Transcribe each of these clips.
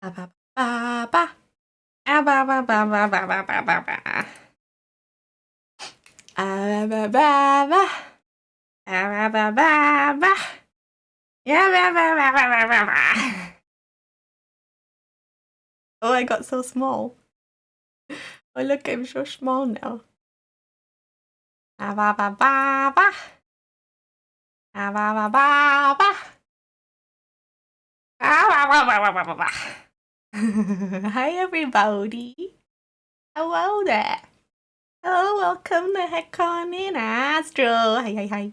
Ba ba ba ba. Ah, ba ba ba ba ba ba ba ba ba. Ah, ba ba ba. Ah, ba ba ba ba. Yeah, ba ba ba ba ba ba ba. Oh, I got so small. Oh, look, I'm so small now. Ah, ba ba ba ba. Ah, ba ba ba ba. Ah, ba ba ba ba ba ba ba. Hi, everybody. Hello there. Oh, welcome the heck on in, Astro. Hi, hi, hi.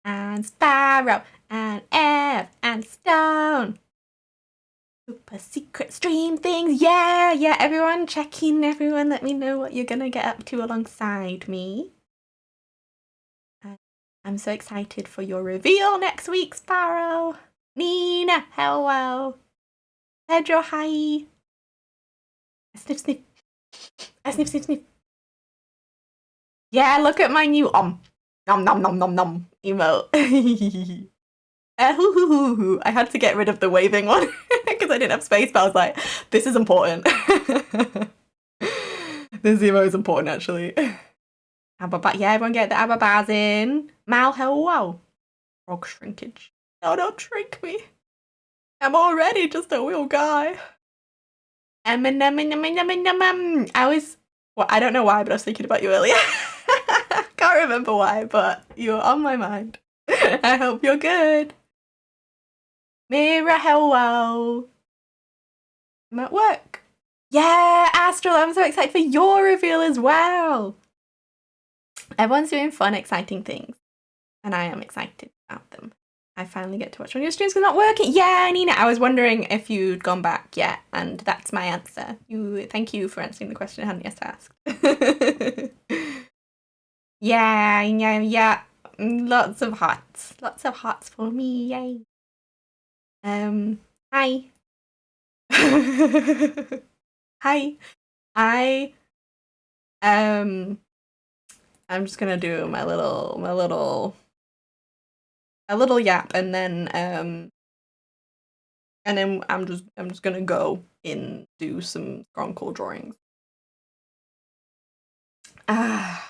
And Sparrow, and F, and Stone. Super secret stream things. Yeah, yeah, everyone check in, everyone. Let me know what you're gonna get up to alongside me. I'm so excited for your reveal next week, Sparrow. Nina, hello. Pedro, hi. Sniff, sniff. Sniff, sniff, sniff. Yeah, look at my new nom nom nom nom nom emote. I had to get rid of the waving one because I didn't have space, but I was like, this is important. This emote is important, actually. Yeah, everyone get the ababas in. Mal, hello. Frog shrinkage. No, don't shrink me. I'm already just a real guy. I was, well, I don't know why, but I was thinking about you earlier. Can't remember why, but you were on my mind. I hope you're good. Mira, hello. I'm at work. Yeah, Astral, I'm so excited for your reveal as well. Everyone's doing fun, exciting things, and I am excited about them. I finally get to watch one of your streams because it's not working. Yeah, Nina, I was wondering if you'd gone back yet, and that's my answer. Thank you for answering the question I hadn't yet asked. Yeah. Lots of hearts for me. Yay. Hi. Hi. I'm just gonna do my little yap, and then I'm just gonna go in do some Gronkle drawings. I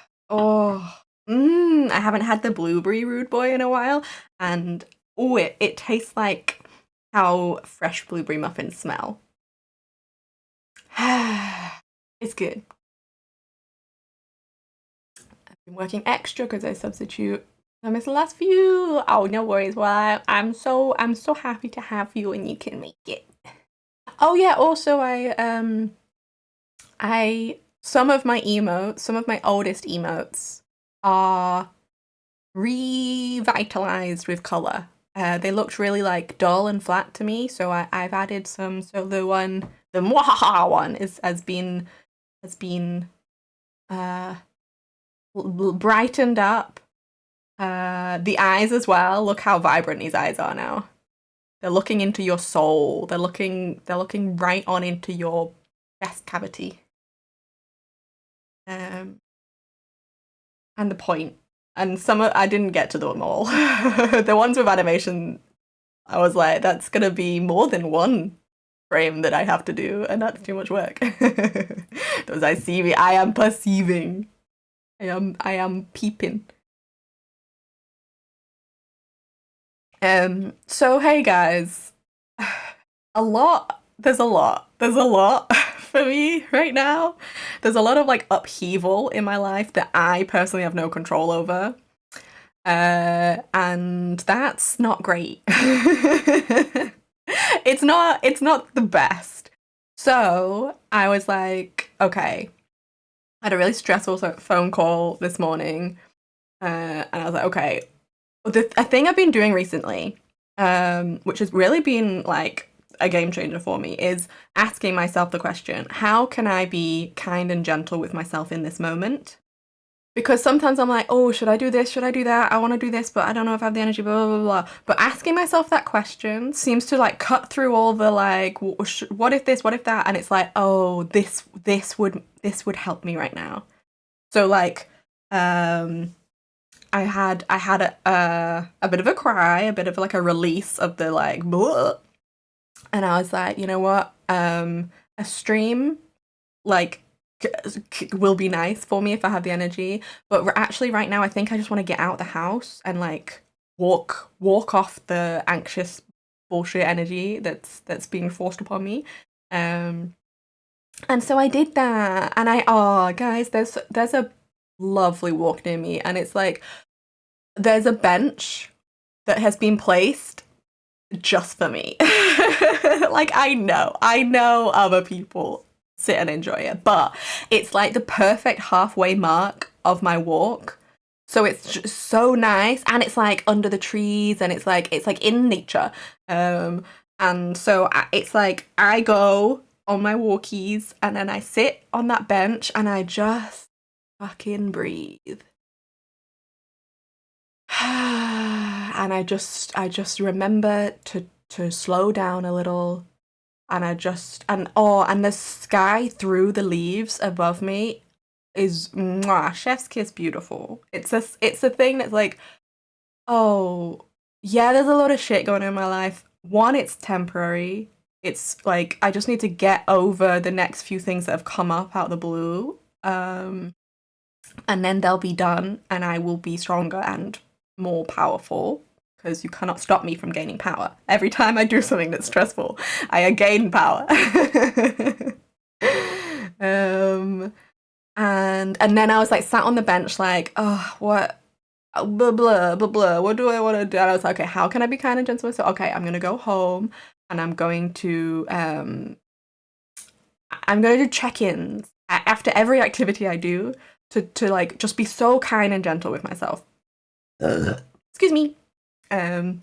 haven't had the blueberry rude boy in a while, and it tastes like how fresh blueberry muffins smell. It's good. I've been working extra because I substitute. I missed the last few. Oh, no worries. Well, I'm so happy to have you, and you can make it. Oh yeah. Also, some of my oldest emotes are revitalized with color. They looked really like dull and flat to me, so I've added some. So the mwahaha one has been brightened up. The eyes as well. Look how vibrant these eyes are now. They're looking into your soul. They're looking right on into your chest cavity. And the point. And I didn't get to them all. The ones with animation, I was like, that's gonna be more than one frame that I have to do, and that's too much work. Those I see me, I am perceiving. I am peeping. So hey guys. There's a lot for me right now. There's a lot of like upheaval in my life that I personally have no control over. And that's not great. It's not the best. So I was like, okay. I had a really stressful phone call this morning. And I was like, okay. A thing I've been doing recently, which has really been like a game changer for me, is asking myself the question, how can I be kind and gentle with myself in this moment? Because sometimes I'm like, oh, should I do this? Should I do that? I want to do this, but I don't know if I have the energy, blah, blah, blah, blah. But asking myself that question seems to like cut through all the like, what if this, what if that? And it's like, oh, this would help me right now. So like, I had a bit of a cry, a bit of like a release of the like, blah. And I was like, you know what? A stream like will be nice for me if I have the energy. But actually, right now, I think I just want to get out the house and like walk off the anxious bullshit energy that's being forced upon me. Um, and so I did that, and oh guys, there's a lovely walk near me, and it's like there's a bench that has been placed just for me. Like I know other people sit and enjoy it, but it's like the perfect halfway mark of my walk. So it's just so nice, and it's like under the trees, and it's like in nature. Um, and so it's like I go on my walkies, and then I sit on that bench, and I just fucking breathe. And I just remember to slow down a little, and and the sky through the leaves above me is mwah, chef's kiss beautiful. It's a thing that's like, oh yeah, there's a lot of shit going on in my life. One, it's temporary. It's like I just need to get over the next few things that have come up out of the blue. And then they'll be done, and I will be stronger and more powerful, because you cannot stop me from gaining power. Every time I do something that's stressful, I gain power. um, and then I was like sat on the bench, like, oh, what, blah blah blah blah. What do I want to do? And I was like, okay, how can I be kind and gentle to myself? Okay, I'm gonna go home, and I'm going to do check-ins after every activity I do, to like just be so kind and gentle with myself. Excuse me. Um,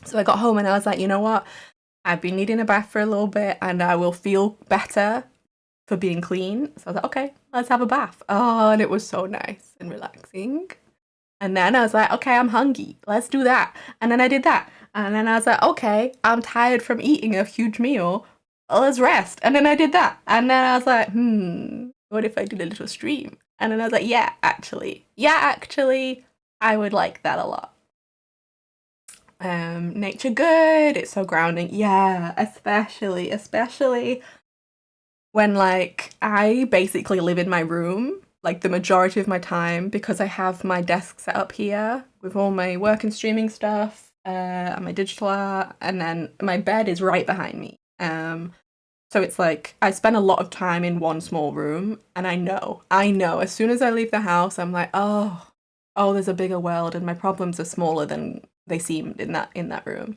so I got home, and I was like, you know what? I've been needing a bath for a little bit, and I will feel better for being clean. So I was like, okay, let's have a bath. Oh, and it was so nice and relaxing. And then I was like, okay, I'm hungry. Let's do that. And then I did that. And then I was like, okay, I'm tired from eating a huge meal. Let's rest. And then I did that. And then I was like, what if I did a little stream? And then I was like, yeah, actually, I would like that a lot. Nature good. It's so grounding. Yeah, especially when like I basically live in my room like the majority of my time, because I have my desk set up here with all my work and streaming stuff, and my digital art, and then my bed is right behind me. So it's like I spend a lot of time in one small room, and I know, as soon as I leave the house, I'm like, oh, there's a bigger world, and my problems are smaller than they seemed in that room.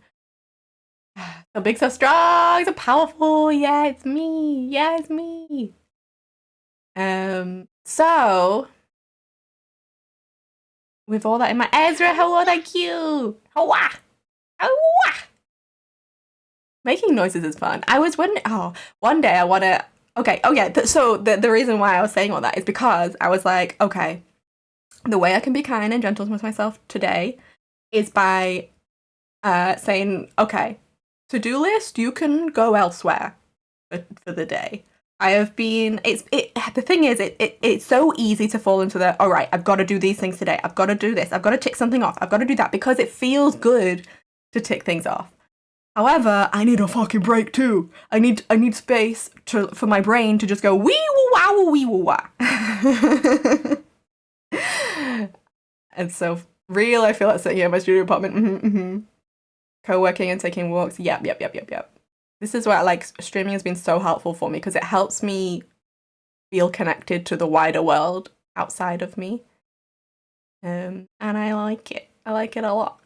So big, so strong, so powerful. Yeah, it's me. Yeah, it's me. So with all that in my Ezra, hello, thank you. Hoa, hoa. Making noises is fun. I was wondering. Oh, one day I want to. Okay. Oh yeah. So the reason why I was saying all that is because I was like, okay, the way I can be kind and gentle with myself today is by saying, okay, to-do list, you can go elsewhere for the day. I have been. The thing is, it's so easy to fall into the. All right, I've got to do these things today. I've got to do this. I've got to tick something off. I've got to do that, because it feels good to tick things off. However, I need a fucking break too. I need space for my brain to just go wee woo wow wee woo wah. And so real, I feel like sitting here in my studio apartment, co-working and taking walks. Yep. This is where like streaming has been so helpful for me, because it helps me feel connected to the wider world outside of me. And I like it. I like it a lot.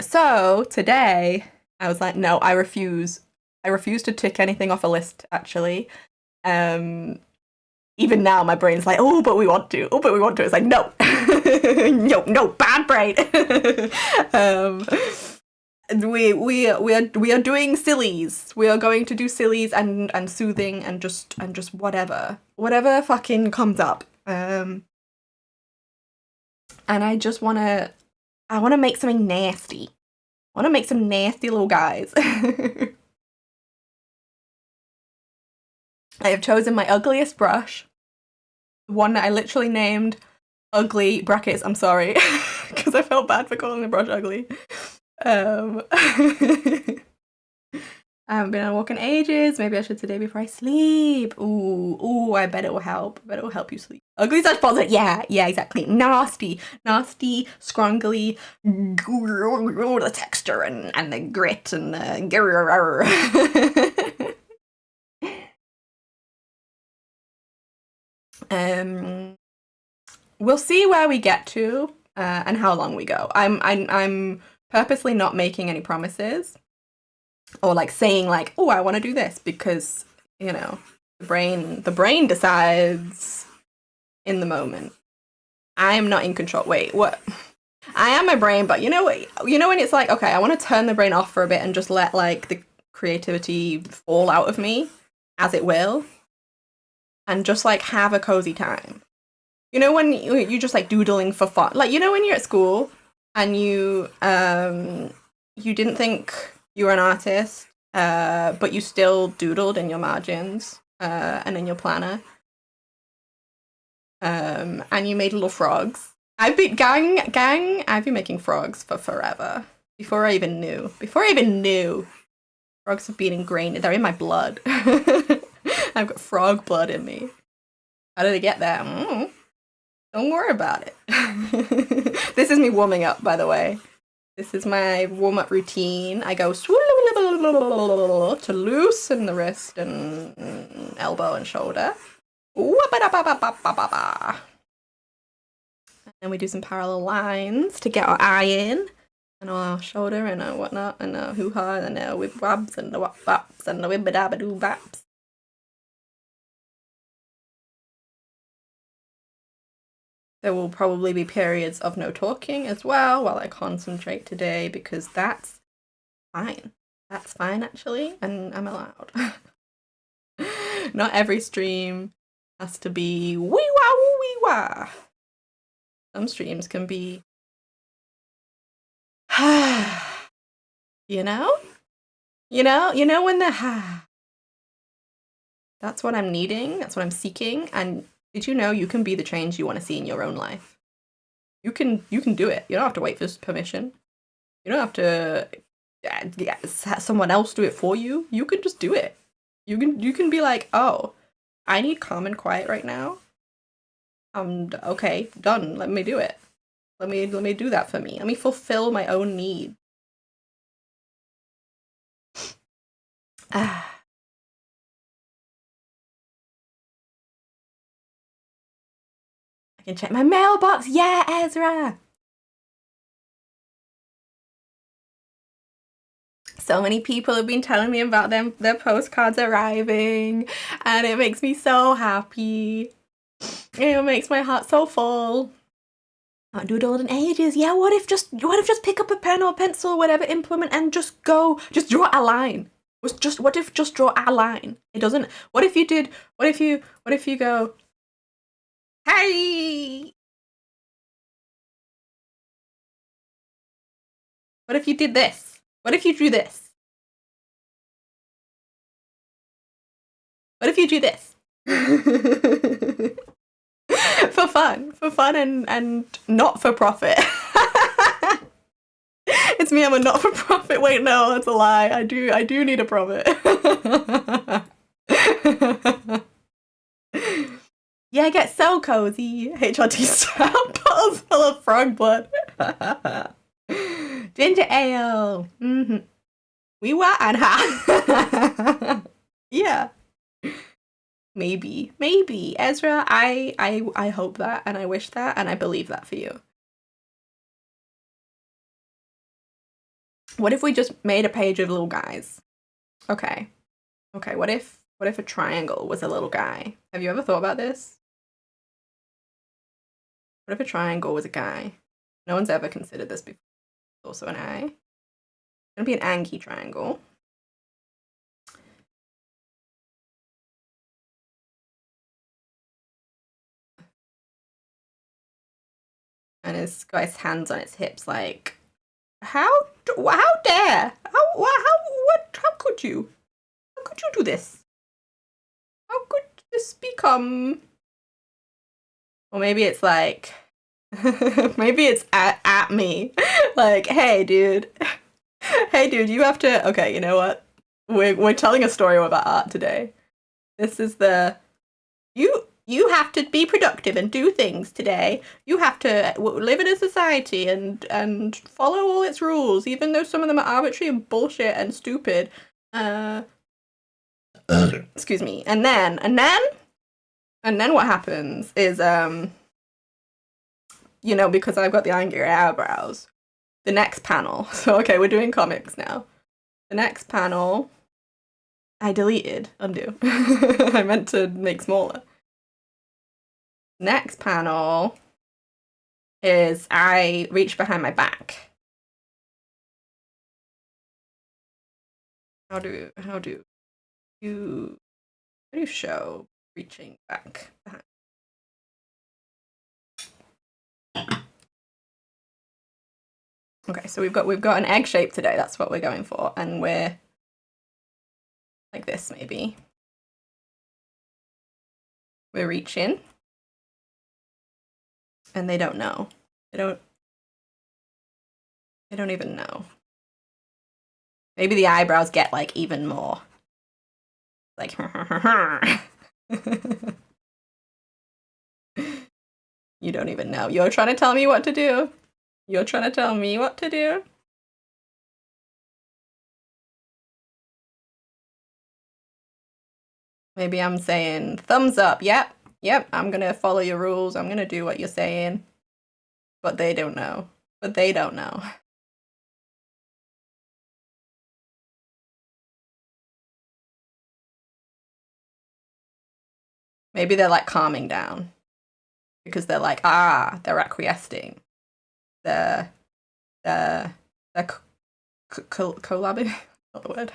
So today I was like, no, I refuse. I refuse to tick anything off a list, actually. Even now my brain's like, oh, but we want to. Oh, but we want to. It's like, no. No, bad brain. We are doing sillies. We are going to do sillies and soothing and just whatever fucking comes up. And I just wanna make something nasty. I wanna make some nasty little guys. I have chosen my ugliest brush, one that I literally named Ugly brackets. I'm sorry, because I felt bad for calling the brush ugly. I haven't been on a walk in ages. Maybe I should today before I sleep. Ooh, I bet it will help. I bet it will help you sleep. Ugly / positive. Yeah, exactly. Nasty, scrungly, the texture and the grit and the we'll see where we get to and how long we go. I'm purposely not making any promises or like saying like, oh, I want to do this, because the brain decides in the moment. I am not in control. Wait, what? I am my brain, but you know when it's like, okay, I want to turn the brain off for a bit and just let like the creativity fall out of me as it will, and just like have a cozy time. You know when you just like doodling for fun, like when you're at school and you didn't think you were an artist, but you still doodled in your margins and in your planner, and you made little frogs. I've been I've been making frogs for forever. Before I even knew. Frogs have been ingrained. They're in my blood. I've got frog blood in me. How did I get there? Don't worry about it. This is me warming up, by the way. This is my warm-up routine. I go to loosen the wrist and elbow and shoulder. And we do some parallel lines to get our eye in, and our shoulder and our whatnot, and our hoo-ha, and our whip-wabs, and the wop-bops, and the wibba-dabba-doo-baps. There will probably be periods of no talking as well while I concentrate today, because that's fine. That's fine, actually, and I'm allowed. Not every stream has to be wee-wah, wee-wah. Some streams can be, you know when that's what I'm needing, that's what I'm seeking. And did you know you can be the change you want to see in your own life? You can do it. You don't have to wait for permission. You don't have to have someone else do it for you. You can just do it. You can be like, oh, I need calm and quiet right now. Okay, done. Let me do it. Let me do that for me. Let me fulfill my own need. I can check my mailbox. Yeah, Ezra. So many people have been telling me about their postcards arriving, and it makes me so happy. It makes my heart so full. I haven't doodled in ages. Yeah, what if just pick up a pen or pencil or whatever implement and just draw a line? What if just draw a line? It doesn't. What if you go, hey? What if you did this? What if you drew this? What if you drew this? For fun and not for profit. It's me, I'm a not for profit. Wait, no, that's a lie. I do need a profit. Yeah, get so cozy. HRT style bottles full of frog blood. Ginger ale. We were and ha. Yeah. Maybe. Ezra, I hope that, and I wish that, and I believe that for you. What if we just made a page of little guys? Okay, what if a triangle was a little guy? Have you ever thought about this? What if a triangle was a guy? No one's ever considered this before. It's also an eye. It's gonna be an Anki triangle. And it's got its hands on its hips, like, how dare? How could you? How could you do this? How could this become? Or maybe it's like, maybe it's at me, like, hey dude, you have to. Okay, you know what? we're telling a story about art today. This is the you have to be productive and do things today. You have to live in a society and follow all its rules, even though some of them are arbitrary and bullshit and stupid. Excuse me. And then what happens is because I've got the angry eyebrows. The next panel. So okay, we're doing comics now. The next panel I deleted. Undo. I meant to make smaller. Next panel is I reach behind my back. How do you show reaching back behind? Okay, so we've got an egg shape today. That's what we're going for, and we're like this maybe. We're reaching, and they don't know. They don't even know. Maybe the eyebrows get like even more. Like you don't even know. You're trying to tell me what to do. You're trying to tell me what to do. Maybe I'm saying thumbs up. Yep, I'm gonna follow your rules. I'm gonna do what you're saying. But they don't know. Maybe they're like calming down because they're like, they're acquiescing. They're collabing. Not the word.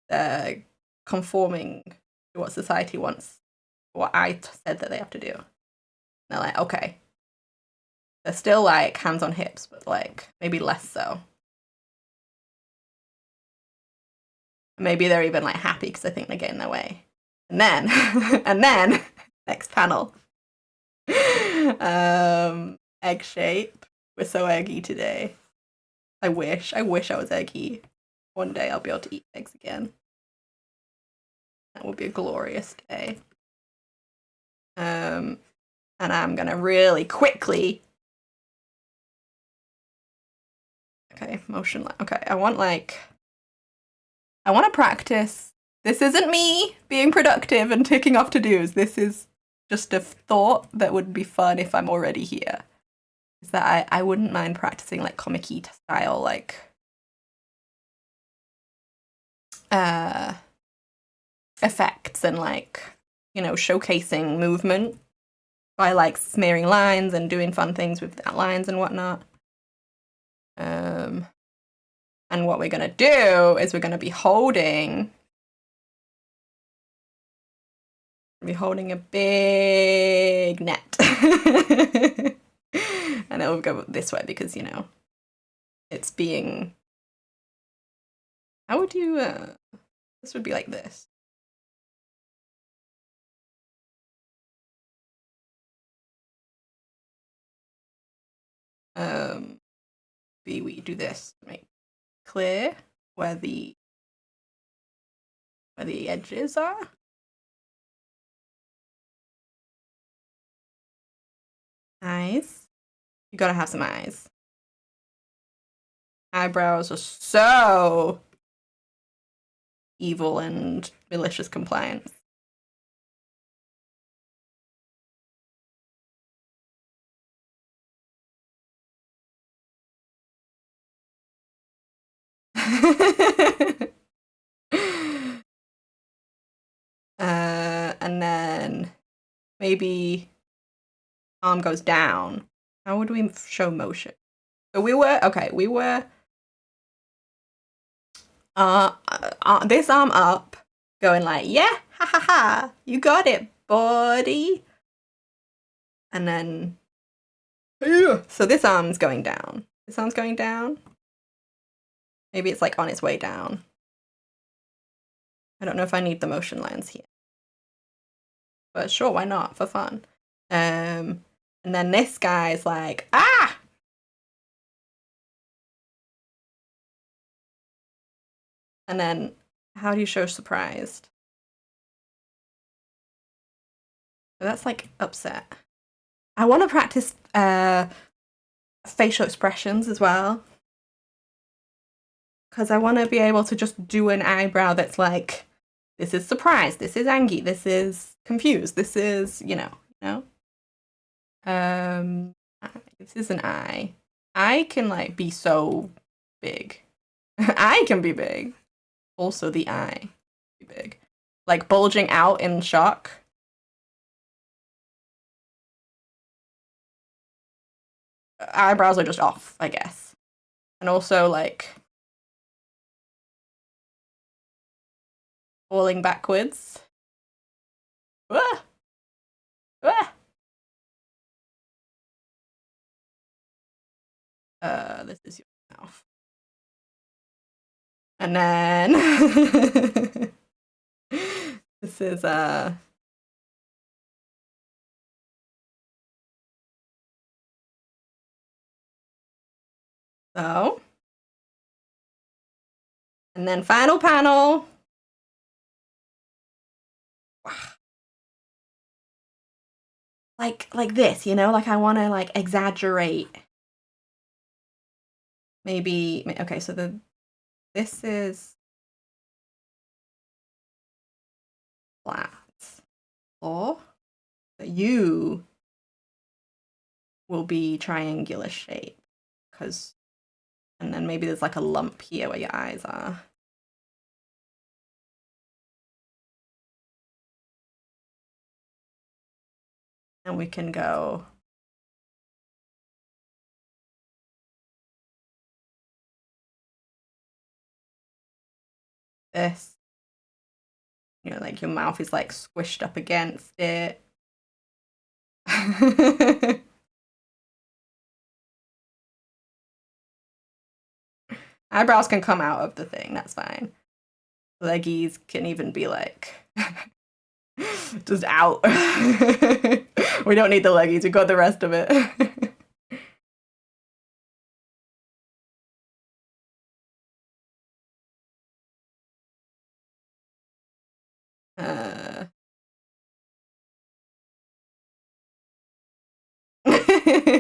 They're conforming to what society wants, what I said that they have to do. And they're like, okay. They're still like hands on hips, but like maybe less so. Maybe they're even like happy because they think they're getting their way. And then, next panel. Egg shape. We're so eggy today. I wish I was eggy. One day I'll be able to eat eggs again. That will be a glorious day. And I'm gonna really quickly. Okay, motion. Okay, I want to practice. This isn't me being productive and ticking off to-dos. This is just a thought that would be fun if I'm already here. Is that I wouldn't mind practicing like comic-y style, like effects and like, showcasing movement by like smearing lines and doing fun things with lines and whatnot. And what we're gonna do is we're gonna be holding a big net. And it will go this way because, it's being... How would you... This would be like this. We do this to make clear where the edges are. Eyes. You gotta have some eyes. Eyebrows are so evil and malicious compliance. And then maybe arm goes down. How would we show motion? So we were this arm up, going like, yeah, ha ha ha, you got it, buddy. And then, so this arm's going down. This arm's going down. Maybe it's like on its way down. I don't know if I need the motion lines here. But sure, why not? For fun. And then this guy's like, ah! And then How do you show surprised? So that's like upset. I want to practice facial expressions as well. Because I want to be able to just do an eyebrow that's like, this is surprised, this is angry, this is confused, this is, Um, this is an eye. I can like be so big. I can be big. Also, the eye be big, like bulging out in shock. Eyebrows are just off, I guess, and also like falling backwards. Ah! Ah! This is your mouth, and then this is so, and then final panel. Like this, like I want to like exaggerate. Maybe okay, so this is flat, or you will be triangular shape, because, and then maybe there's like a lump here where your eyes are. And we can go this, like your mouth is like squished up against it. Eyebrows can come out of the thing, that's fine. Leggies can even be like just out. We don't need the leggies, we got the rest of it.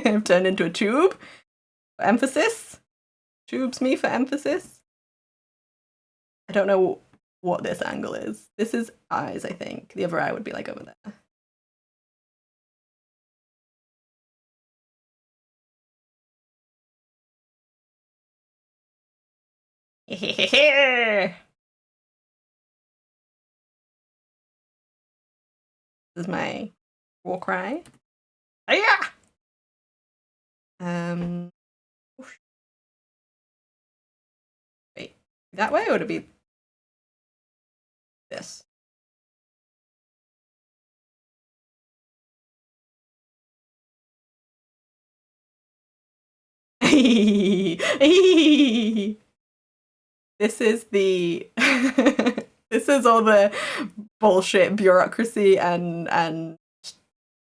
I've turned into a tube. For emphasis. Tubes me for emphasis. I don't know what this angle is. This is eyes, I think. The other eye would be like over there. This is my war cry. Yeah. Wait, that way, or would it be this? This is the this is all the bullshit bureaucracy and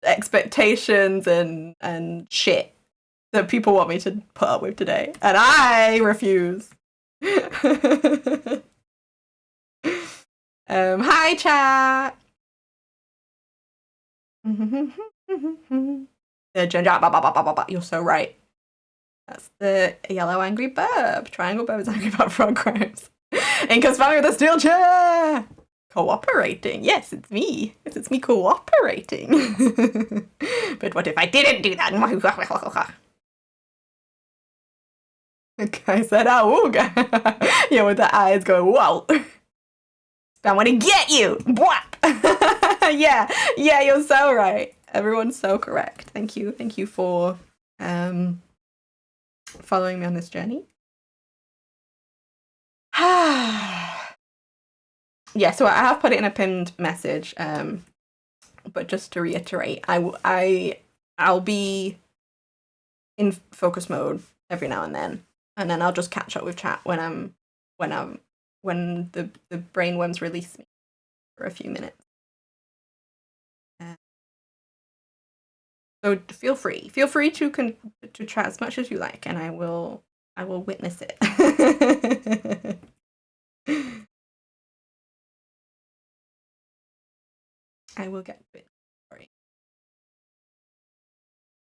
expectations and shit that people want me to put up with today, and I refuse. Hi chat. You're so right. That's the yellow angry burb. Triangle burb is angry about frog crimes. In conspiring with a steel chair. Cooperating. Yes, it's me. Yes, it's me cooperating. But what if I didn't do that? The guy said, "Auga." Yeah, with the eyes going, "Whoa." I want to get you. Yeah, you're so right. Everyone's so correct. Thank you for following me on this journey. Yeah, so I have put it in a pinned message, but just to reiterate, I'll be in focus mode every now and then I'll just catch up with chat when the brainworms release me for a few minutes. So feel free to chat as much as you like, and I will witness it. I will get a bit sorry.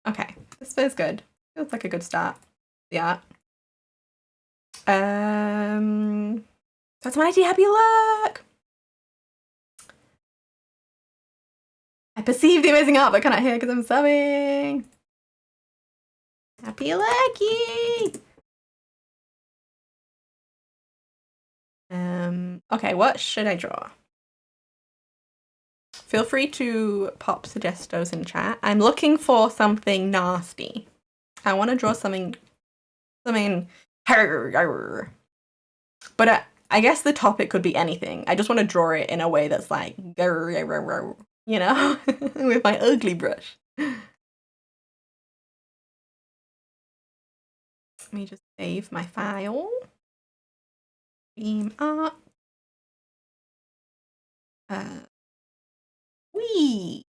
Okay, this feels good. Feels like a good start. Yeah. That's my idea. Happy luck. I perceive the amazing art, but cannot hear because I'm subbing. Happy lucky. Okay, what should I draw? Feel free to pop suggestos in chat. I'm looking for something nasty. I want to draw something, but I guess the topic could be anything. I just want to draw it in a way that's like, you know, with my ugly brush. Let me just save my file. Beam up. Wee.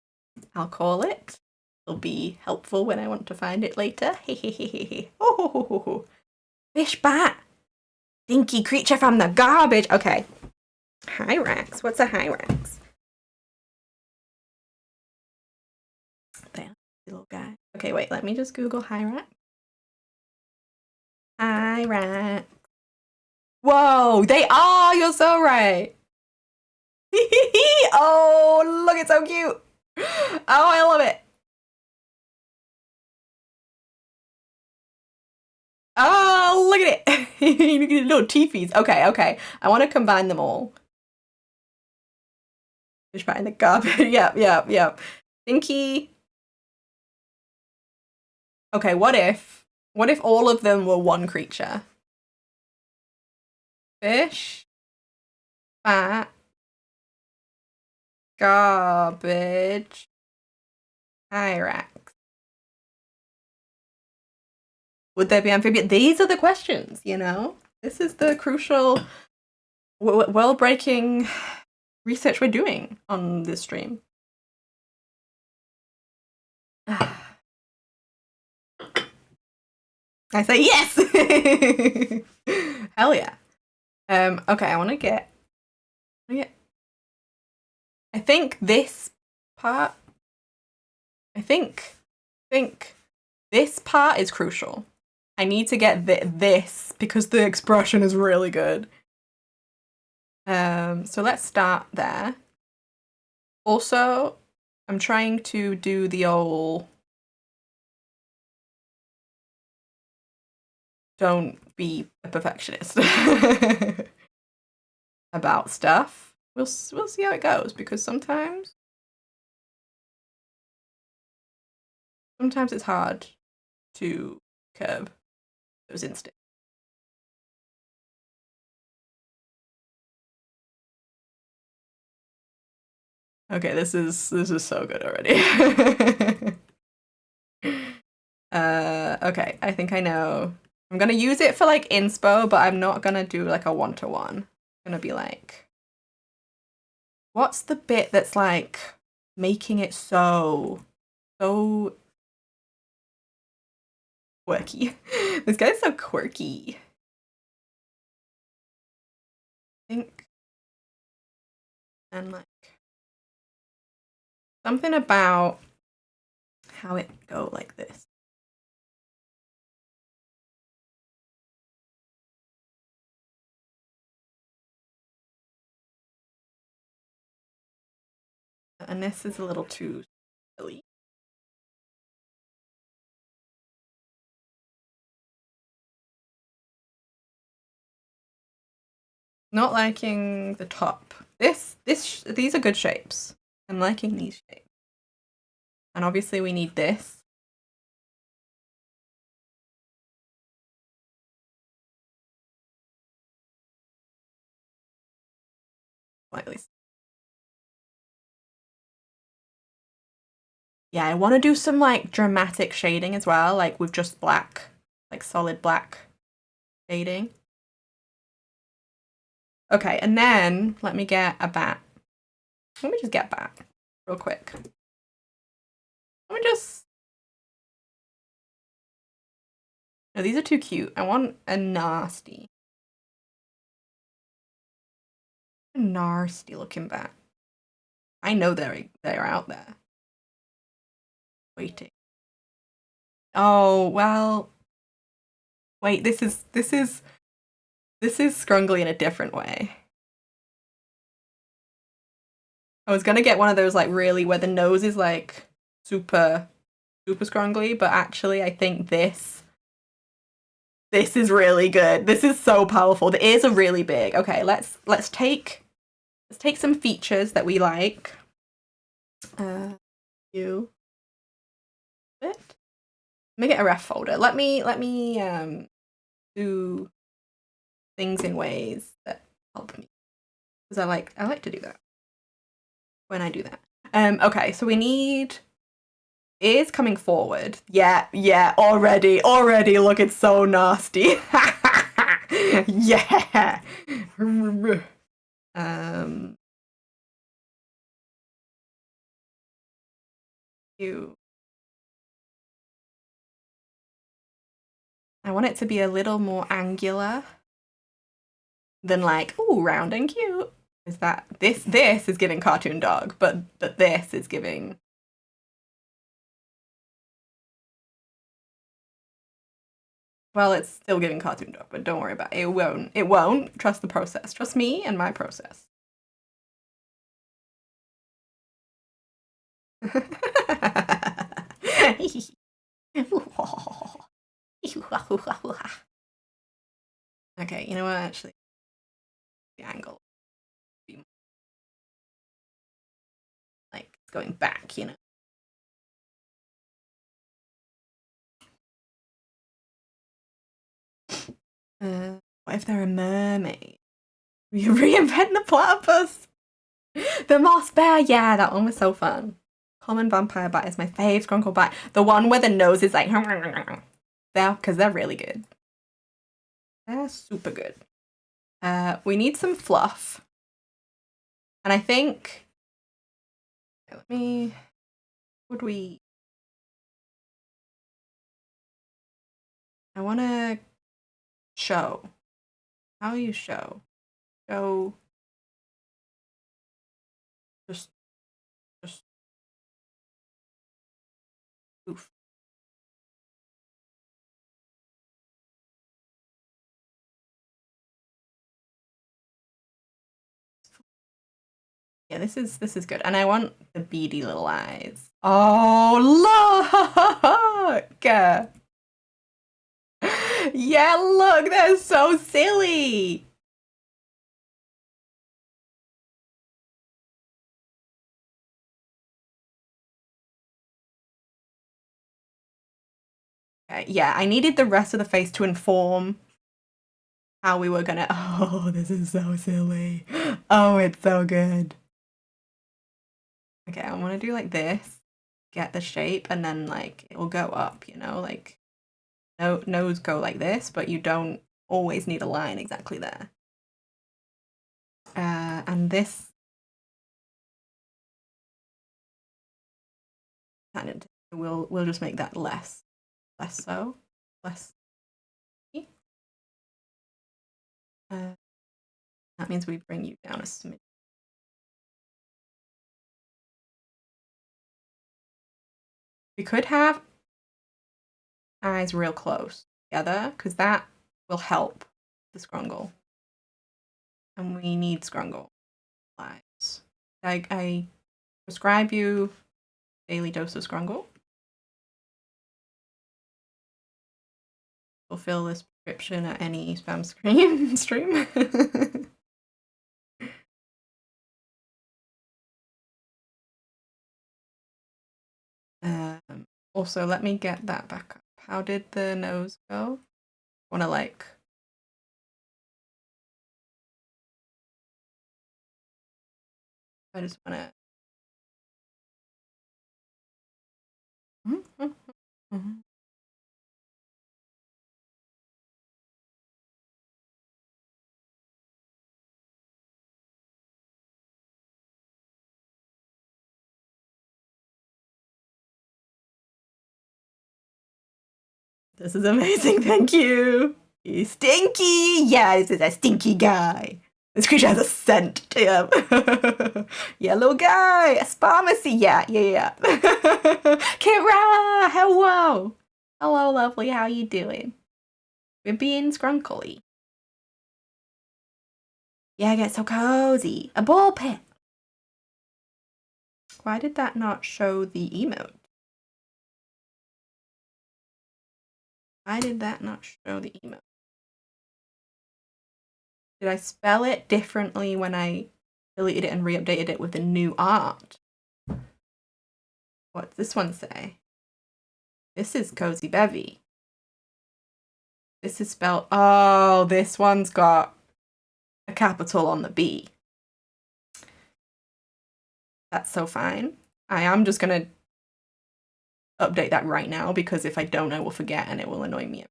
I'll call it. It'll be helpful when I want to find it later. Oh, fish bat. Stinky creature from the garbage. Okay. Hyrax. What's a Hyrax? There, little guy. Okay, wait. Let me just Google Hyrax. Hyrax. Whoa, they are. You're so right. Oh, look, it's so cute. Oh, I love it. Oh, look at it. Look at the little teefies. Okay, okay. I want to combine them all. Fish bat in the garbage. Yep. Stinky. Okay, what if all of them were one creature? Fish, bat, garbage, Hyrax. Would there be amphibian? These are the questions, you know? This is the crucial, world-breaking research we're doing on this stream. I say yes! Hell yeah. Okay, I want to get... I think this part... I think this part is crucial. I need to get this because the expression is really good. So let's start there. Also, I'm trying to do the old don't be a perfectionist about stuff. We'll see how it goes because sometimes it's hard to curb those instincts. Okay, this is so good already. Okay, I think I know. I'm gonna use it for like inspo, but I'm not gonna do like a one-to-one. I'm gonna be like, what's the bit that's like making it so quirky? This guy's so quirky. I think, and like something about how it go like this. And this is a little too silly. Not liking the top. These are good shapes. I'm liking these shapes. And obviously we need this. Slightly. Yeah, I want to do some like dramatic shading as well, like with just black, like solid black shading. Okay, and then let me get a bat. Let me just get a bat real quick. Let me just... No, these are too cute. I want a nasty looking bat. I know they're out there waiting. Oh well. Wait, this is scrungly in a different way. I was gonna get one of those like really where the nose is like super super scrungly, but actually I think this is really good. This is so powerful. The ears are really big. Okay, let's take some features that we like. You bit. Let me get a ref folder. Let me do things in ways that help me because I like to do that when I do that. Okay, so we need ears coming forward. Yeah, yeah, already look, it's so nasty. Yeah. Um you I want it to be a little more angular than like, ooh, round and cute. Is that this is giving cartoon dog, but this is giving. Well, it's still giving cartoon dog, but don't worry about it. It won't. It won't. Trust the process. Trust me and my process. Okay, you know what? Actually, the angle be like going back. What if they're a mermaid? You reinvent the platypus. The moss bear. Yeah, that one was so fun. Common vampire bat is my fave. Scrunkle bat. The one where the nose is like. Because they're really good. They're super good. We need some fluff. And I think. Let me. Would we. I want to show. How you show? Show. Just. Oof. Yeah, this is good. And I want the beady little eyes. Oh, look! Yeah, look, they're so silly. Okay, yeah, I needed the rest of the face to inform how we were gonna. Oh, this is so silly. Oh, it's so good. Okay, I want to do like this, get the shape, and then like it will go up, like nose go like this, but you don't always need a line exactly there. And this kind of we'll just make that less so, less. That means we bring you down a smidge. We could have eyes real close together because that will help the scrungle. And we need scrungle eyes. I prescribe you daily dose of scrungle. Fulfill this prescription at any spam stream. Also, let me get that back up. How did the nose go? Want to like. I just want to. This is amazing. Thank you. You stinky. Yeah, this is a stinky guy. This creature has a scent to him. Yeah, little guy, a pharmacy. Yeah. Kira, hello. Hello, lovely. How you doing? We're being scrunkly. Yeah, get so cozy. A ball pit. Why did that not show the emote? Why did that not show the emote? Did I spell it differently when I deleted it and re-updated it with the new art? What's this one say? This is Cozy Bevy. This is spelled... Oh, this one's got a capital on the B. That's so fine. I am just going to update that right now because if I don't, I will forget and it will annoy me.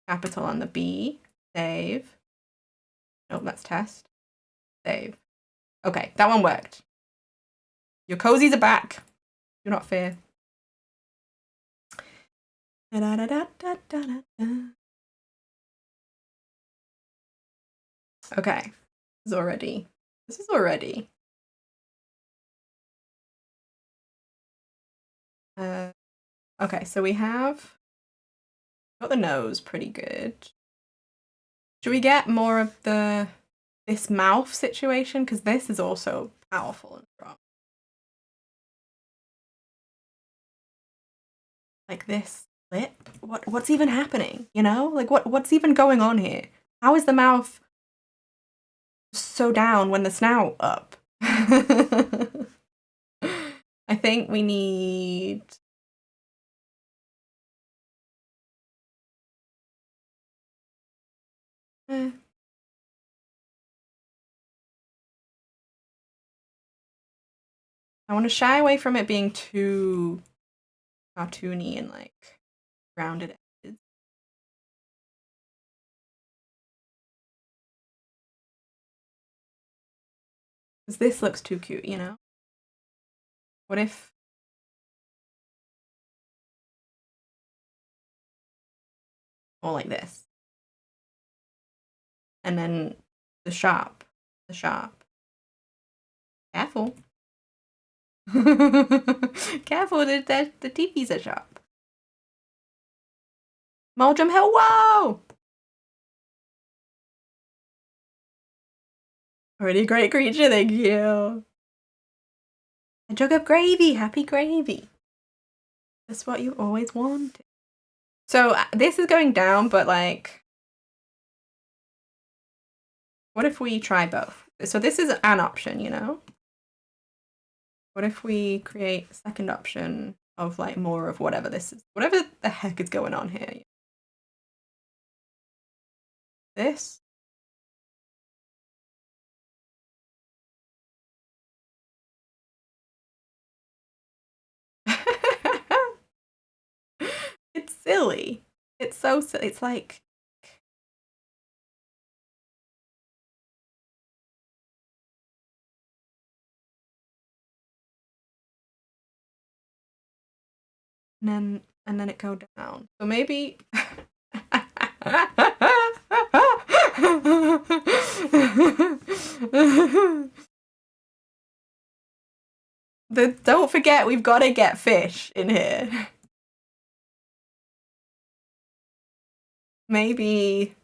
Capital on the B. Save. Nope, that's test. Save. Okay, that one worked. Your cozies are back. Do not fear. Okay, this is already. Okay, so we have got the nose pretty good. Should we get more of this mouth situation? Because this is also powerful and strong. Like this lip? What's even happening? You know? Like what's even going on here? How is the mouth so down when the snout up? I think we need... I want to shy away from it being too cartoony and like rounded edges. Because this looks too cute, you know? What if... Or like this. And then the sharp. Careful. Careful, the teepees are sharp. Moldrum Hill, whoa! Pretty great creature, thank you. A jug of gravy, happy gravy. That's what you always wanted. So this is going down, but like, what if we try both? So this is an option, you know? What if we create a second option of like more of whatever this is, whatever the heck is going on here? This? It's silly. It's so silly. It's like... and then it go down. So maybe... Don't forget, we've got to get fish in here. Maybe...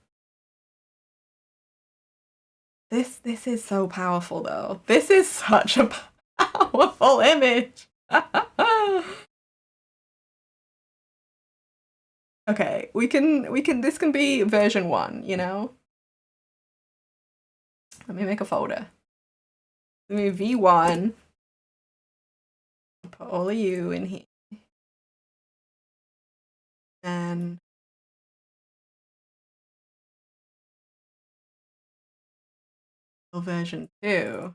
This is so powerful, though. This is such a powerful image. Okay, this can be version 1, you know? Let me make a folder. Let me V1. Put all of you in here. And version 2.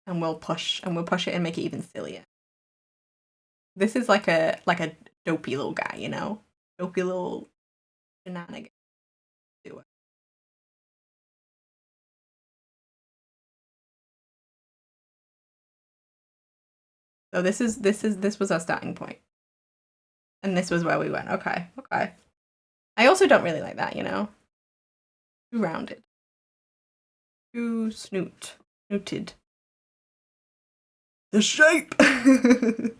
And we'll push it and make it even sillier. This is like a dopey little guy, you know? Dopey little shenanigan. Do it. So this was our starting point. And this was where we went. Okay. I also don't really like that, you know? Too rounded. Too snooted. The shape! Kind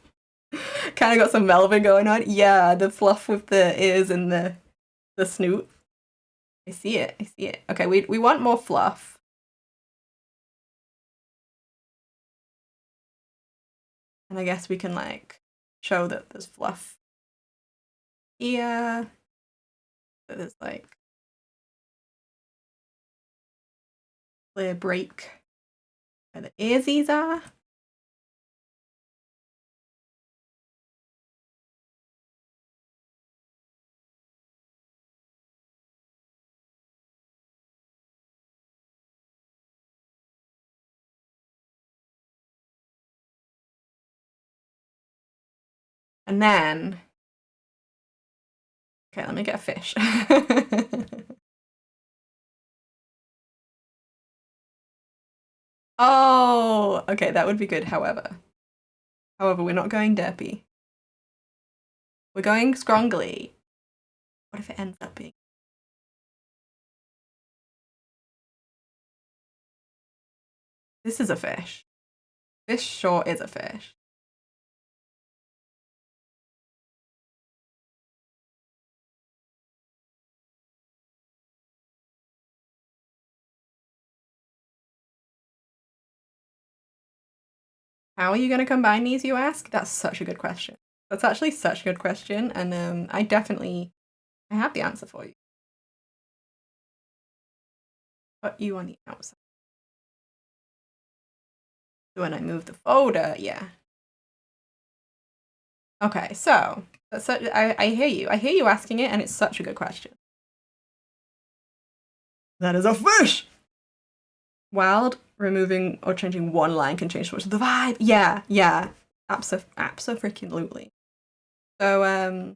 of got some Melvin going on. Yeah, the fluff with the ears and the snoot. I see it. Okay, we want more fluff. And I guess we can like show that there's fluff here. That there's like clear break where the earsies are. And then, okay, let me get a fish. Oh, okay, that would be good, however. We're not going derpy. We're going scrongly. What if it ends up being? This is a fish. This sure is a fish. How are you going to combine these, you ask? That's such a good question. That's actually such a good question, and I have the answer for you. Put you on the outside. So when I move the folder, yeah. Okay, so that's such, I hear you. I hear you asking it, and it's such a good question. That is a fish! Wild, removing or changing one line can change so much of the vibe. Yeah. Abso-freaking-lutely. So,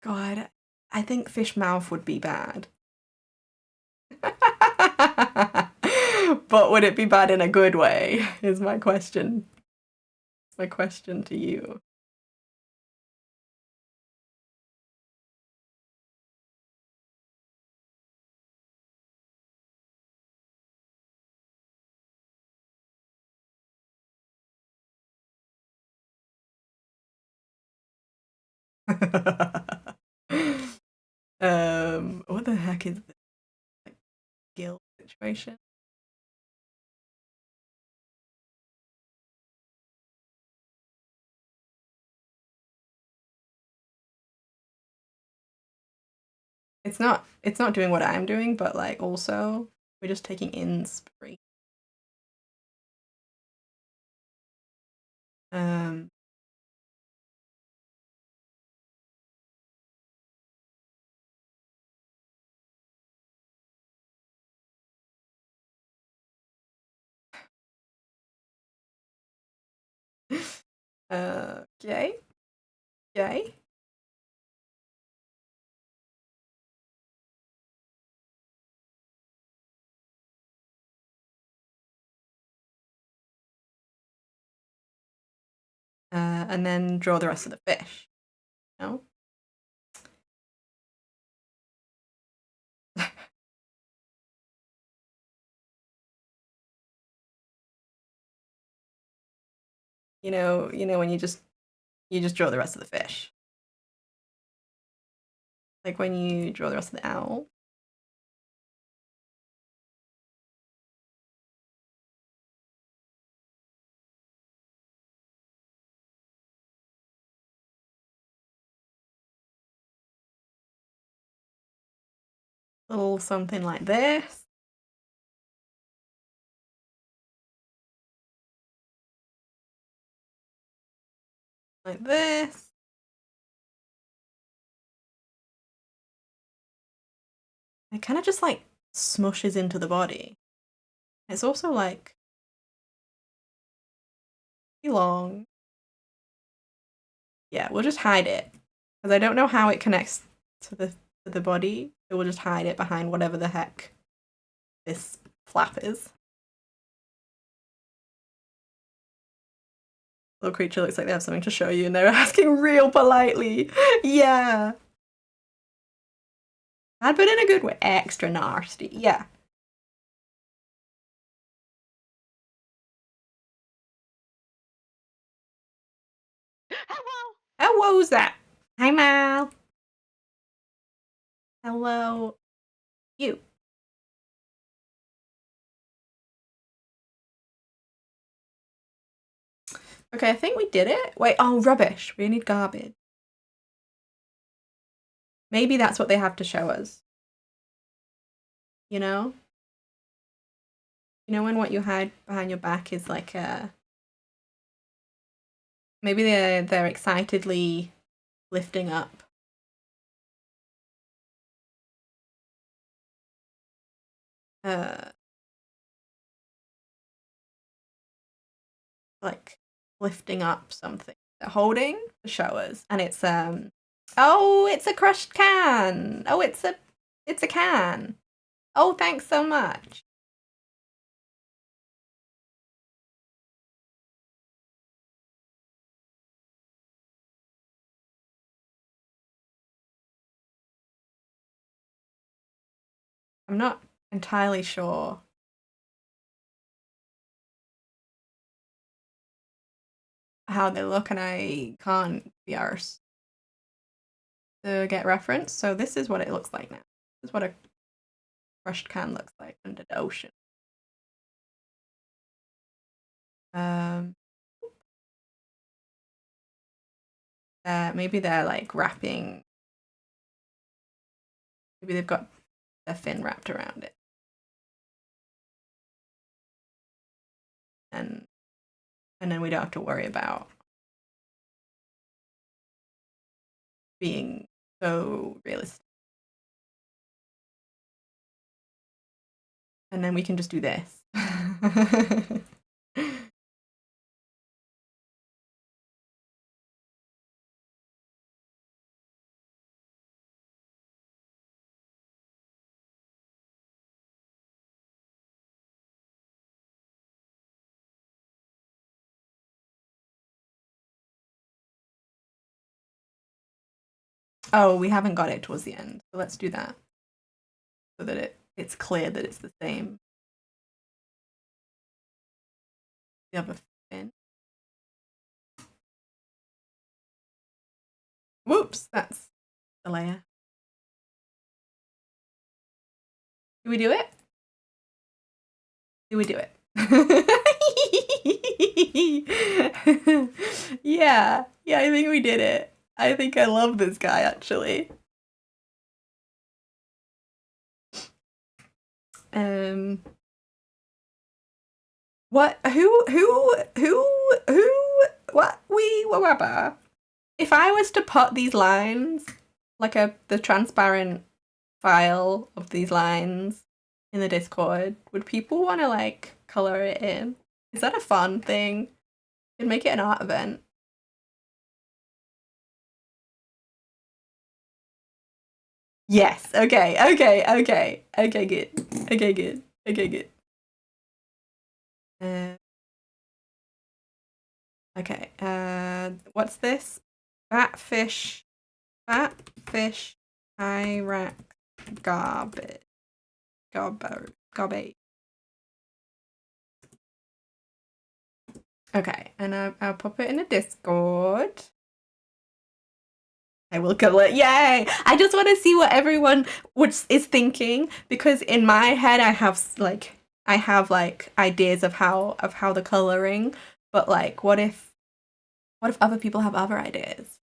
God, I think fish mouth would be bad. But would it be bad in a good way, is my question. My question to you. What the heck is this? Like, guilt situation? It's not doing what I'm doing, but like also we're just taking inspiration. Okay. Okay. And then draw the rest of the fish. No? You know when you just draw the rest of the fish. Like when you draw the rest of the owl. Little something like this. Like this. It kind of just like smushes into the body. It's also like long. Yeah, we'll just hide it because I don't know how it connects to the body. So we'll just hide it behind whatever the heck this flap is. Little creature looks like they have something to show you and they're asking real politely. Yeah. I'd put in a good way. Extra nasty. Yeah. Hello. Hello's that? Hi, Mal. Hello. You. Okay, I think we did it. Wait, oh, rubbish. We need garbage. Maybe that's what they have to show us. You know? You know when what you hide behind your back is like maybe they're excitedly lifting up. Like lifting up something. They're holding the showers and it's oh, it's a crushed can. Oh, it's a can. Oh, thanks so much. I'm not entirely sure how they look and I can't be arsed to get reference. So this is what it looks like now. This is what a crushed can looks like under the ocean. Maybe they're like wrapping. Maybe they've got their fin wrapped around it. And then we don't have to worry about being so realistic. And then we can just do this. Oh, we haven't got it towards the end. So let's do that. So that it's clear that it's the same. The other fin. Whoops, that's the layer. Do we do it? Do we do it? Yeah, I think we did it. I think I love this guy actually. What? What? Whatever. If I was to put these lines, like the transparent file of these lines in the Discord, would people want to like color it in? Is that a fun thing? Could make it an art event. Yes. Okay. Okay. Okay. Okay. Good. Okay. Good. Okay. Good. Okay. What's this? Fatfish. Fatfish. Iraq. Garbage. Garbage. Okay, and I'll pop it in a Discord. I will color it. Yay! I just want to see what everyone is thinking because in my head I have like ideas of how the coloring, but like what if other people have other ideas?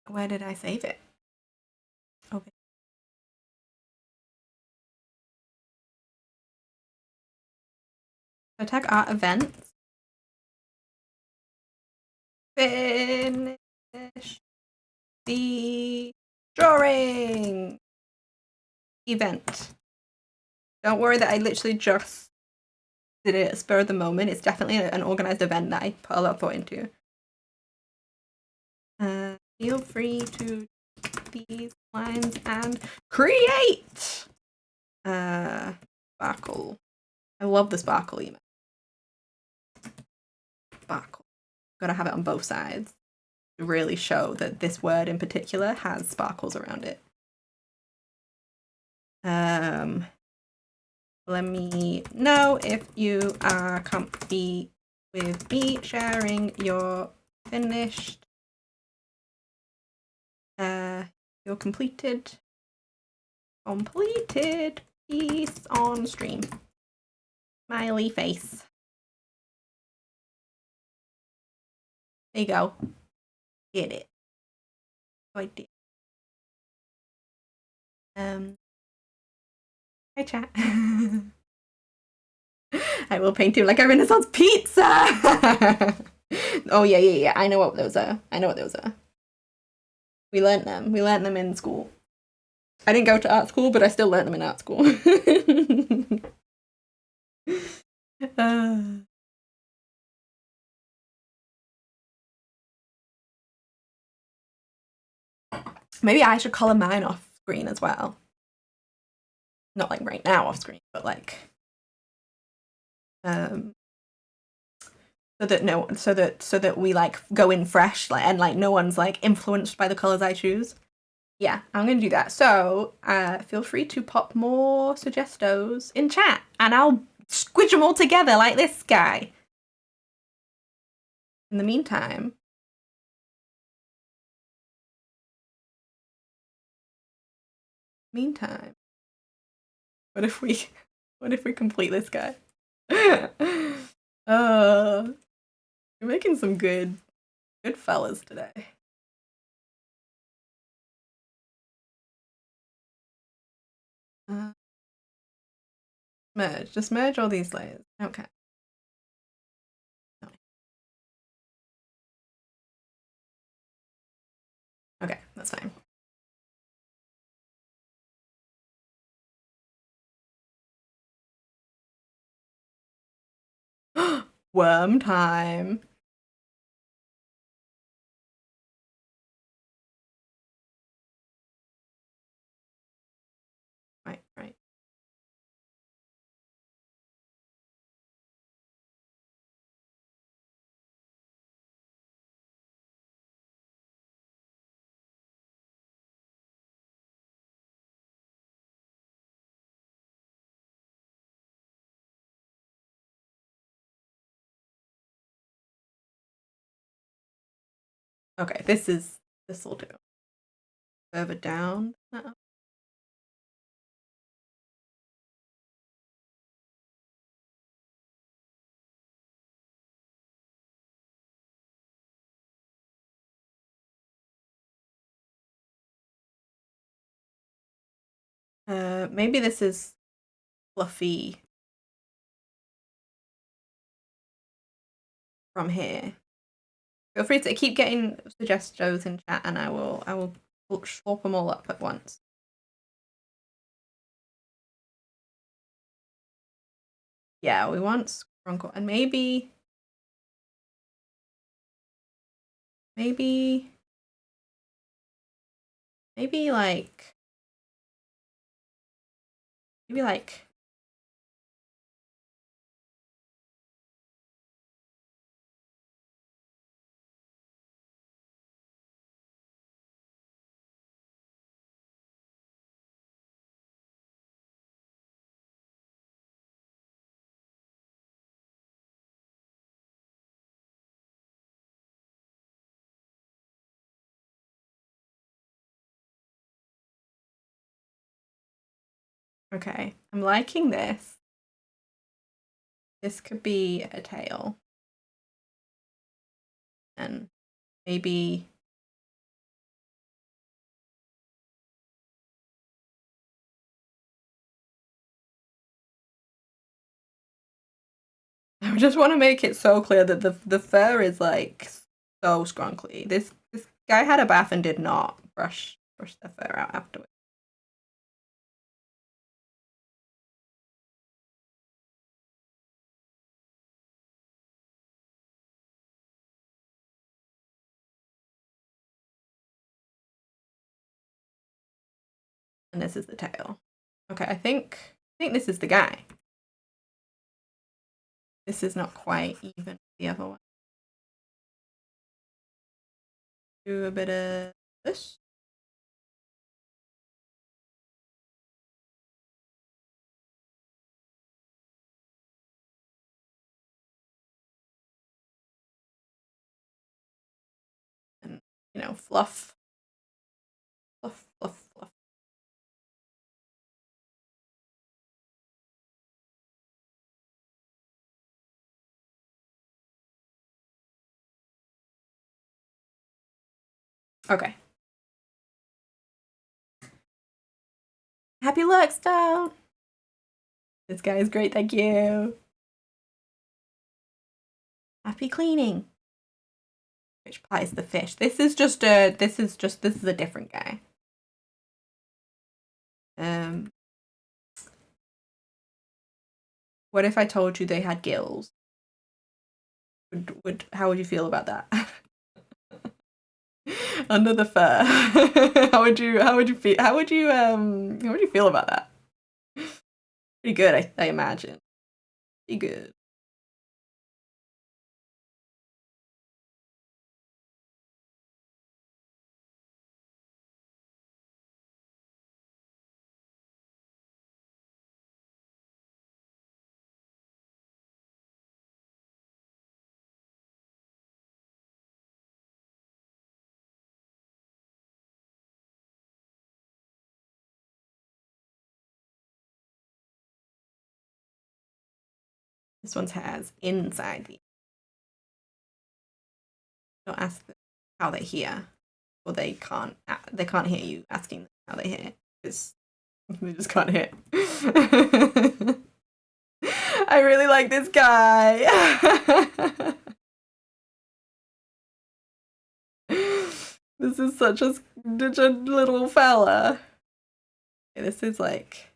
Where did I save it? Okay. So tag art events. Finish the drawing event. Don't worry that I literally just did it spur of the moment. It's definitely an organized event that I put a lot of thought into. Feel free to these lines and create. Sparkle. I love the sparkle email. Sparkle. Gotta have it on both sides to really show that this word in particular has sparkles around it. Let me know if you are comfy with me sharing your finished, your completed piece on stream. Smiley face. There you go. Get it. I did. Hi chat. I will paint him like a Renaissance pizza. Oh yeah. I know what those are. We learnt them. We learnt them in school. I didn't go to art school, but I still learnt them in art school. Maybe I should color mine off screen as well. Not like right now off screen, but like so that we like go in fresh, like, and like no one's like influenced by the colors I choose. Yeah, I'm gonna do that. So feel free to pop more suggestos in chat, and I'll squidge them all together like this guy. In the meantime, what if we complete this guy? You're making some good fellas today. Merge. Just merge all these layers. Okay. Okay, that's fine. Worm time. Right. Okay, this will do. Further down. Maybe this is fluffy from here. Feel free to keep getting suggestions in chat, and I will swap them all up at once. Yeah, we want Scrunkle, and maybe like okay. I'm liking this. This could be a tail. And maybe I just want to make it so clear that the fur is like so scrunkly. This guy had a bath and did not brush the fur out afterwards. And this is the tail. Okay, I think think this is the guy. This is not quite even the other one. Do a bit of this. And, fluff. Fluff, fluff, fluff. Okay. Happy look, Stone. This guy is great, thank you. Happy cleaning. Which part is the fish? This is a different guy. What if I told you they had gills? How would you feel about that? Under the fur. How would you feel about that? Pretty good, I imagine. Pretty good. This one's hairs inside the. Don't ask them how they hear, or they can't hear you asking them how they hear because they just can't hear. I really like this guy. This is such a little fella. Okay, this is like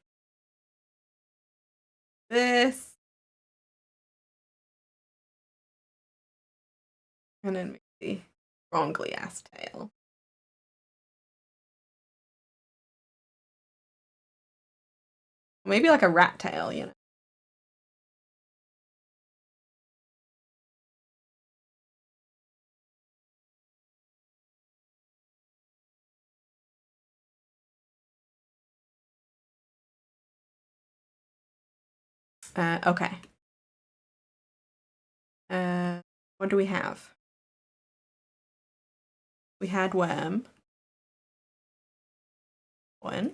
this. And then maybe wrongly ass tail. Maybe like a rat tail, you know. Okay. What do we have? We had worm. One.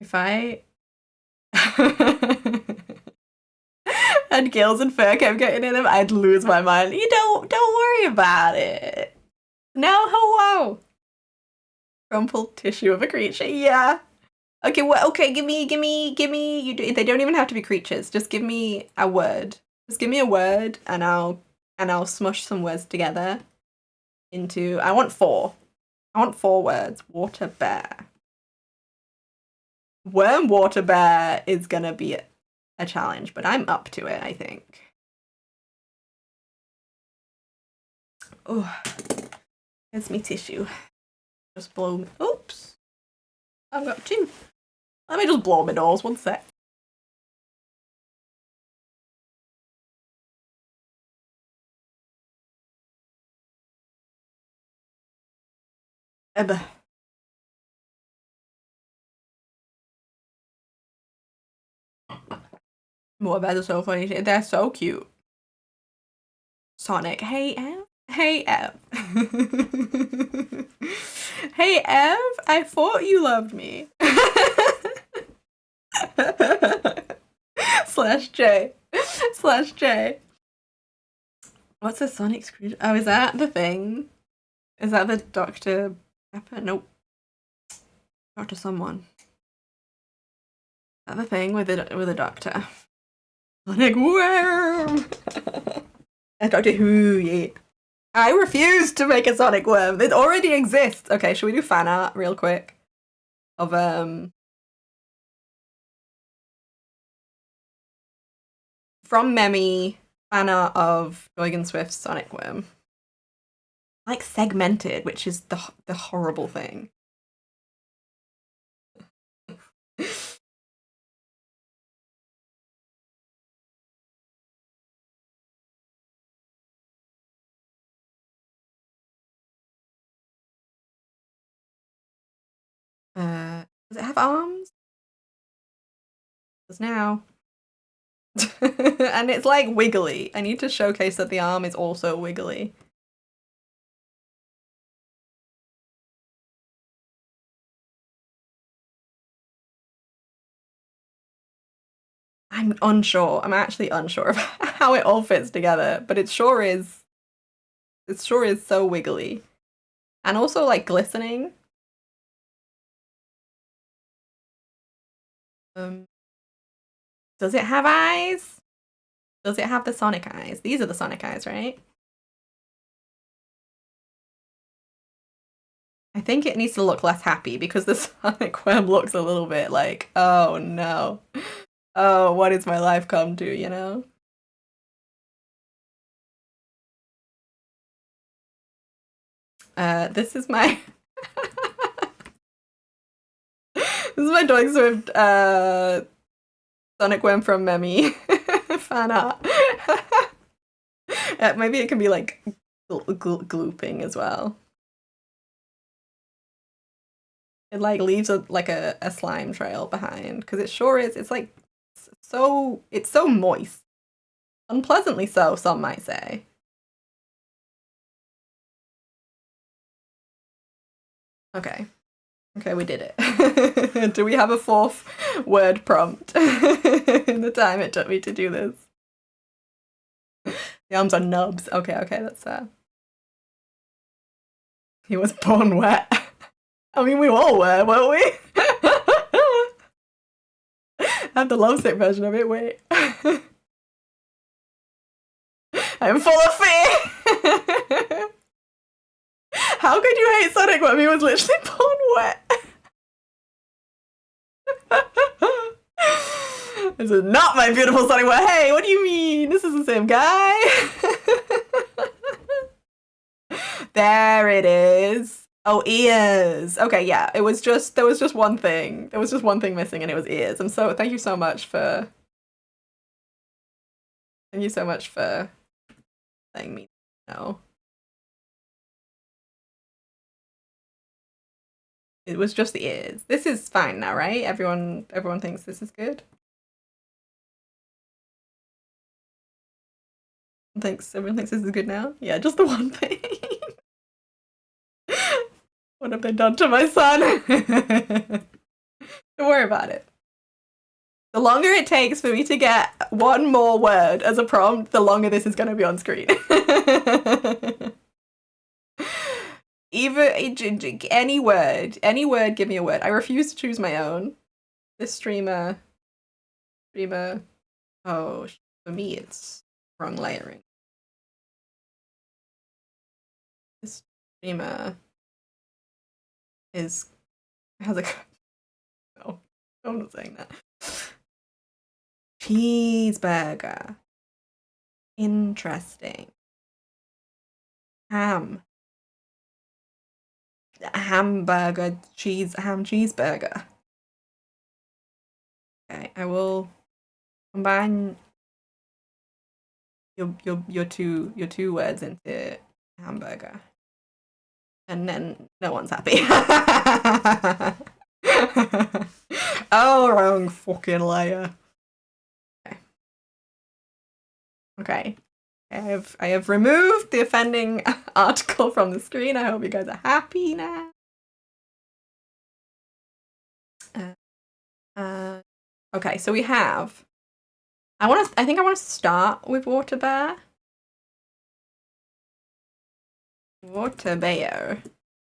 If I had gills and fur kept getting in them, I'd lose my mind. You don't worry about it. No, hello. Crumpled tissue of a creature. Yeah. Okay, well, okay, give me, they don't even have to be creatures. Just give me a word. Just give me a word and I'll smush some words together into, I want 4. I want 4 words. Water bear. Worm water bear is gonna be a challenge, but I'm up to it, I think. Oh, here's me tissue. Just blow me. Oops. I've got 2. Let me just blow my nose, 1 sec. More bears are so funny. They're so cute. Sonic. Hey, Ev. Hey, Ev. Hey, Ev. I thought you loved me. /J. /J. What's a Sonic Screwdriver? Oh, is that the thing? Is that the Dr. Pepper? Nope. Dr. Someone. Is that the thing with a doctor? Sonic Worm! Doctor Who, yeah. I refuse to make a Sonic Worm. It already exists. Okay, should we do fan art real quick? Of, from Memmy, fan art of Joygan Swift's Sonic Worm. like segmented, which is the horrible thing. Does it have arms? Does now. And it's like wiggly. I need to showcase that the arm is also wiggly. I'm unsure. I'm actually unsure of how it all fits together, but it sure is. It sure is so wiggly. And also like glistening. Um, does it have eyes? Does it have the Sonic eyes? These are the Sonic eyes, right? I think it needs to look less happy because the Sonic web looks a little bit like, oh no. Oh, what has my life come to, you know? This is my this is my Doink Swift Sonic Worm from Memi fan art. Maybe it can be like glooping as well. It like leaves a slime trail behind because it sure is. It's like it's so moist, unpleasantly so. Some might say. Okay, okay, we did it. Do we have a fourth word prompt in the time it took me to do this? The arms are nubs. Okay, okay, that's fair. He was born wet. I mean, we all were, weren't we? I have the lovesick version of it. Wait. I'm full of fear. How could you hate Sonic when he was literally born wet? This is not my beautiful Sonic wet. Hey, what do you mean? This is the same guy. There it is. Oh, ears. Okay, yeah. There was just one thing. There was just one thing missing, and it was ears. Thank you so much for letting me know. It was just the ears. This is fine now, right? Everyone thinks this is good. Everyone thinks this is good now. Yeah, just the one thing. What have they done to my son? Don't worry about it. The longer it takes for me to get one more word as a prompt, the longer this is going to be on screen. Either any word, give me a word. I refuse to choose my own. This streamer, oh, for me it's wrong layering. This streamer has a no, I'm not saying that. Cheeseburger. Interesting. Ham cheeseburger. Okay, I will combine your two words into hamburger. And then no one's happy. Oh, wrong fucking layer. Okay. Okay. I have removed the offending article from the screen. I hope you guys are happy now. Okay, so we have. I think I want to start with Water Bear. Water Bear.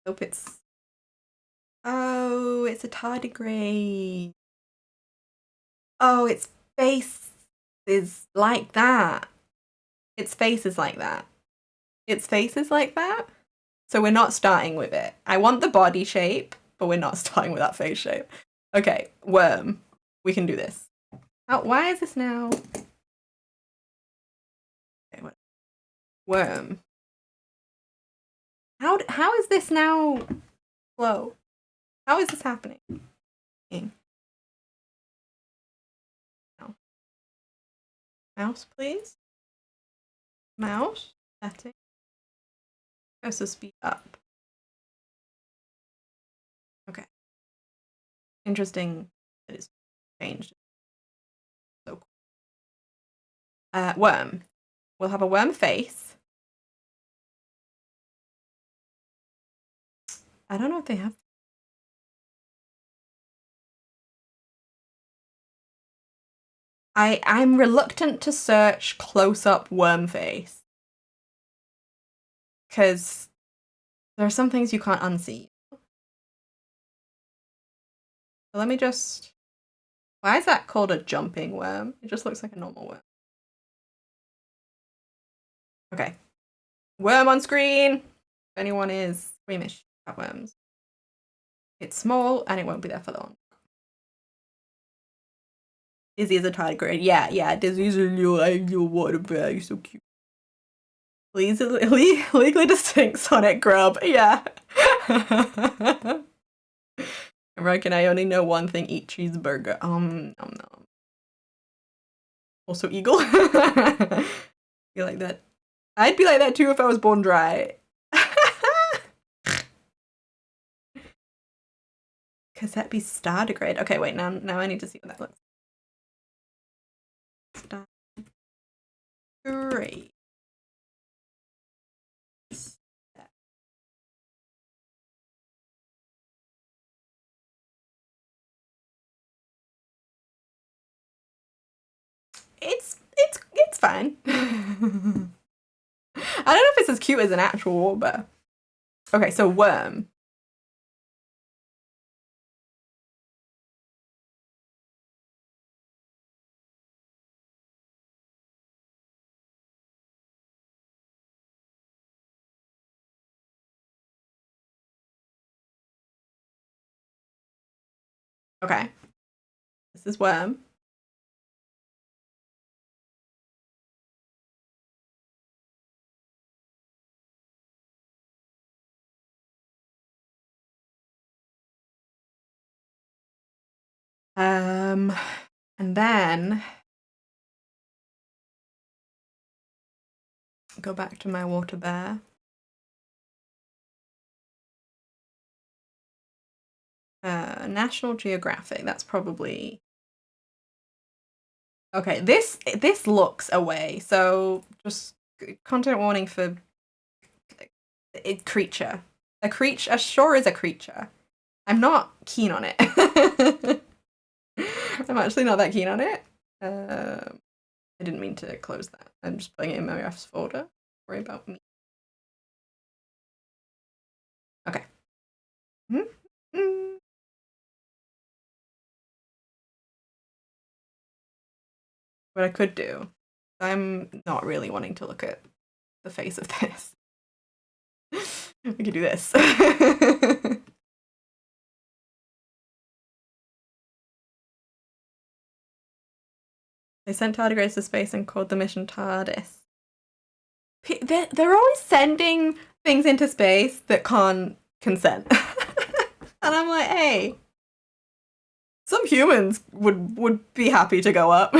Hope it's. Oh, it's a tardigrade. Oh, its face is like that. Its face is like that. Its face is like that. So we're not starting with it. I want the body shape, but we're not starting with that face shape. Okay, worm. We can do this. Why is this now? Okay, what? Worm. How is this now slow? How is this happening? Mouse, please. Mouse. Setting. Press the speed up. Okay. Interesting that it's changed. So cool. Worm. We'll have a worm face. I don't know if they have. I'm reluctant to search close-up worm face. Because there are some things you can't unsee. So let me just... Why is that called a jumping worm? It just looks like a normal worm. Okay. Worm on screen! If anyone is squeamish about worms. It's small and it won't be there for long. Izzy is a tardigrade. Yeah. Dizzy's a little water bag. So cute. Legally distinct Sonic grub. Yeah. I reckon I only know one thing: eat cheeseburger. No. Also eagle. Be like that. I'd be like that too if I was born dry. Cause that'd be stardigrade. Okay, wait. Now I need to see what that looks. Stardigrade. It's fine. I don't know if it's as cute as an actual warbler. Okay, so worm. Okay. This is worm. And then go back to my water bear. National Geographic. That's probably okay. This looks away. So just content warning for creature. A shore is a creature. I'm not keen on it. I'm actually not that keen on it. I didn't mean to close that. I'm just putting it in my refs folder. Don't worry about me. Okay. Mm-hmm. What I could do, I'm not really wanting to look at the face of this. We could do this. They sent tardigrades to space and called the mission TARDIS. They're always sending things into space that can't consent. And I'm like, hey, some humans would be happy to go up.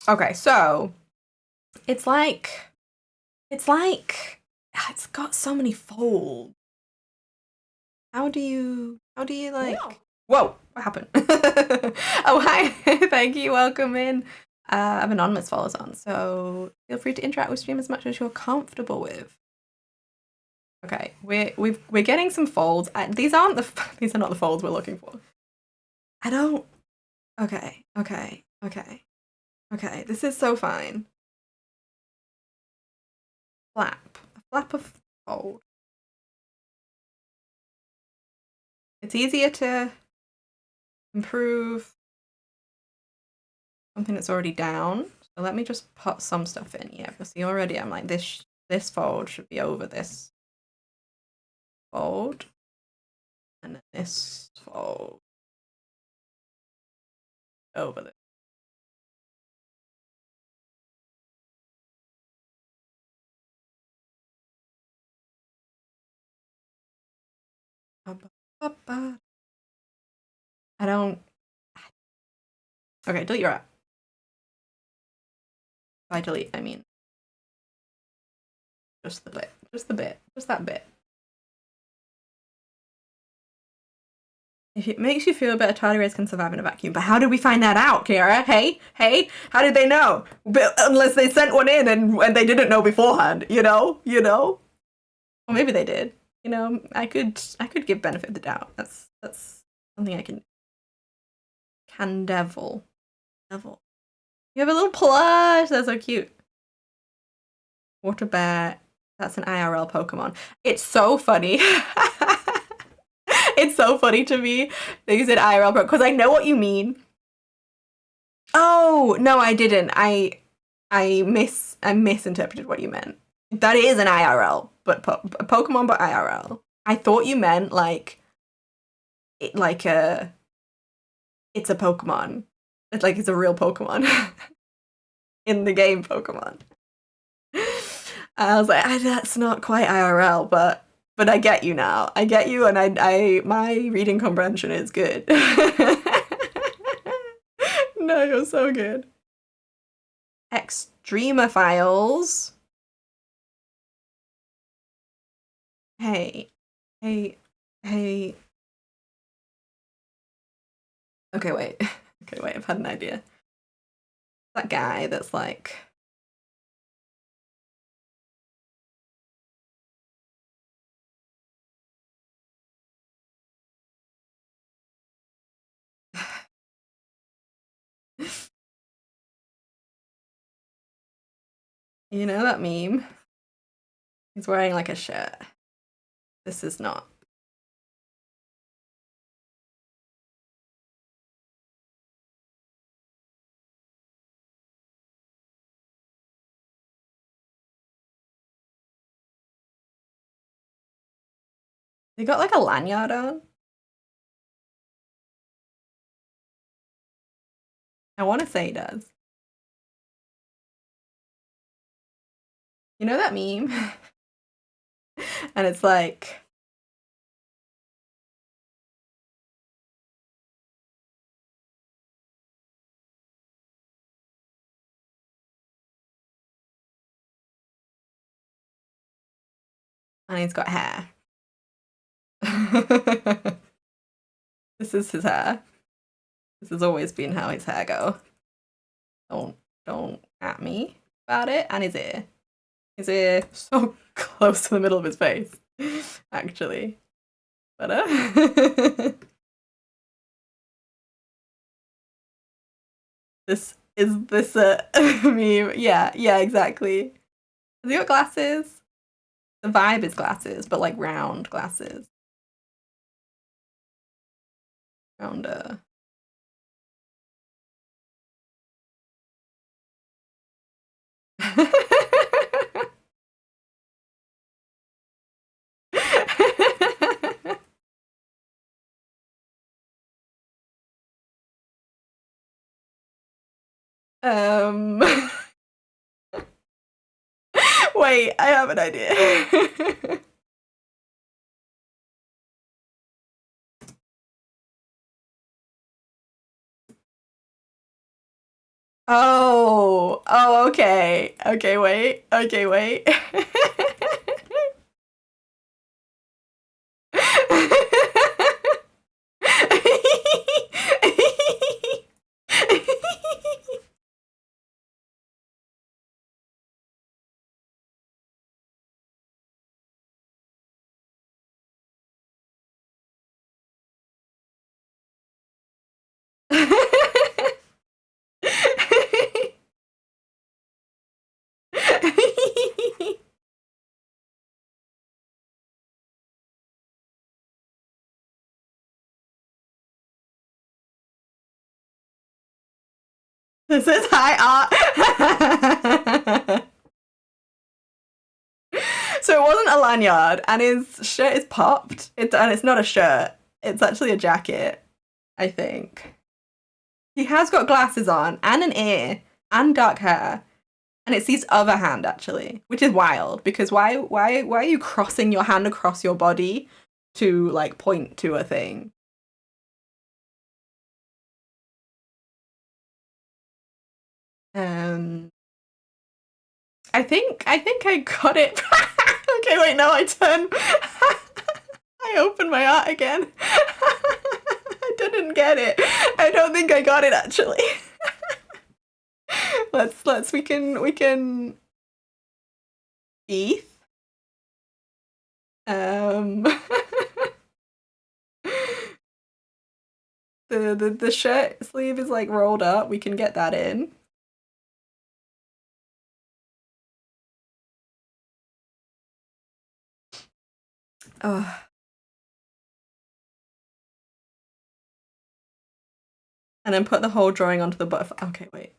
Okay, so it's got so many folds. How do you like? Whoa, what happened? Oh, hi. Thank you. Welcome in. I have anonymous followers on, so feel free to interact with stream as much as you're comfortable with. Okay, we're getting some folds. These are not the folds we're looking for. I don't. Okay. This is so fine. A flap of fold. It's easier to improve something that's already down. So let me just put some stuff in. Yeah, because see already I'm like this fold should be over this fold, and then this fold over this. I don't. Okay, delete your app. By delete, I mean just the bit. Just the bit. Just that bit. If it makes you feel better, tardigrades can survive in a vacuum. But how did we find that out, Kiara? Hey? How did they know? But unless they sent one in and they didn't know beforehand, you know? Or maybe they did. I could give benefit of the doubt. That's something I can devil. You have a little plush. That's so cute. Water bear. That's an IRL Pokemon. It's so funny. It's so funny to me that you said IRL because I know what you mean. Oh no, I didn't. I misinterpreted what you meant. That is an IRL, but Pokemon, but IRL. I thought you meant like it's a Pokemon. It's like it's a real Pokemon in the game Pokemon. I was like, that's not quite IRL, but I get you now. I get you, and I my reading comprehension is good. No, you're so good. Extremophiles. Hey. Okay, wait. I've had an idea. That guy that's like. You know that meme? He's wearing like a shirt. This is not. He got like a lanyard on. I want to say he does. You know that meme? And it's like. And he's got hair. This is his hair. This has always been how his hair go. Don't at me about it. And his ear. His ear so close to the middle of his face, actually. But this a meme? Yeah, exactly. Has he got glasses? The vibe is glasses, but like round glasses. Rounder. um Wait, I have an idea. Oh, okay. Okay, wait. This is high art. So it wasn't a lanyard, and his shirt is popped. And it's not a shirt. It's actually a jacket, I think. He has got glasses on, and an ear, and dark hair. And it's his other hand, actually, which is wild, because why are you crossing your hand across your body to like point to a thing. I think I got it. Okay, wait, no, I turn. I open my art again. I didn't get it. I don't think I got it actually. We can ETH. The shirt sleeve is like rolled up. We can get that in. Oh. And then put the whole drawing onto the butterfly. Okay, wait.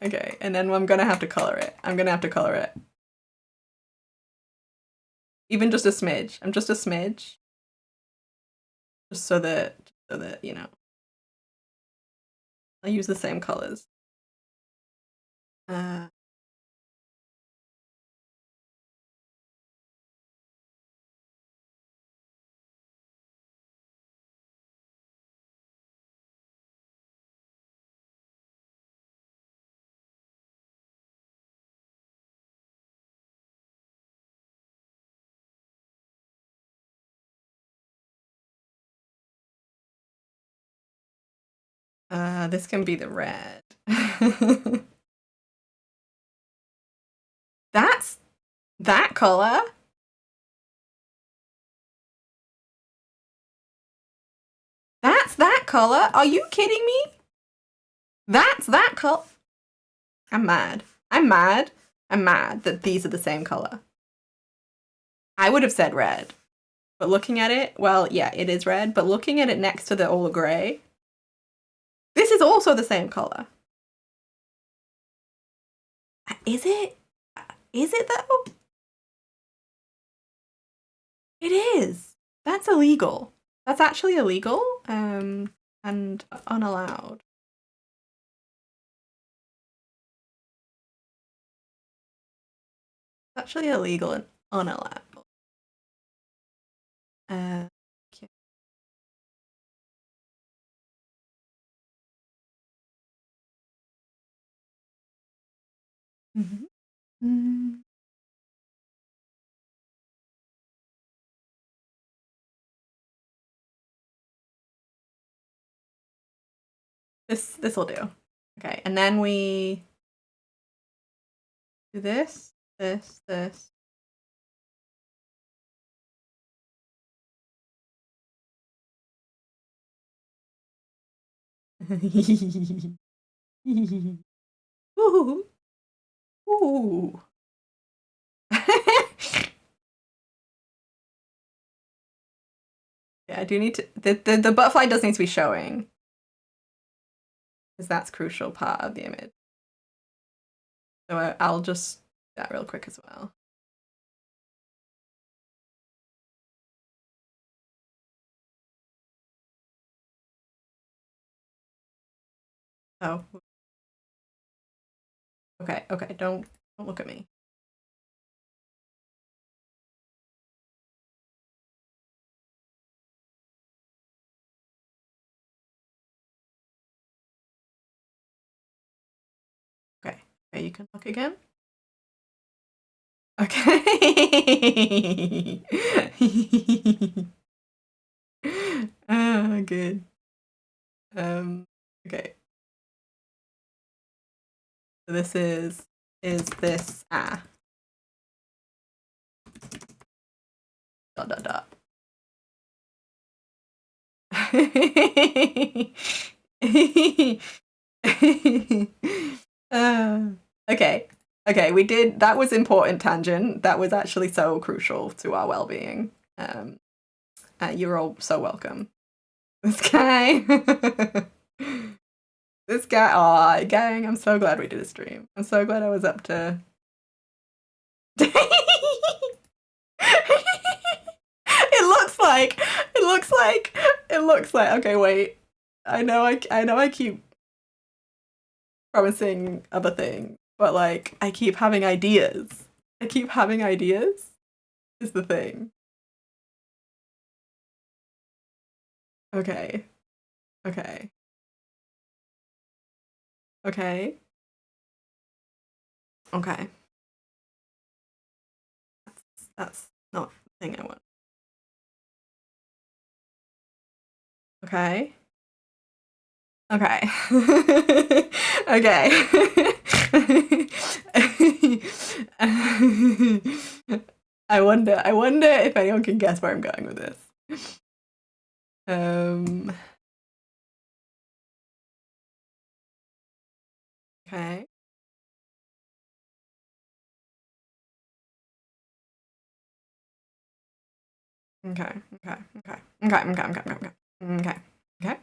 Okay. And then I'm gonna have to color it. I'm gonna have to color it. Even just a smidge. I'm just a smidge. Just so that, you know, I use the same colors. This can be the red. That's that color. That's that color. Are you kidding me? That's that color. I'm mad. I'm mad. I'm mad that these are the same color. I would have said red. But looking at it, well, yeah, it is red. But looking at it next to the all gray, this is also the same color. Is it? Is it though? It is. That's illegal. That's actually illegal. And unallowed. It's actually illegal and unallowed. Okay. Mm-hmm. This will do. Okay, and then we do this. Ooh. Ooh. Yeah, I do need to. The butterfly does need to be showing, because that's crucial part of the image. So I'll just do that real quick as well. Oh. Okay. Don't look at me. Okay. Okay, you can look again. Okay. Good. Okay. So this is this dot dot dot. Okay. Okay, we did. That was important tangent. That was actually so crucial to our well-being. You're all so welcome. This guy. This guy. Aw, gang, I'm so glad we did a stream. I'm so glad I was up to It looks like it looks like okay, wait. I know I keep promising other things, but like I keep having ideas. I keep having ideas is the thing. Okay. Okay. Okay. Okay. That's not the thing I want. Okay. Okay. Okay. I wonder if anyone can guess where I'm going with this. Um, okay. Okay. Okay. Okay. Okay. Okay. Okay. Okay. Okay. Okay.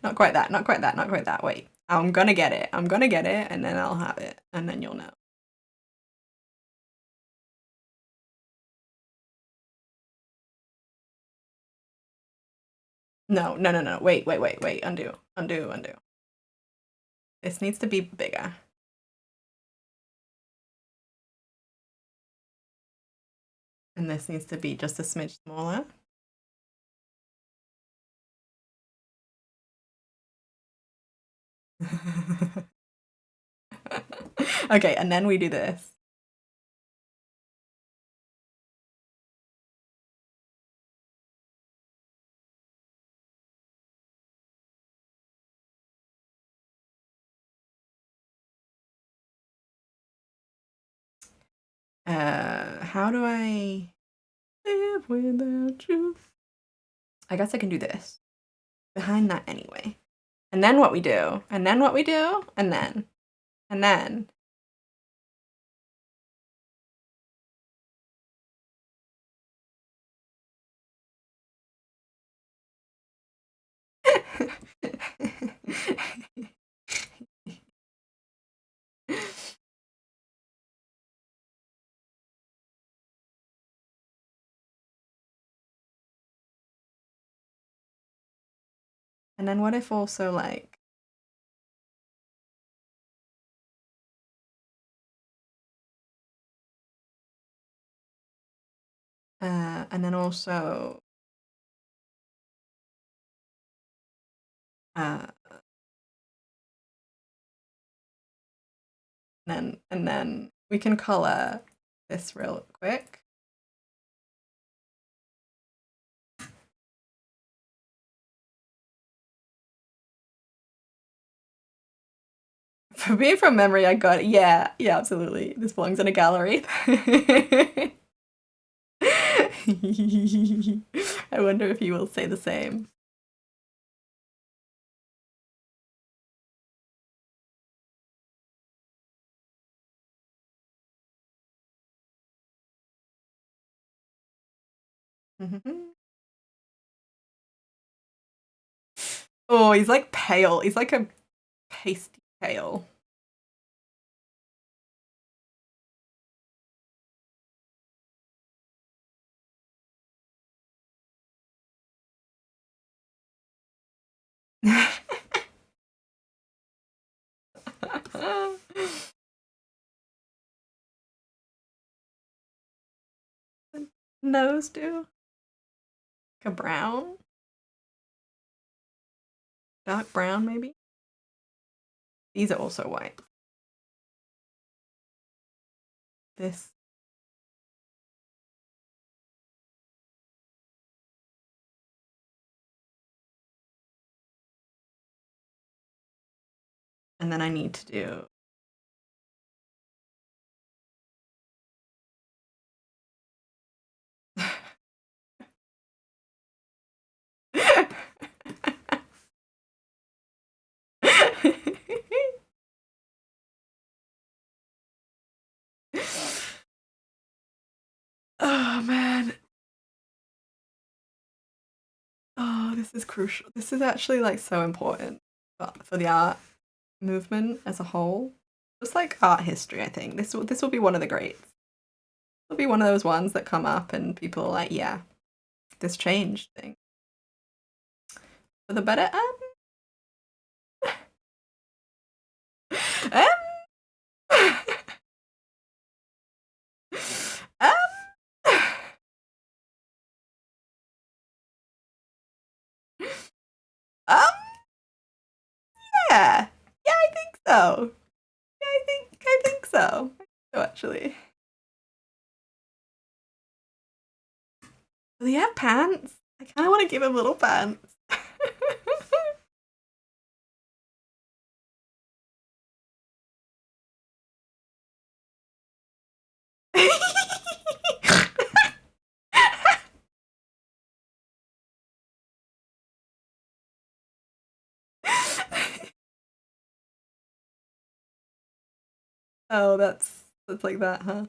Not quite that. Not quite that. Not quite that. Wait. I'm gonna get it. I'm gonna get it, and then I'll have it, and then you'll know. No. No. No. No. Wait. Wait. Wait. Wait. Undo. Undo. Undo. This needs to be bigger. And this needs to be just a smidge smaller. Okay, and then we do this. How do I live without you? I guess I can do this. Behind that anyway. And then what we do, and then what we do, and then. And then what if also like and then also uh and then we can color this real quick. For being from memory, I got it. Yeah, yeah, absolutely. This belongs in a gallery. I wonder if you will say the same. Oh, he's like pale. He's like a pasty pale. Nose do? Like a brown? Dark brown, maybe? These are also white. This. And then I need to do. Oh man. this is crucial. This is actually like so important for the art movement as a whole. Just like art history, I think this will be one of the greats. It'll be one of those ones that come up and people are like, yeah, this changed thing for the better. Um, um, um, yeah, yeah, I think so. Yeah, I think so. So actually, do he have pants? I kind of want to give him little pants. Oh, that's like that, huh?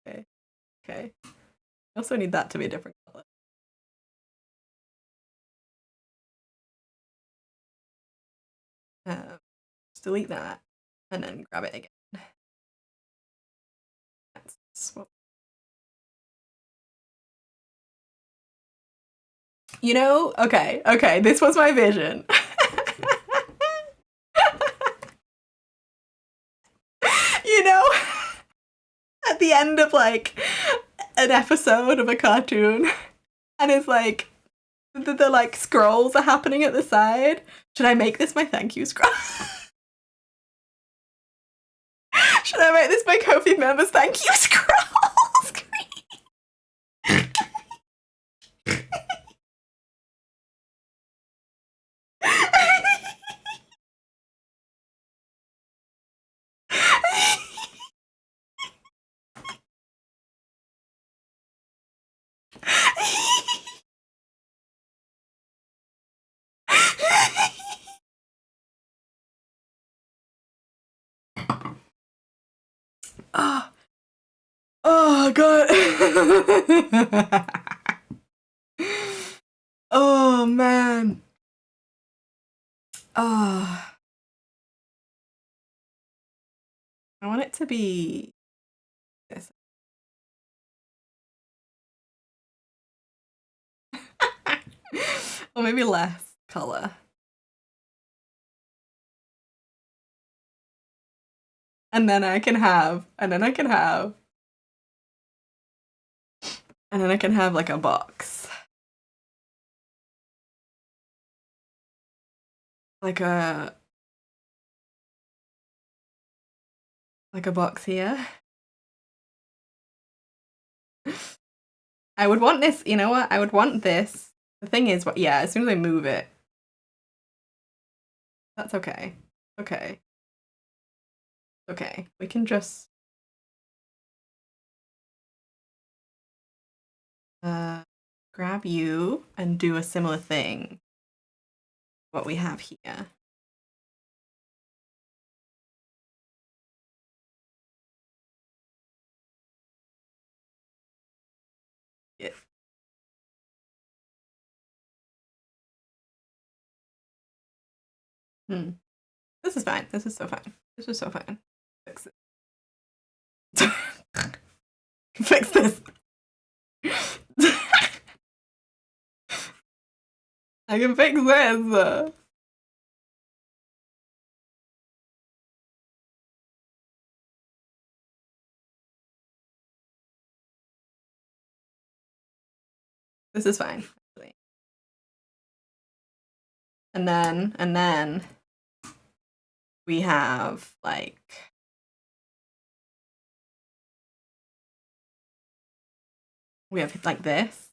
Okay, okay. I also need that to be a different color. Just delete that and then grab it again. That's what... You know, okay, this was my vision. You know, at the end of like an episode of a cartoon, and it's like the like scrolls are happening at the side. Should I make this my thank you scroll? Should I make this my Ko-fi members thank you scroll screen? Oh, oh god. Oh man. Oh, I want it to be this. Or maybe less color. And then I can have, and then I can have, and then I can have like a box. Like a box here. I would want this, you know what? I would want this. The thing is, what? Yeah, as soon as I move it, that's okay. Okay. Okay. We can just grab you and do a similar thing. What we have here. Yeah. This is fine. This is so fine. This is so fine. Fix it. Fix this. I can fix this. This is fine. Actually. And then we have like this.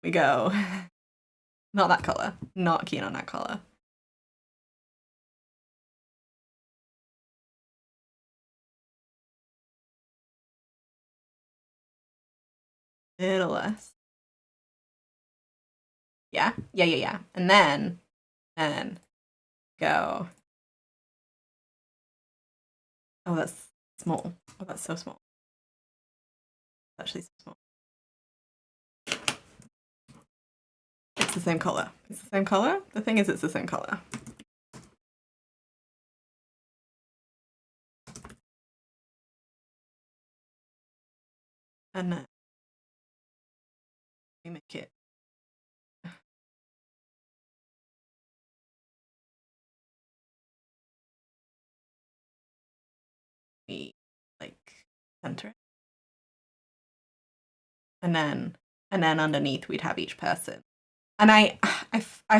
We go. Not that color. Not keen on that color. Little less. Yeah. And then go. Oh, that's small. Oh, that's so small. It's actually so small. It's the same color. It's the same color. The thing is, it's the same color. And then we make it. We like center it. And then underneath we'd have each person. And I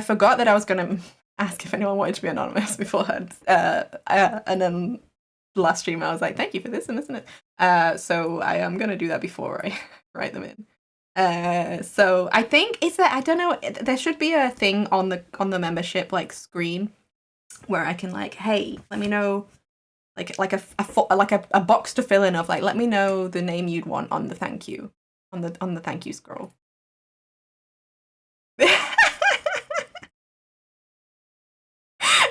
forgot that I was gonna ask if anyone wanted to be anonymous beforehand. And then the last stream I was like, thank you for this and this and it. So I am gonna do that before I write them in. So I think is that I don't know. There should be a thing on the membership like screen where I can like, hey, let me know, like a box to fill in of like, let me know the name you'd want on the thank you, on the thank you scroll.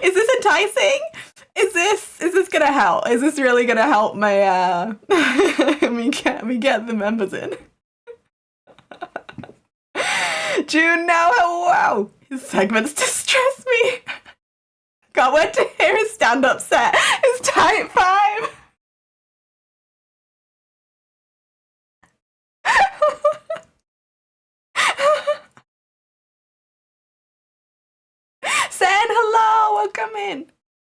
Is this enticing? Is this gonna help? Is this really gonna help my me get the members in? June now, wow! His segments distress me. Can't wait to hear his stand-up set. It's type 5. Saying hello, welcome in.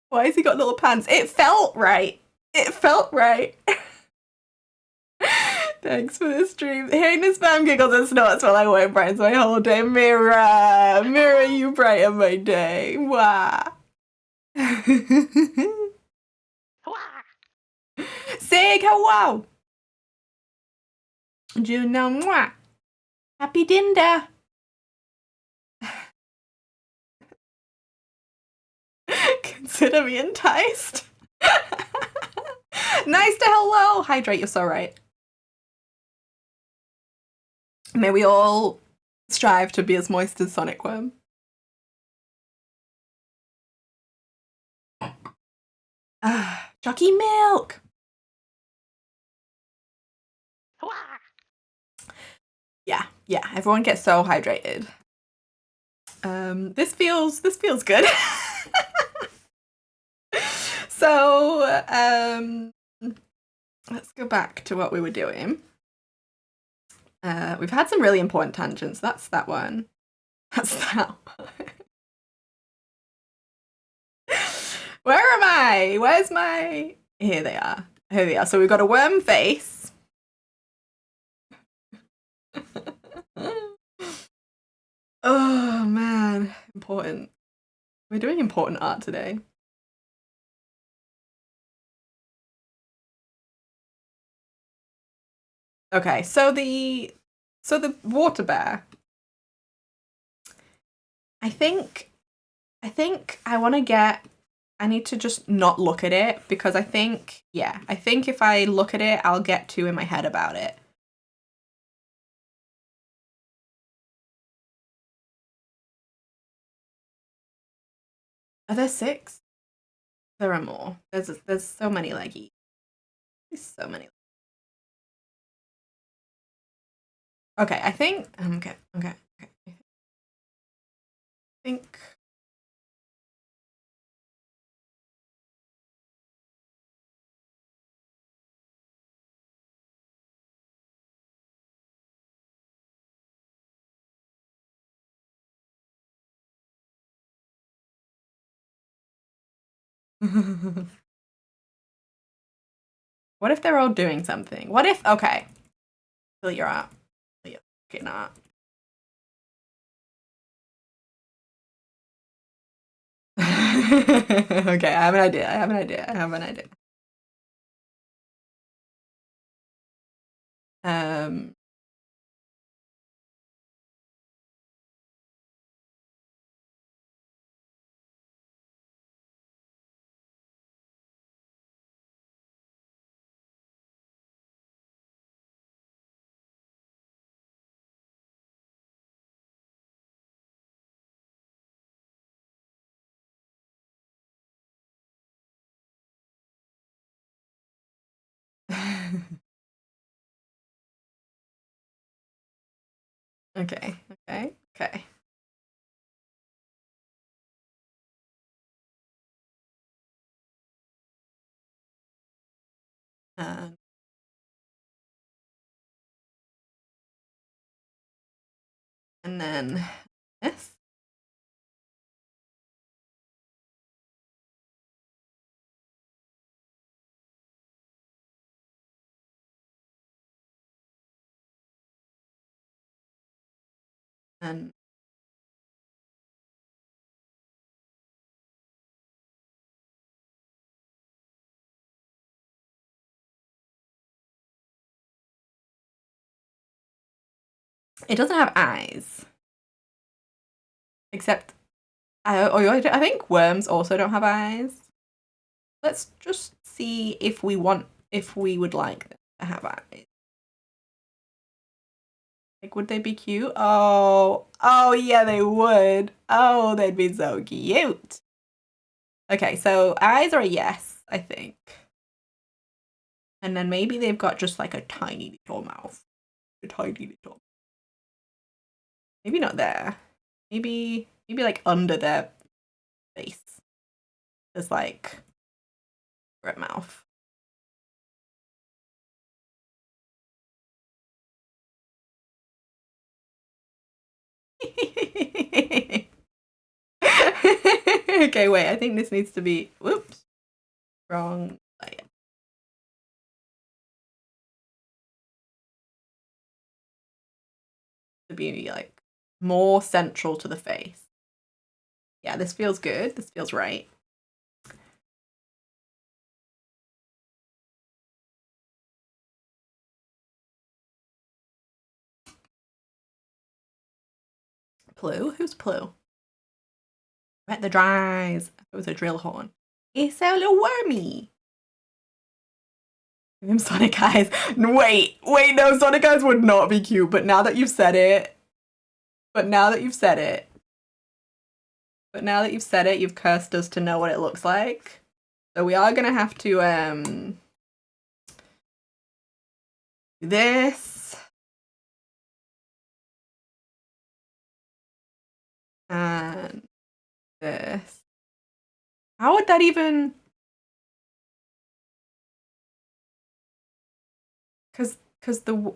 Why has he got little pants? It felt right. It felt right. Thanks for the stream. Hearing the spam giggles and snorts while I work brightens my whole day. Mirror, mirror, you brighten my day. Wah. Sig, hello. June now, mwah. Happy Dinda. Consider me enticed. Nice to hello. Hydrate, you're so right. May we all strive to be as moist as Sonic Worm. Jockey milk. Yeah, everyone gets so hydrated. This feels good. So, let's go back to what we were doing. We've had some really important tangents. That's that one. That's that one. Where am I? Where's my... Here they are. Here they are. So we've got a worm face. Oh, man. Important. We're doing important art today. Okay, so the water bear. I think I want to get... I need to just not look at it because I think if I look at it, I'll get too in my head about it. Are there 6? There are more. There's so many leggy. There's so many. Okay, I think okay. I think what if they're all doing something? What if okay. Fill your art. Fill your fucking art. Okay, I have an idea. Okay. And then this. And it doesn't have eyes. Except, I think worms also don't have eyes. Let's just see if we would like them to have eyes. Like, would they be cute? Oh yeah, they would. Oh, they'd be so cute. Okay, so eyes are a yes, I think. And then maybe they've got just like a tiny little mouth. A tiny little. Maybe not there. Maybe like under their face. There's like red mouth. Okay, wait, I think this needs to be, whoops, wrong layer. To be like more central to the face. Yeah, this feels good. This feels right. Plue? Who's Plue? Wet the dries. It was a drill horn. It's a little wormy. Give him Sonic eyes. Wait, no, Sonic eyes would not be cute, but now that you've said it, you've cursed us to know what it looks like. So we are gonna have to do this. And this. How would that even? Because the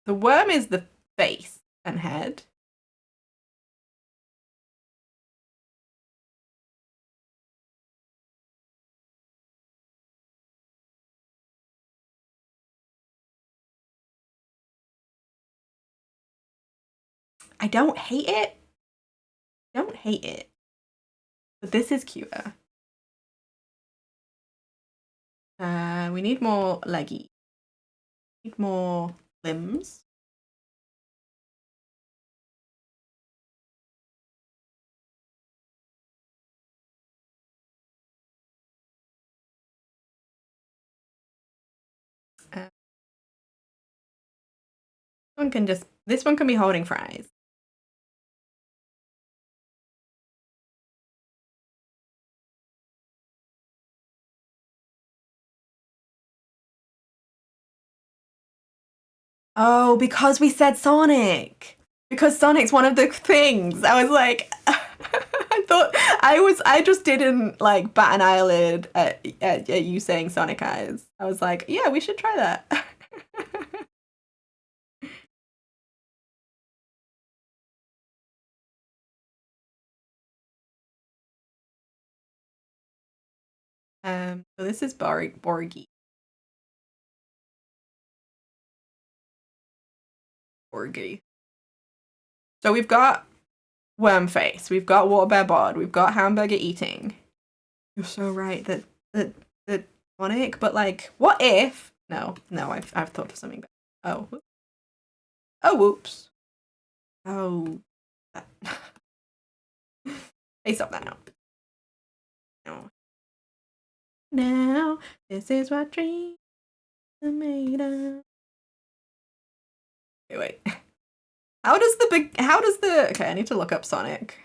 worm is the face and head. I don't hate it. Don't hate it. But this is cuter. We need more leggy. Need more limbs. This one can be holding fries. Oh, because we said Sonic. Because Sonic's one of the things. I was like, I just didn't like bat an eyelid at you saying Sonic eyes. I was like, yeah, we should try that. So this is Borgi. Borgi. So we've got worm face, we've got water bear bod, we've got hamburger eating. You're so right that Sonic, but like, what if? No, I've thought of something better. Oh, whoops. Oh, hey, stop that now. No. Now this is what dreams are made of. Wait. How does the okay, I need to look up Sonic.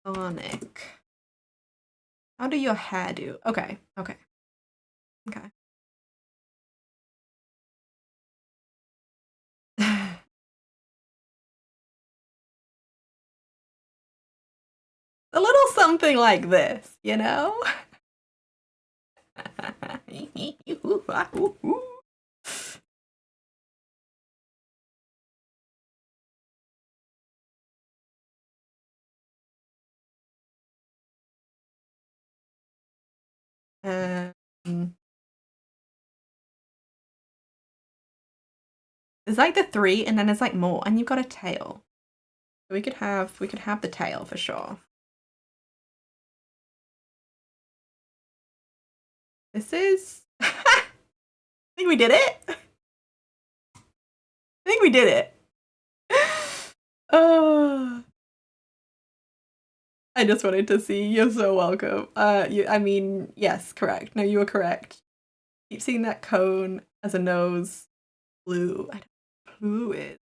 Sonic. How do your hair do? Okay. A little something like this, you know? Um, there's like the three, and then there's like more, and you've got a tail. We could have the tail for sure. This is. I think we did it. I think we did it. Oh. I just wanted to see. You're so welcome. I mean, yes, correct. No, you were correct. Keep seeing that cone as a nose. Blue. I don't know who is.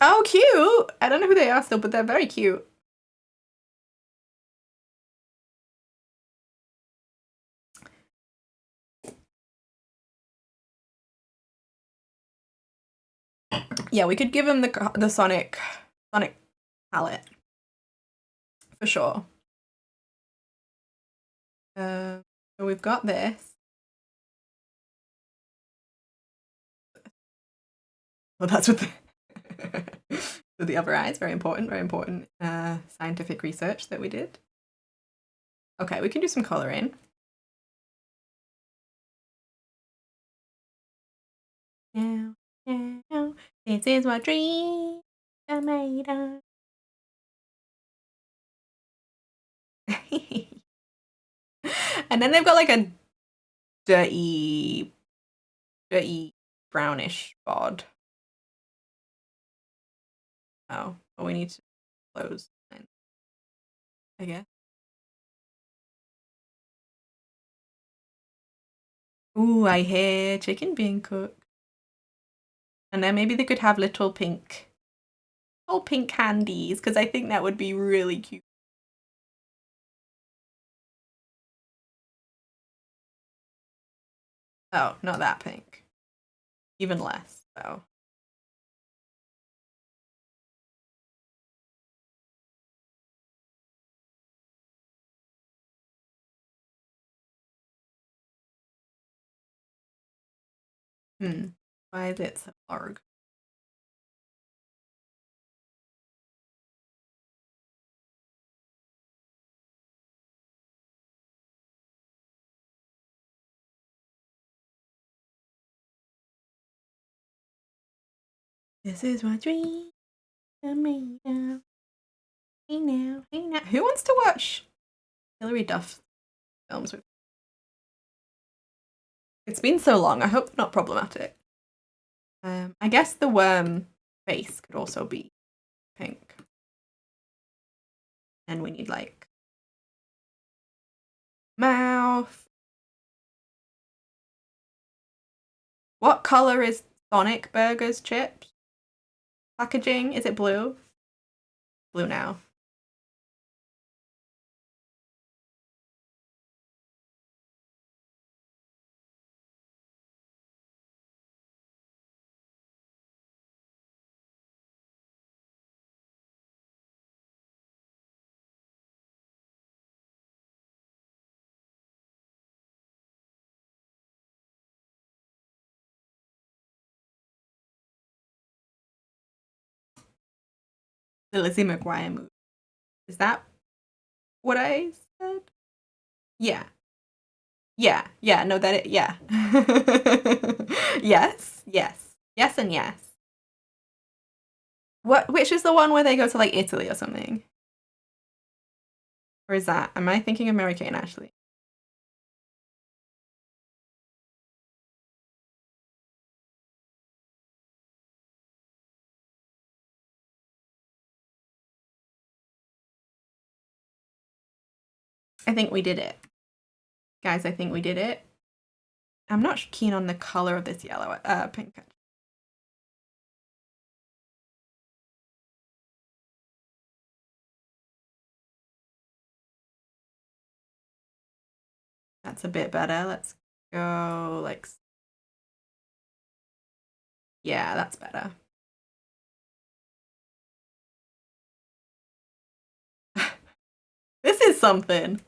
Oh, cute! I don't know who they are still, but they're very cute. Yeah, we could give him the Sonic palette for sure. So we've got this. Well, that's what the other eyes. Very important. Very important. Scientific research that we did. Okay, we can do some coloring. Now, this is what dreams are made of. And then they've got like a dirty brownish bod. Oh, but we need to close, I guess. Ooh, I hear chicken being cooked. And then maybe they could have little pink candies, because I think that would be really cute. Oh, not that pink. Even less, though. Why is it so large? This is what dreams are made of. Hey now, hey now. Who wants to watch Hilary Duff films with? It's been so long. I hope they're not problematic. I guess the worm face could also be pink. And we need like mouth. What color is Sonic Burgers chips? Packaging? Is it blue? Blue now. The Lizzie McGuire movie. Is that what I said? Yeah. Yeah, no, yeah. Yes, yes. Yes and yes. Which is the one where they go to like Italy or something? Or is that, am I thinking American actually? I think we did it. Guys, I think we did it. I'm not keen on the color of this yellow, pink. That's a bit better. Let's go like, yeah, that's better. is something.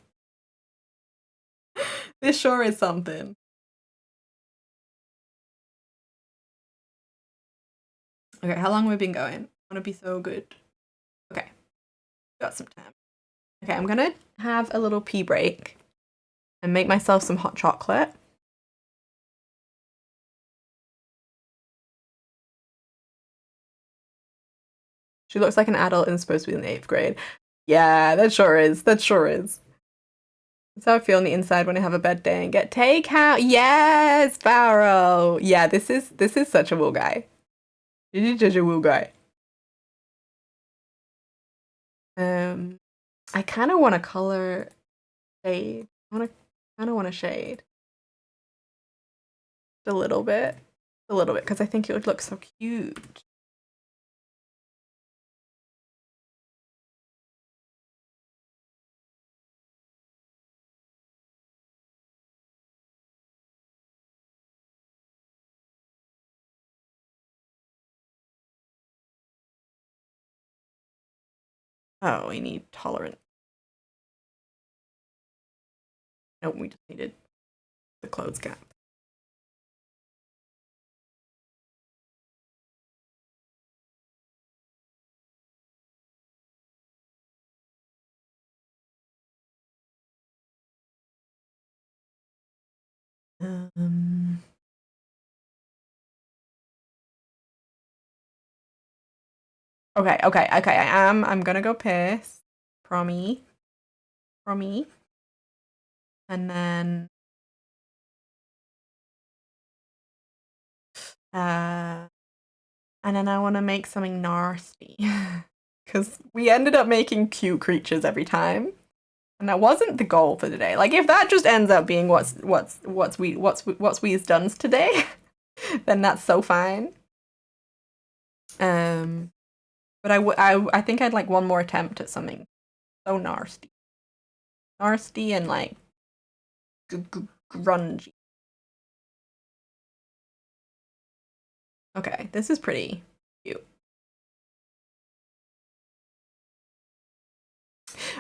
This sure is something. Okay, how long have we been going? I want to be so good. Okay, got some time. Okay, I'm gonna have a little pee break and make myself some hot chocolate. She looks like an adult and is supposed to be in the 8th grade. Yeah, that sure is. That sure is. That's how I feel on the inside when I have a bad day and get takeout. Yes, Barrow. Yeah, this is such a wool guy. This is such a wool guy. I kind of want to color shade. I kind of want to shade a little bit, because I think it would look so cute. Oh, we need tolerant. Nope, we just needed the clothes gap. Okay. I'm gonna go piss. Promi. And then I want to make something nasty. Because we ended up making cute creatures every time. And that wasn't the goal for today. Like if that just ends up being what's we's done today, then that's so fine. But I think I'd like one more attempt at something so nasty and like grungy. Okay, this is pretty cute.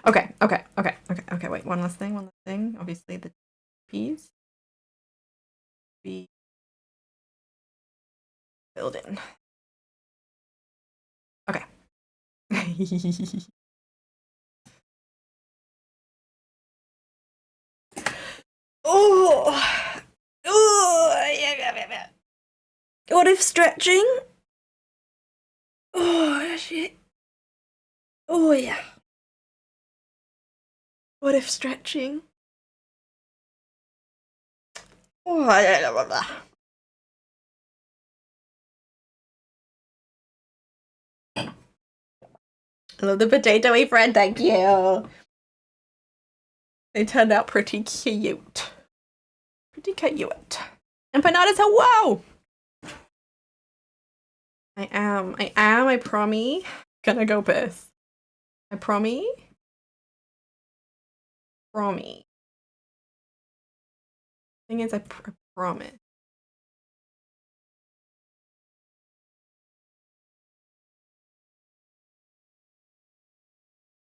Okay. Wait, one last thing. Obviously, the peas be filled in. Okay. Oh, yeah. What if stretching? Oh shit. Oh yeah. What if stretching? Oh, I love the potatoy friend, thank you. They turned out pretty cute. And Panada's hello! I promise. Gonna go piss. I promise. Thing is, I promise.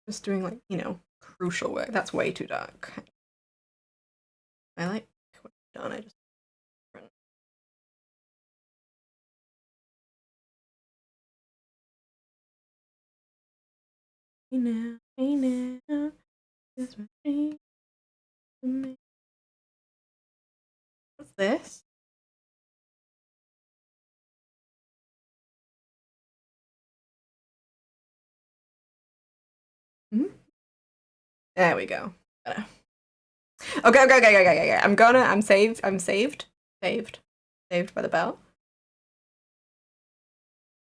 Just doing like, crucial work. That's way too dark. I like what I've done. I just Hey now, this machine. What's this? There we go. Okay. I'm saved. Saved by the bell.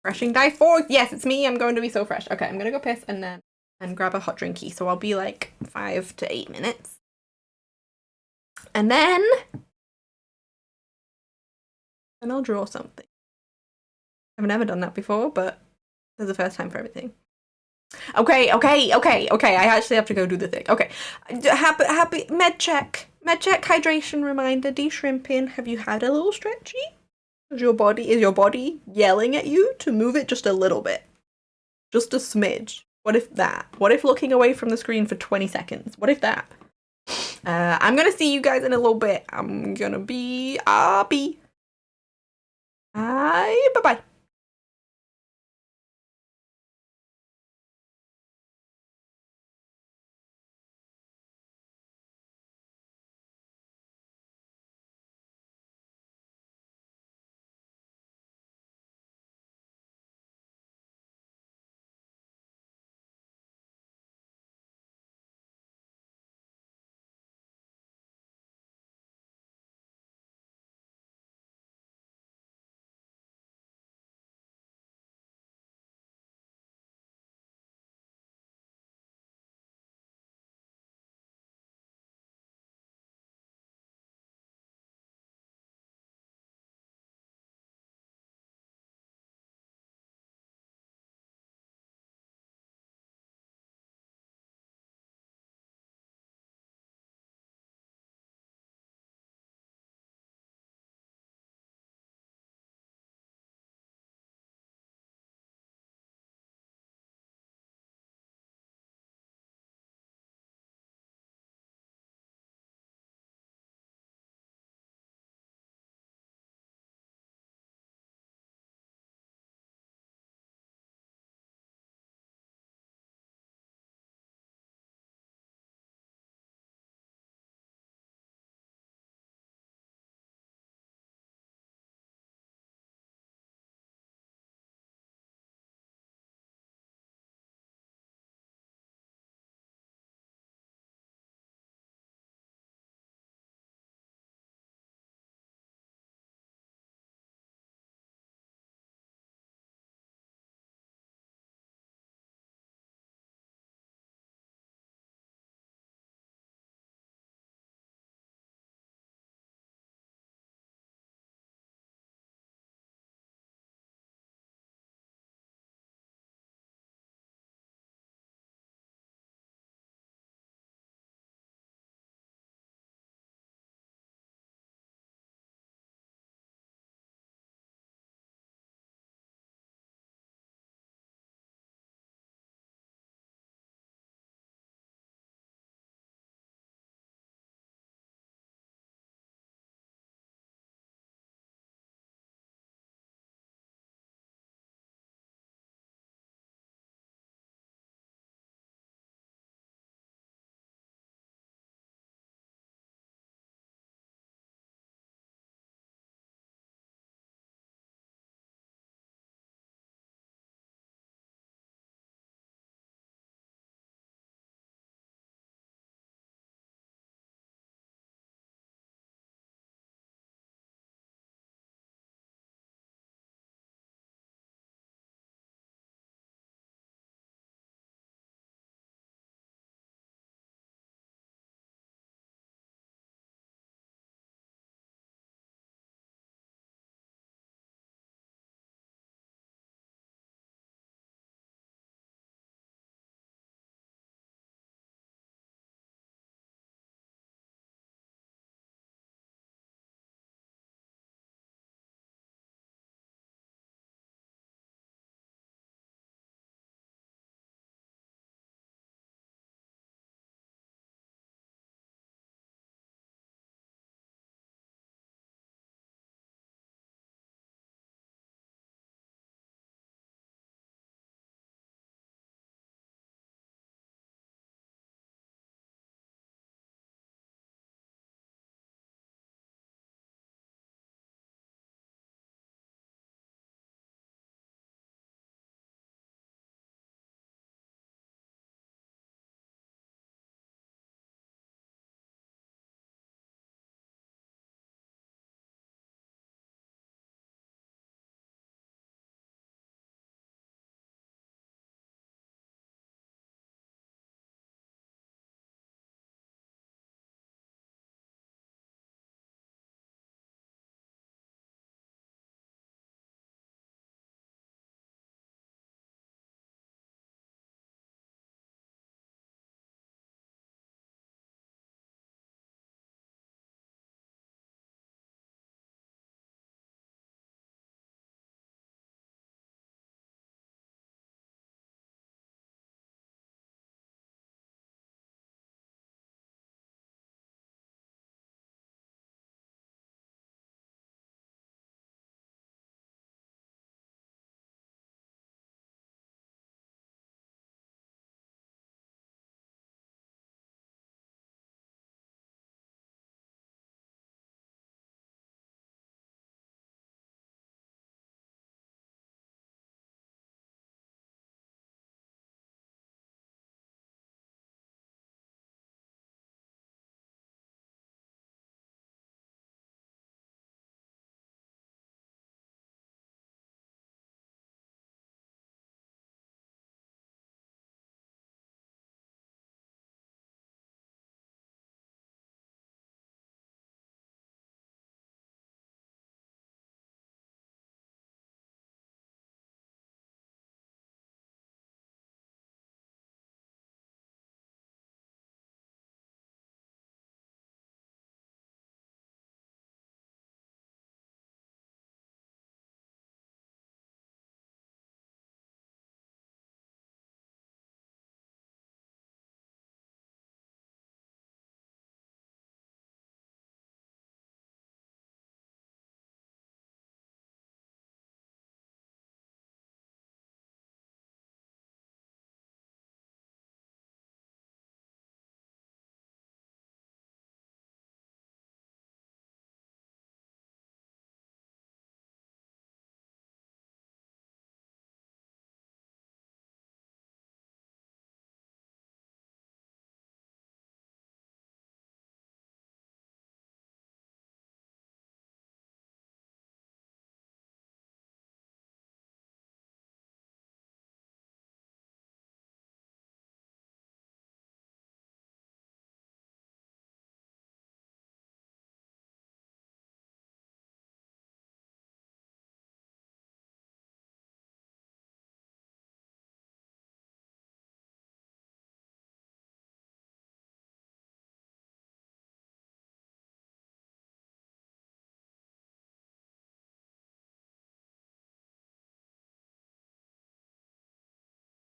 Freshing die 4. Yes, it's me. I'm going to be so fresh. Okay, I'm gonna go piss and grab a hot drinky. So I'll be like 5 to 8 minutes. And then I'll draw something. I've never done that before, but there's a first time for everything. Okay. I actually have to go do the thing. Okay. Happy med check hydration reminder, de-shrimping. Have you had a little stretchy? Is your body yelling at you to move it just a little bit? Just a smidge. What if that? What if looking away from the screen for 20 seconds? What if that? I'm gonna see you guys in a little bit. I'm gonna be RB. Bye bye.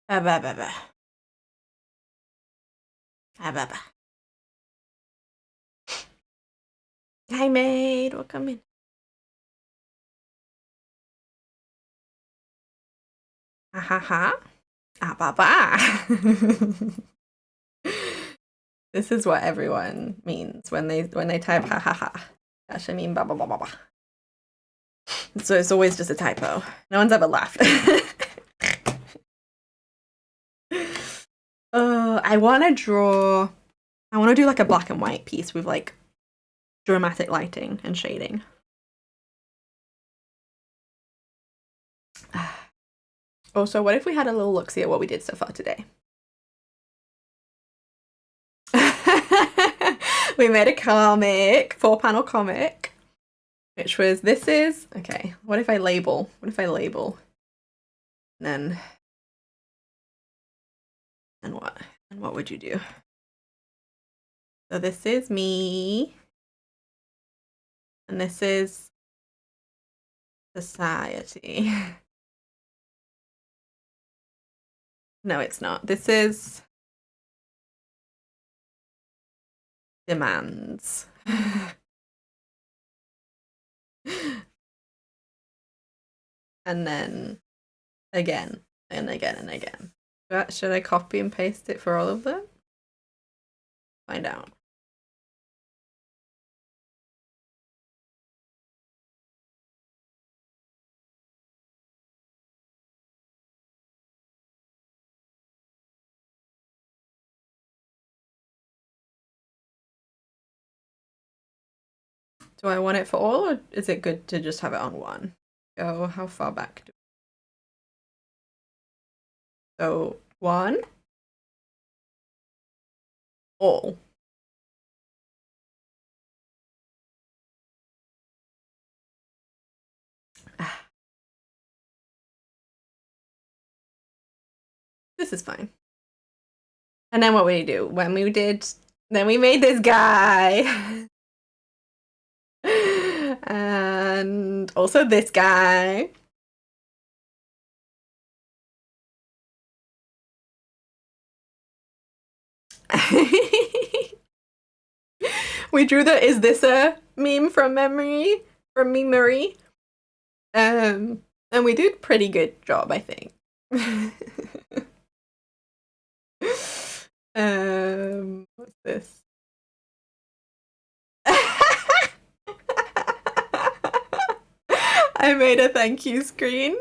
Bah, bah, bah, bah. Bah, bah, bah. Hi, maid. Welcome in. Ha ha ha. Ah, bah, bah. This is what everyone means when they type ha ha ha. Gosh, I mean ba ba ba ba ba. So it's always just a typo. No one's ever laughed. I want to draw. I want to do like a black and white piece with like dramatic lighting and shading. Also, what if we had a little look-see at what we did so far today? We made a comic, 4-panel comic, which was okay. What if I label? And what? And what would you do? So this is me. And this is society. No, it's not. This is demands. And then again and again and again. Should I copy and paste it for all of them? Find out. Do I want it for all, or is it good to just have it on one? Go, how far back do so one, all. This is fine. And then what we do? Then we made this guy. And also this guy. We drew the "is this a meme from memory" from memory. And we did pretty good job, I think. What's this? I made a thank you screen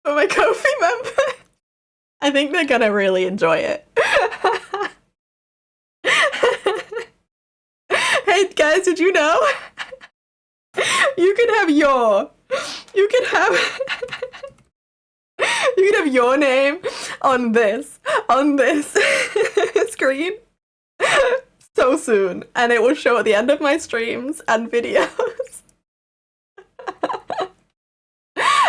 for my Ko-fi members. I think they're gonna really enjoy it. Hey guys, did you know? You can have your name on this screen so soon, and it will show at the end of my streams and videos.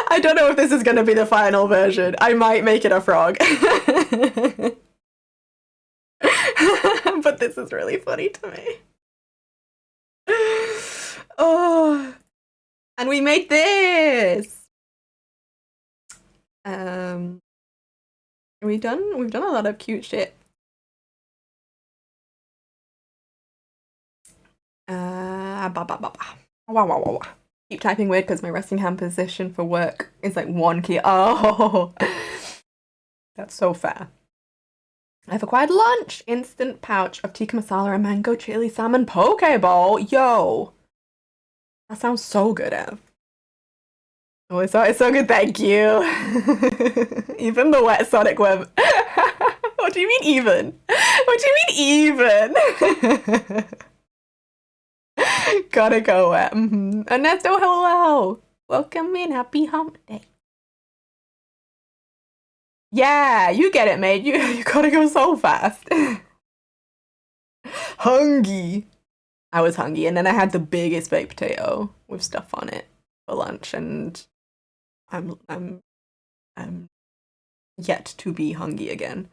I don't know if this is going to be the final version. I might make it a frog. But this is really funny to me. Oh, and we made this. We've done a lot of cute shit. Wow. Keep typing weird because my resting hand position for work is like one key. Oh, that's so fair. I've acquired lunch. Instant pouch of tikka masala and mango chili salmon poke bowl. Yo, that sounds so good, Ev. Oh, it's so good. Thank you. Even the wet Sonic web. What do you mean even? What do you mean even? Gotta go wet. Ernesto, hello. Welcome in. Happy hump day. Yeah, you get it, mate. You gotta go so fast. Hungry. I was hungry, and then I had the biggest baked potato with stuff on it for lunch, and I'm yet to be hungry again.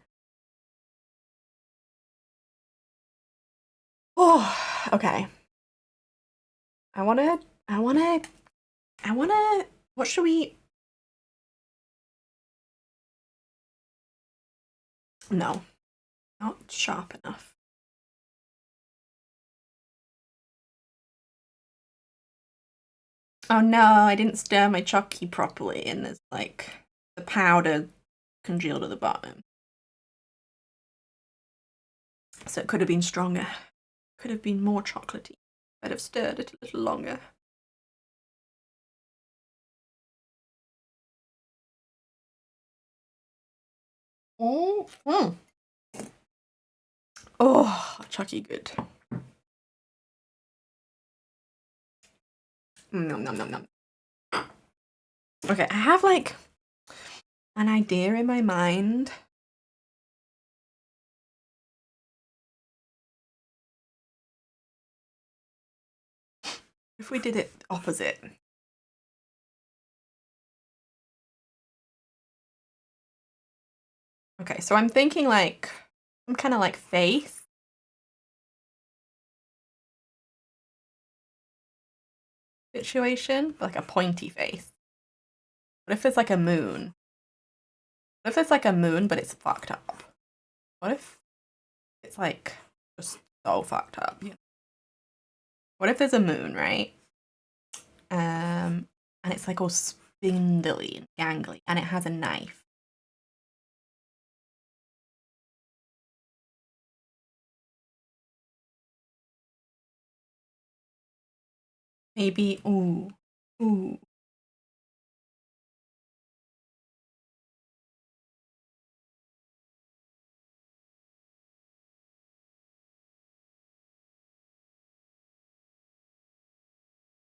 Oh, okay. I wanna. What should we? No, not sharp enough. Oh no, I didn't stir my chocky properly and there's like the powder congealed at the bottom. So it could have been stronger. Could have been more chocolatey. I'd have stirred it a little longer. Oh, oh, chocky good. Nom nom nom nom. Okay, I have like an idea in my mind. If we did it opposite. Okay, so I'm thinking like some kind of like face. Situation, like a pointy face. What if it's like a moon? What if it's like a moon, but it's fucked up? What if it's like just so fucked up? Yeah. What if there's a moon, right? And it's like all spindly and gangly, and it has a knife. Maybe, ooh.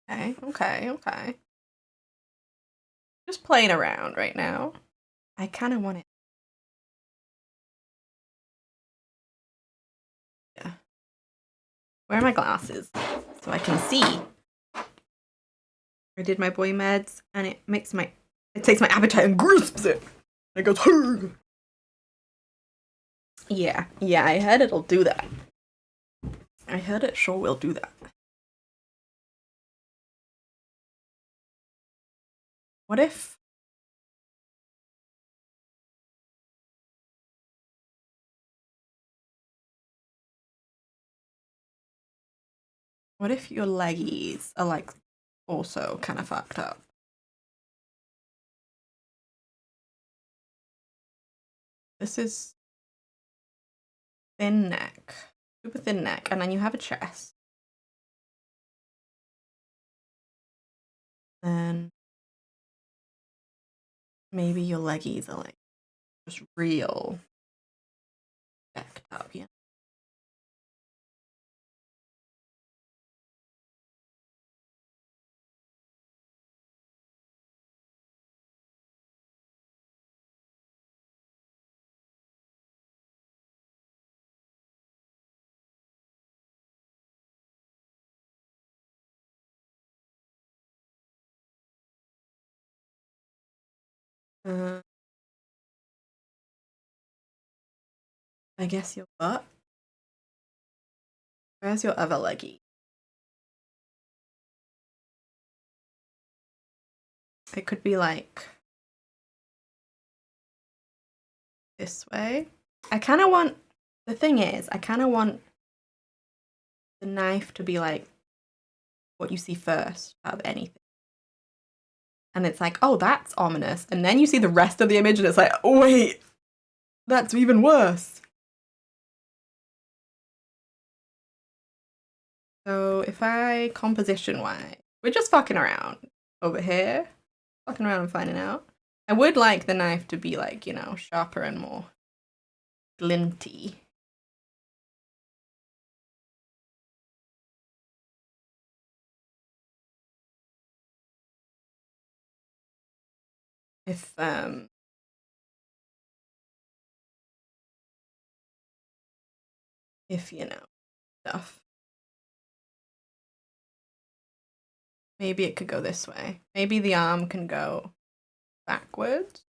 Okay. Just playing around right now. I kind of want it. Yeah. Where are my glasses? So I can see. I did my boy meds, and it takes my appetite and grasps it. And it goes, Hurgh! Yeah, I heard it'll do that. I heard it sure will do that. What if your leggies are like also kind of fucked up? This is thin neck, super thin neck, and then you have a chest. Then maybe your leggies are like just real decked up, yeah. Uh, I guess your butt. Where's your other leggy? It could be like this way. I kind of want, the thing is, I kind of want the knife to be like what you see first out of anything. And it's like, oh, that's ominous. And then you see the rest of the image and it's like, oh, wait, that's even worse. So if I composition wise, we're just fucking around over here, fucking around and finding out. I would like the knife to be like, you know, sharper and more glinty. If you know stuff. Maybe it could go this way. Maybe the arm can go backwards.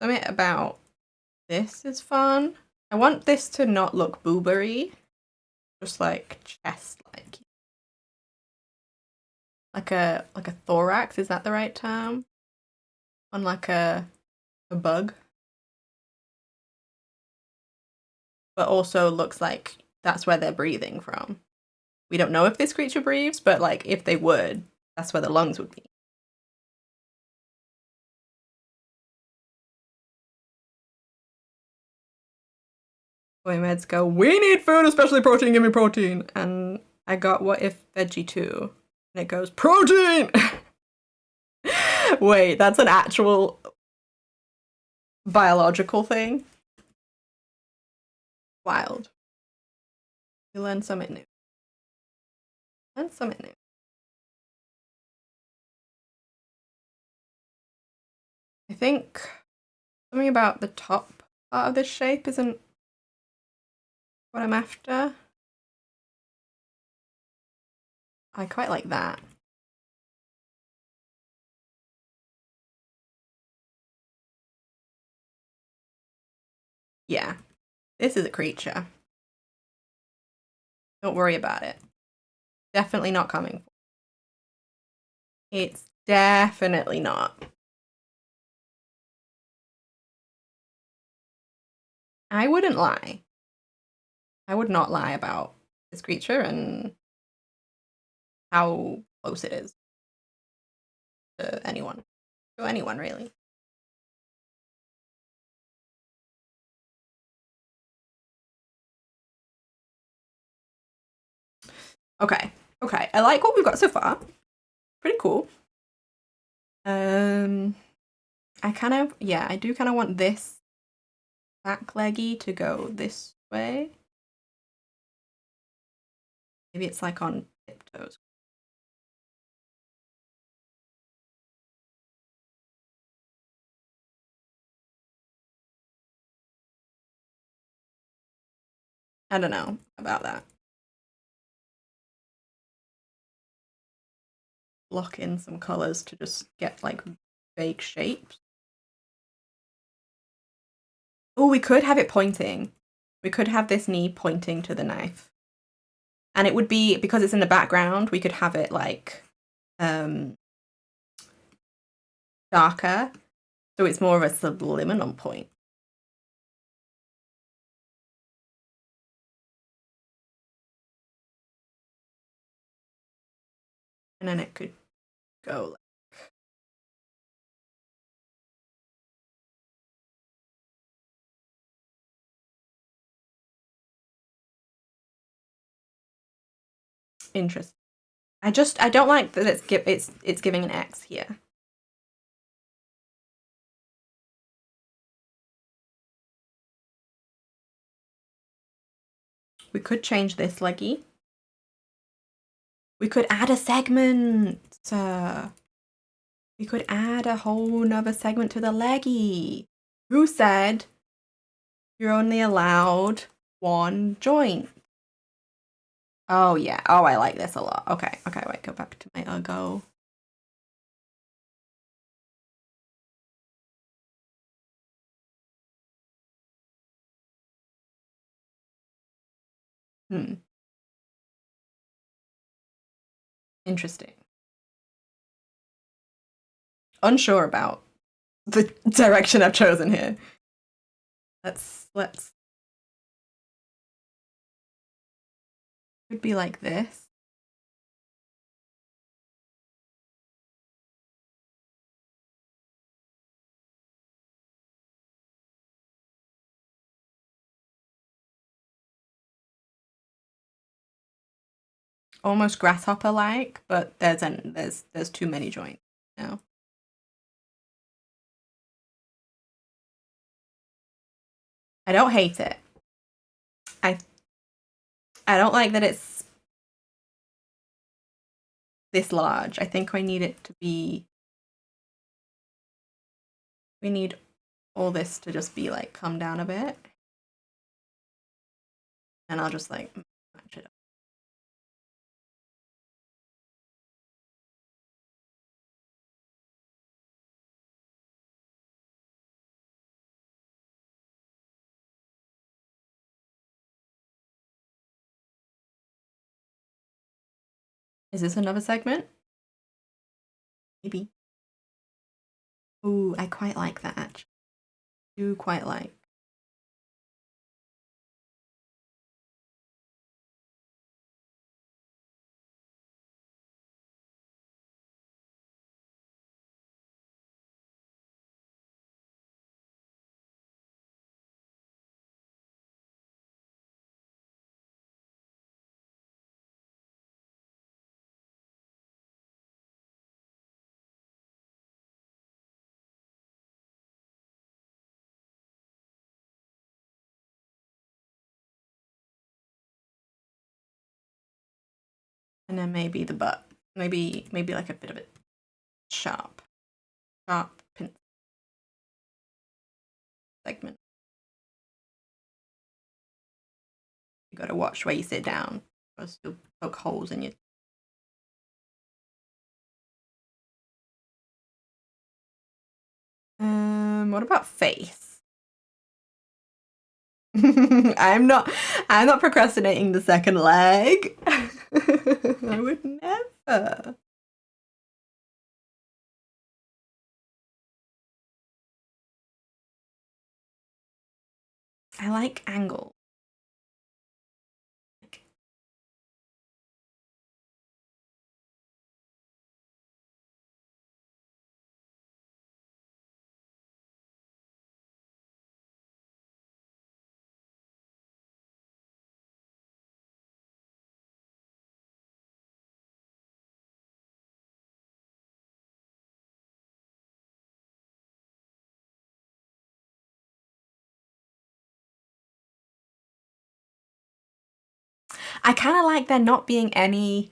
Something about this is fun. I want this to not look boobery, just like chest-like. like a thorax, is that the right term? On like a bug. But also looks like that's where they're breathing from. We don't know if this creature breathes, but like if they would, that's where the lungs would be. Boy meds go, we need food, especially protein, give me protein. And I got what if veggie too? And it goes, protein! Wait, that's an actual biological thing? Wild. You learn something new. Learn something new. I think something about the top part of this shape isn't what I'm after. I quite like that. Yeah, this is a creature. Don't worry about it. Definitely not coming. It's definitely not. I wouldn't lie. I would not lie about this creature and how close it is to anyone. To anyone, really. Okay. Okay. I like what we've got so far. Pretty cool. I kind of, yeah, I do kind of want this back leggy to go this way. Maybe it's like on tiptoes. I don't know about that. Lock in some colors to just get like vague shapes. Oh, we could have it pointing. We could have this knee pointing to the knife. And it would be, because it's in the background, we could have it like darker. So it's more of a subliminal point. And then it could go like, interesting. I don't like that it's giving an X here. We could change this leggy. We could add a segment. We could add a whole nother segment to the leggy. Who said you're only allowed one joint? Oh yeah. Oh, I like this a lot. Okay. Okay. Wait. Go back to my Uggo. Interesting. Unsure about the direction I've chosen here. Let's could be like this. Almost grasshopper like, but there's too many joints now. I don't hate it. I I don't like that it's this large. I think I need it to be, we need all this to just be like come down a bit. And I'll just like match it up. Is this another segment? Maybe. Ooh, I quite like that actually. Do quite like. And then maybe the butt. Maybe like a bit of it sharp. Sharp pin segment. You gotta watch where you sit down. Or still poke holes in your. What about face? I'm not procrastinating the second leg. I would never. I like angle. I kind of like there not being any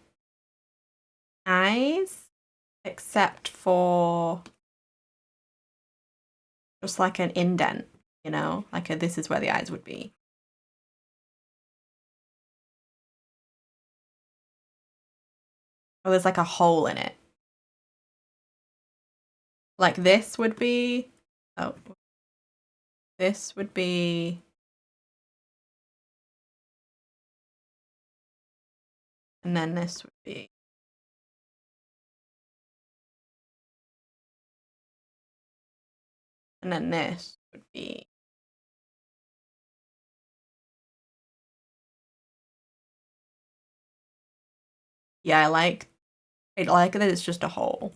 eyes except for just like an indent, you know, like this is where the eyes would be. Or there's like a hole in it. Like this would be, oh, this would be, and then this would be. And then this would be. Yeah, I like that it's just a hole.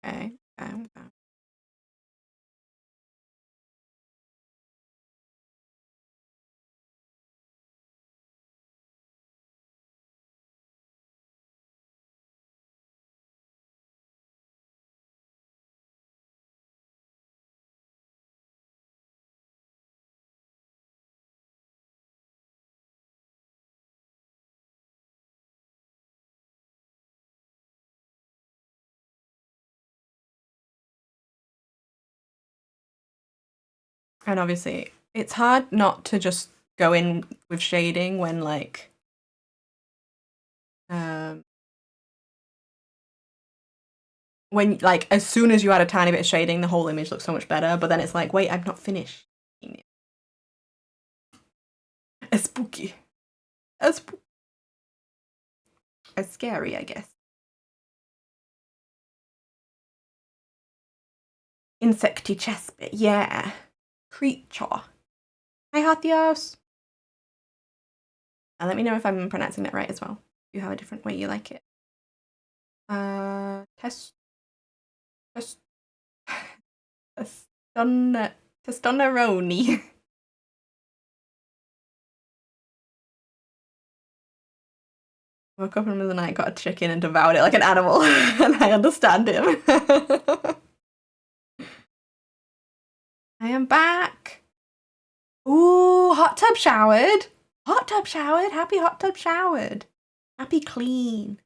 Okay, okay, okay. And obviously, it's hard not to just go in with shading when like when like as soon as you add a tiny bit of shading, the whole image looks so much better. But then it's like, wait, I'm not finished. It's spooky. It's scary, I guess. Insecty chest bit, yeah. Creature. Hi, Hathios. And let me know if I'm pronouncing that right as well. If you have a different way you like it. Testosterone. Woke up in the middle of the night, got a chicken, and devoured it like an animal. And I understand him. I am back. Ooh, hot tub showered. Hot tub showered. Happy hot tub showered. Happy clean.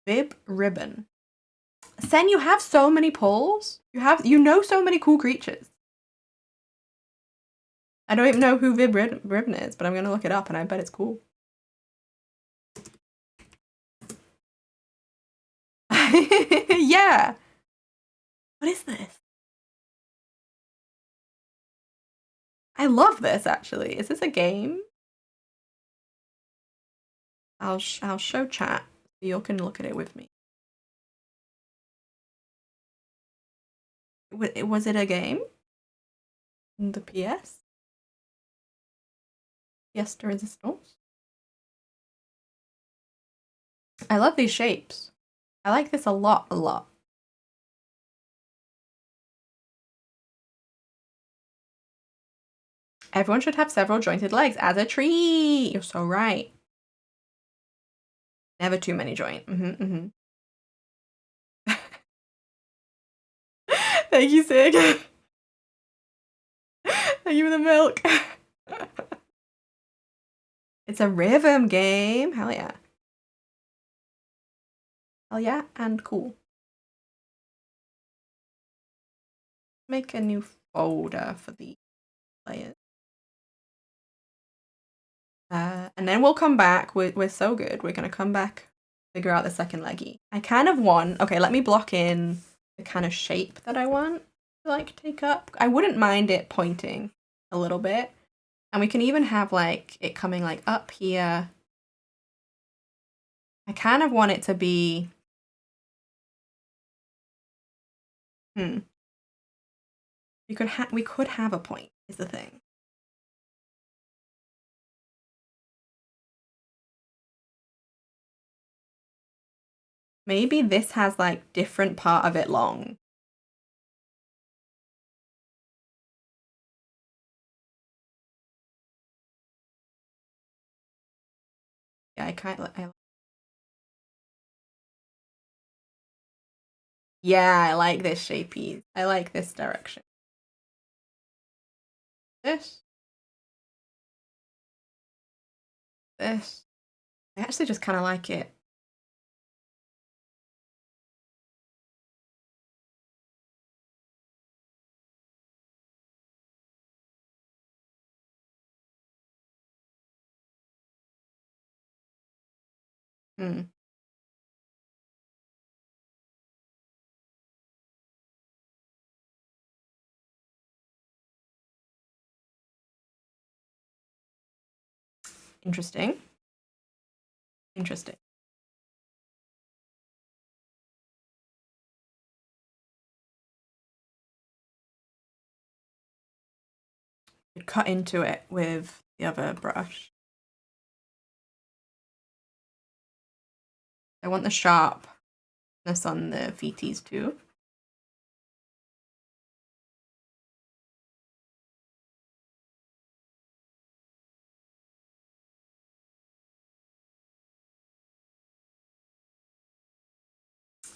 Bib ribbon. Sen, you have so many pulls. You know so many cool creatures. I don't even know who Vib Ribbon is, but I'm gonna look it up and I bet it's cool. Yeah. What is this? I love this actually. Is this a game? I'll show chat so you can look at it with me. Was it a game? In the PS? Yes, de resistance. I love these shapes. I like this a lot, a lot. Everyone should have several jointed legs as a tree. You're so right. Never too many joint. Thank you, Sig. Thank you for the milk. It's a rhythm game. Hell yeah. Hell yeah, and cool. Make a new folder for the players. And then we'll come back. We're so good. We're gonna come back, figure out the second leggy. I kind of want. Okay, let me block in the kind of shape that I want to like take up. I wouldn't mind it pointing a little bit, and we can even have like it coming like up here. I kind of want it to be. We could have a point. Is the thing. Maybe this has like different part of it long. Yeah, yeah, I like this shapey. I like this direction. This. This. I actually just kind of like it. Hmm. Interesting. Interesting. You'd cut into it with the other brush. I want the sharpness on the feeties too.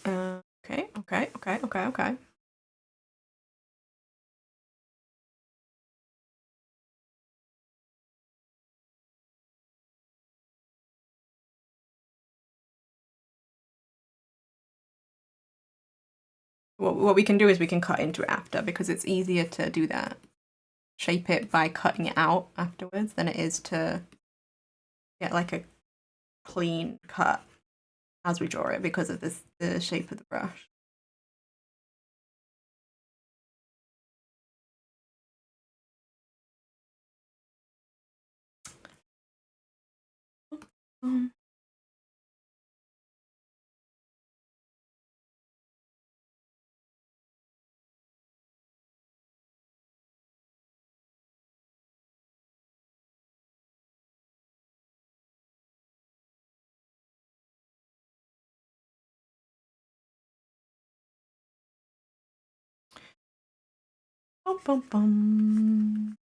Okay. What we can do is we can cut into it after because it's easier to do that. Shape it by cutting it out afterwards than it is to get like a clean cut as we draw it because of the shape of the brush. Um, bum, bum, bum.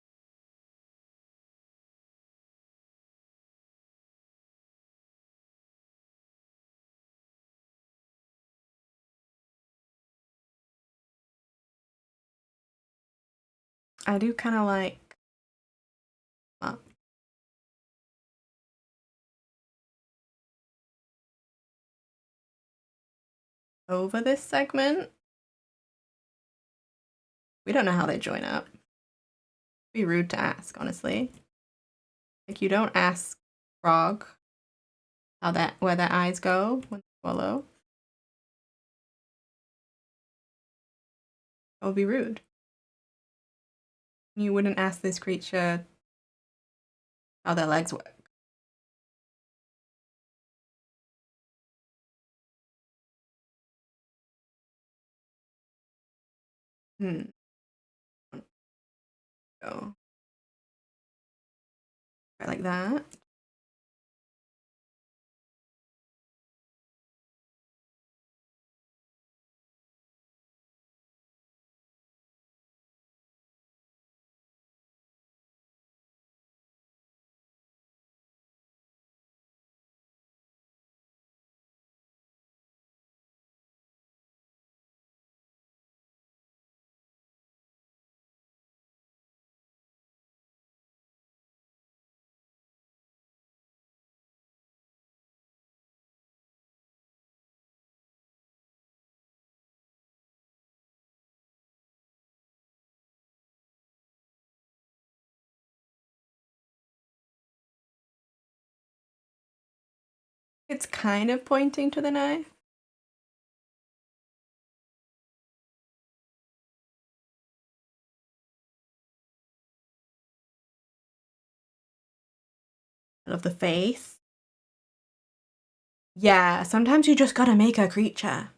I do kind of like over this segment. We don't know how they join up. It'd be rude to ask, honestly. Like you don't ask frog where their eyes go when they swallow. That would be rude. You wouldn't ask this creature how their legs work. Hmm. Go. Right like that. It's kind of pointing to the knife. Of the face. Yeah, sometimes you just gotta make a creature.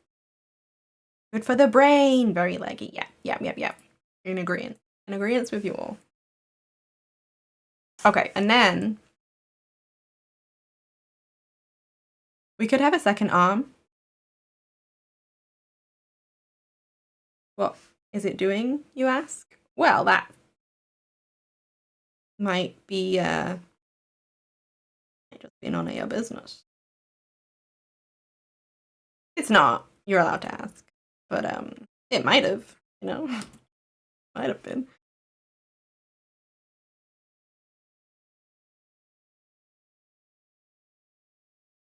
Good for the brain. Very leggy. Yeah, yeah. In agreement. In agreement with you all. Okay, and then we could have a second arm. What is it doing, you ask? Well, that might be just be none of your business. It's not. You're allowed to ask. But it might have, you know. Might have been.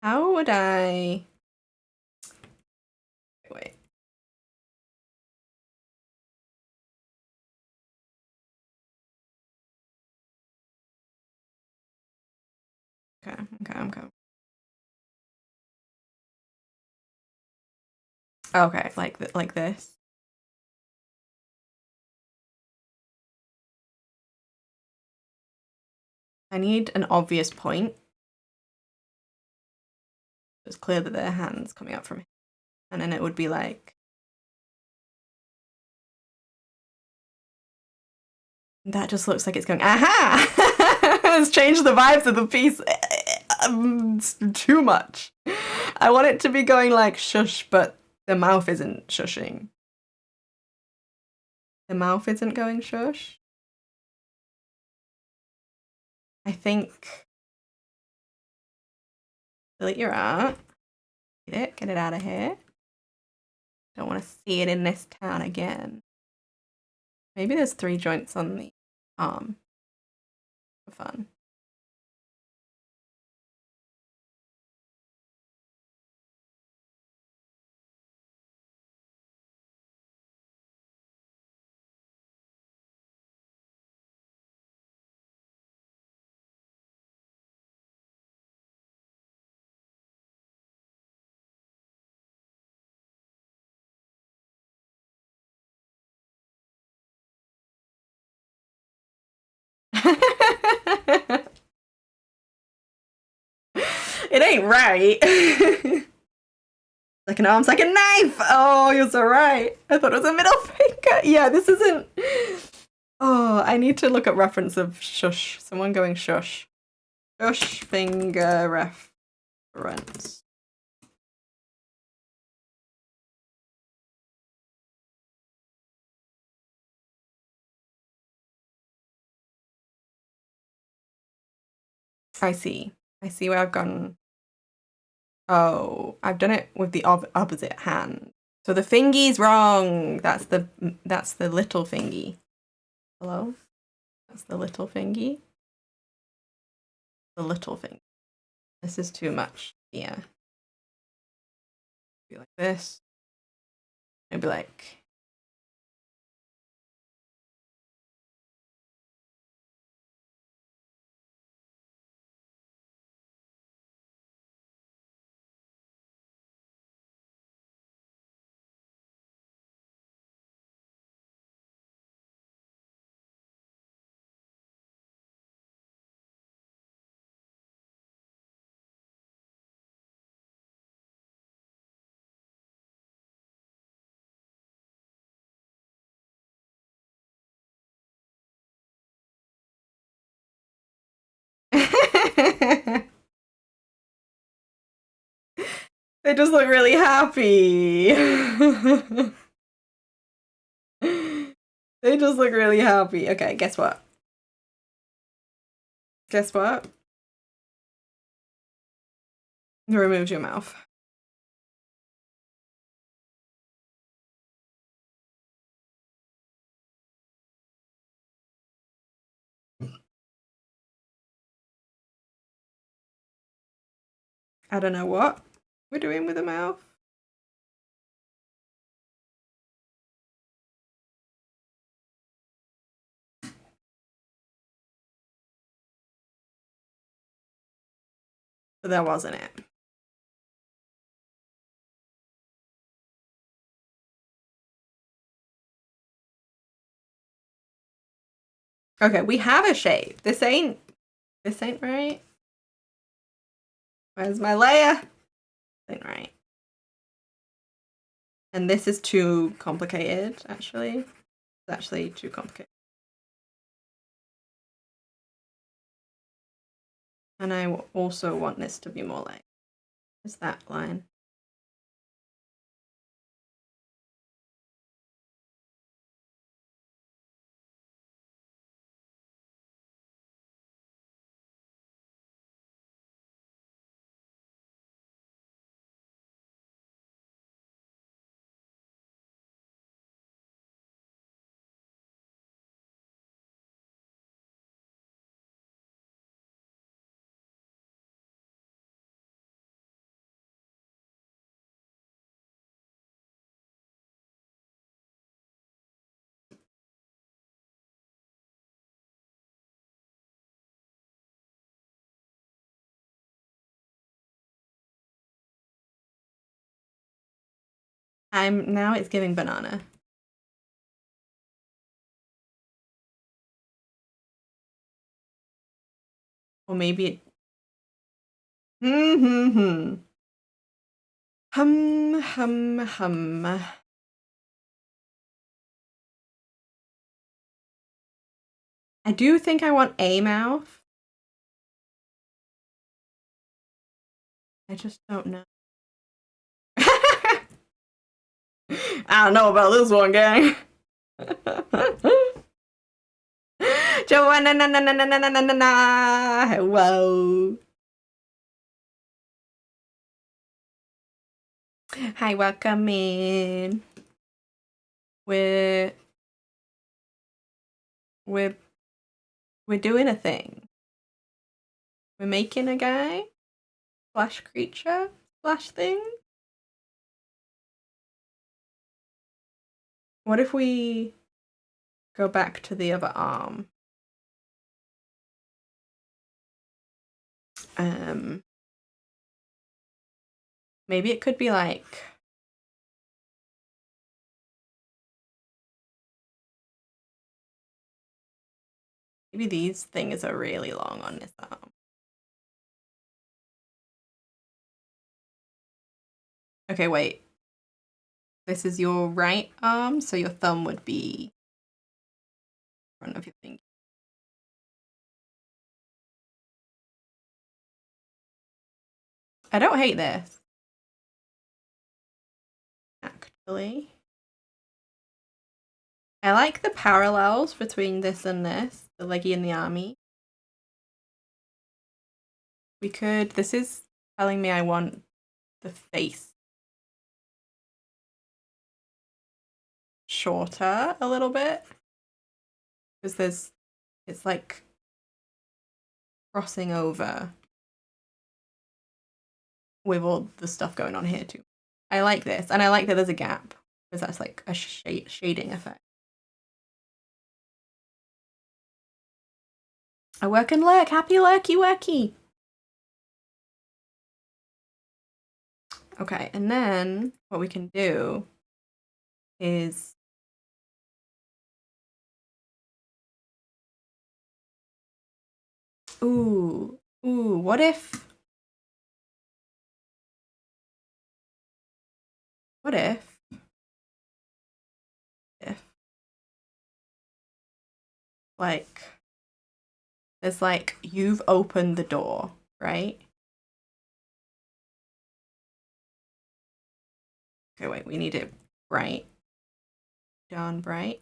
How would I wait. Okay. Okay, like this. I need an obvious point. It's clear that their hand's coming up from here. And then it would be like that just looks like it's going, aha! It's changed the vibes of the piece too much. I want it to be going like shush, but the mouth isn't shushing. The mouth isn't going shush. I think delete your art. Get it out of here. Don't want to see it in this town again. Maybe there's 3 joints on the arm for fun. It ain't right. Like an arm's like a knife. Oh, you're so right. I thought it was a middle finger. Yeah, this isn't. Oh, I need to look at reference of shush. Someone going shush. Shush finger reference. I see. I see where I've gone. Oh, I've done it with the opposite hand. So the fingy's wrong. That's the little fingy. Hello? That's the little fingy. The little thing. This is too much. Yeah. Be like this. It'd be like They just look really happy. They just look really happy. Okay, guess what? Guess what? It removes your mouth. I don't know what we're doing with the mouth. But that wasn't it. Okay, we have a shape. This ain't right. Where's my layer? This ain't right. And this is too complicated, actually. It's actually too complicated. And I also want this to be more like, is that line? Now it's giving banana. Or maybe it. Hum. I do think I want a mouth. I just don't know. I don't know about this one, gang. Joanna, hello. Hi, welcome in. We're doing a thing. We're making a guy slash creature slash thing. What if we go back to the other arm? Maybe it could be like maybe these things are really long on this arm. Okay, wait. This is your right arm, so your thumb would be in front of your finger. I don't hate this. Actually. I like the parallels between this and this, the leggy and the army. This is telling me I want the face shorter a little bit. Because it's like crossing over with all the stuff going on here too. I like this, and I like that there's a gap, because that's like a shading effect. I work and lurk. Happy lurky worky. Okay, and then what we can do is ooh, what if like There's like, you've opened the door, right? Okay, wait, we need it bright. Darn bright.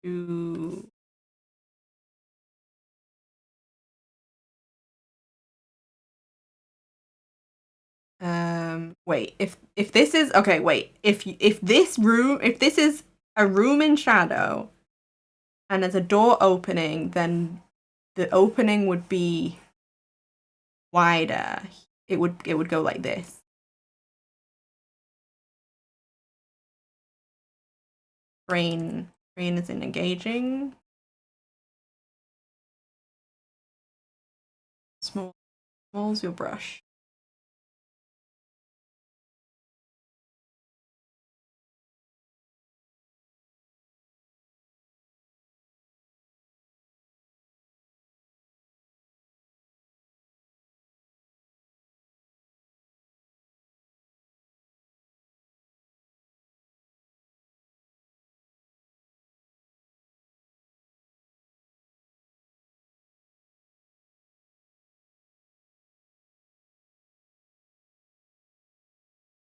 To wait, if this is okay, wait. If this is a room in shadow and there's a door opening, then the opening would be wider. It would go like this. Brain is in engaging. Small's your brush.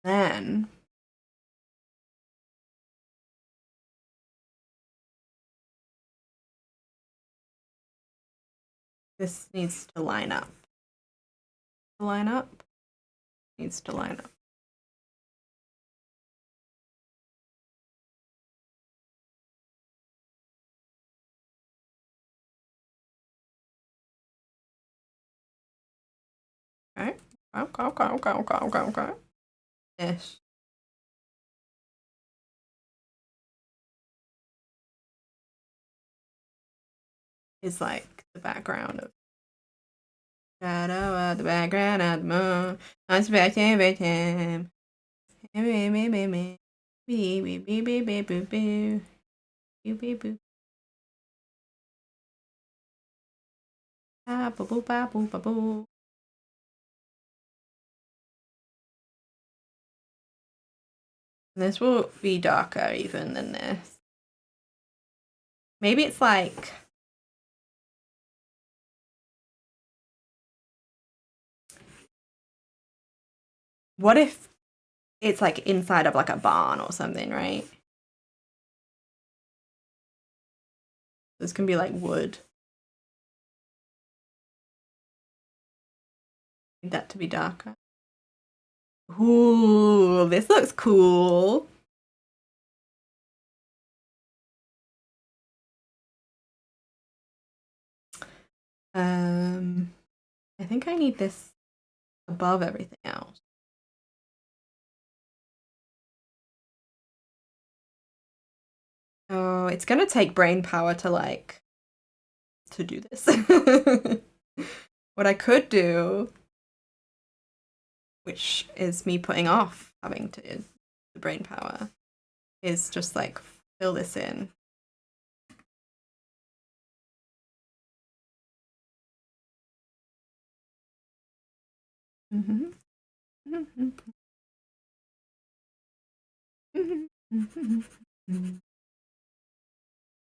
Then this needs to line up. Line up. Needs to line up. Okay. Okay. Ish. Is like the background of shadow of the background of the moon. I'm expecting him. This will be darker even than this. Maybe it's like what if it's like inside of like a barn or something, right? This can be like wood. Need that to be darker. Ooh, this looks cool. I think I need this above everything else. Oh, it's gonna take brain power to like to do this. What I could do, which is me putting off having to the brain power, is just like fill this in.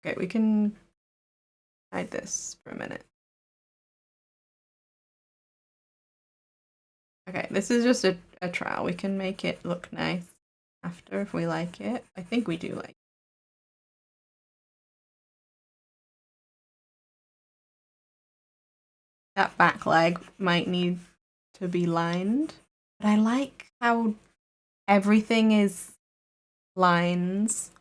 Okay, we can hide this for a minute. Okay, this is just a trial. We can make it look nice after if we like it. I think we do like it. That back leg might need to be lined. But I like how everything is lines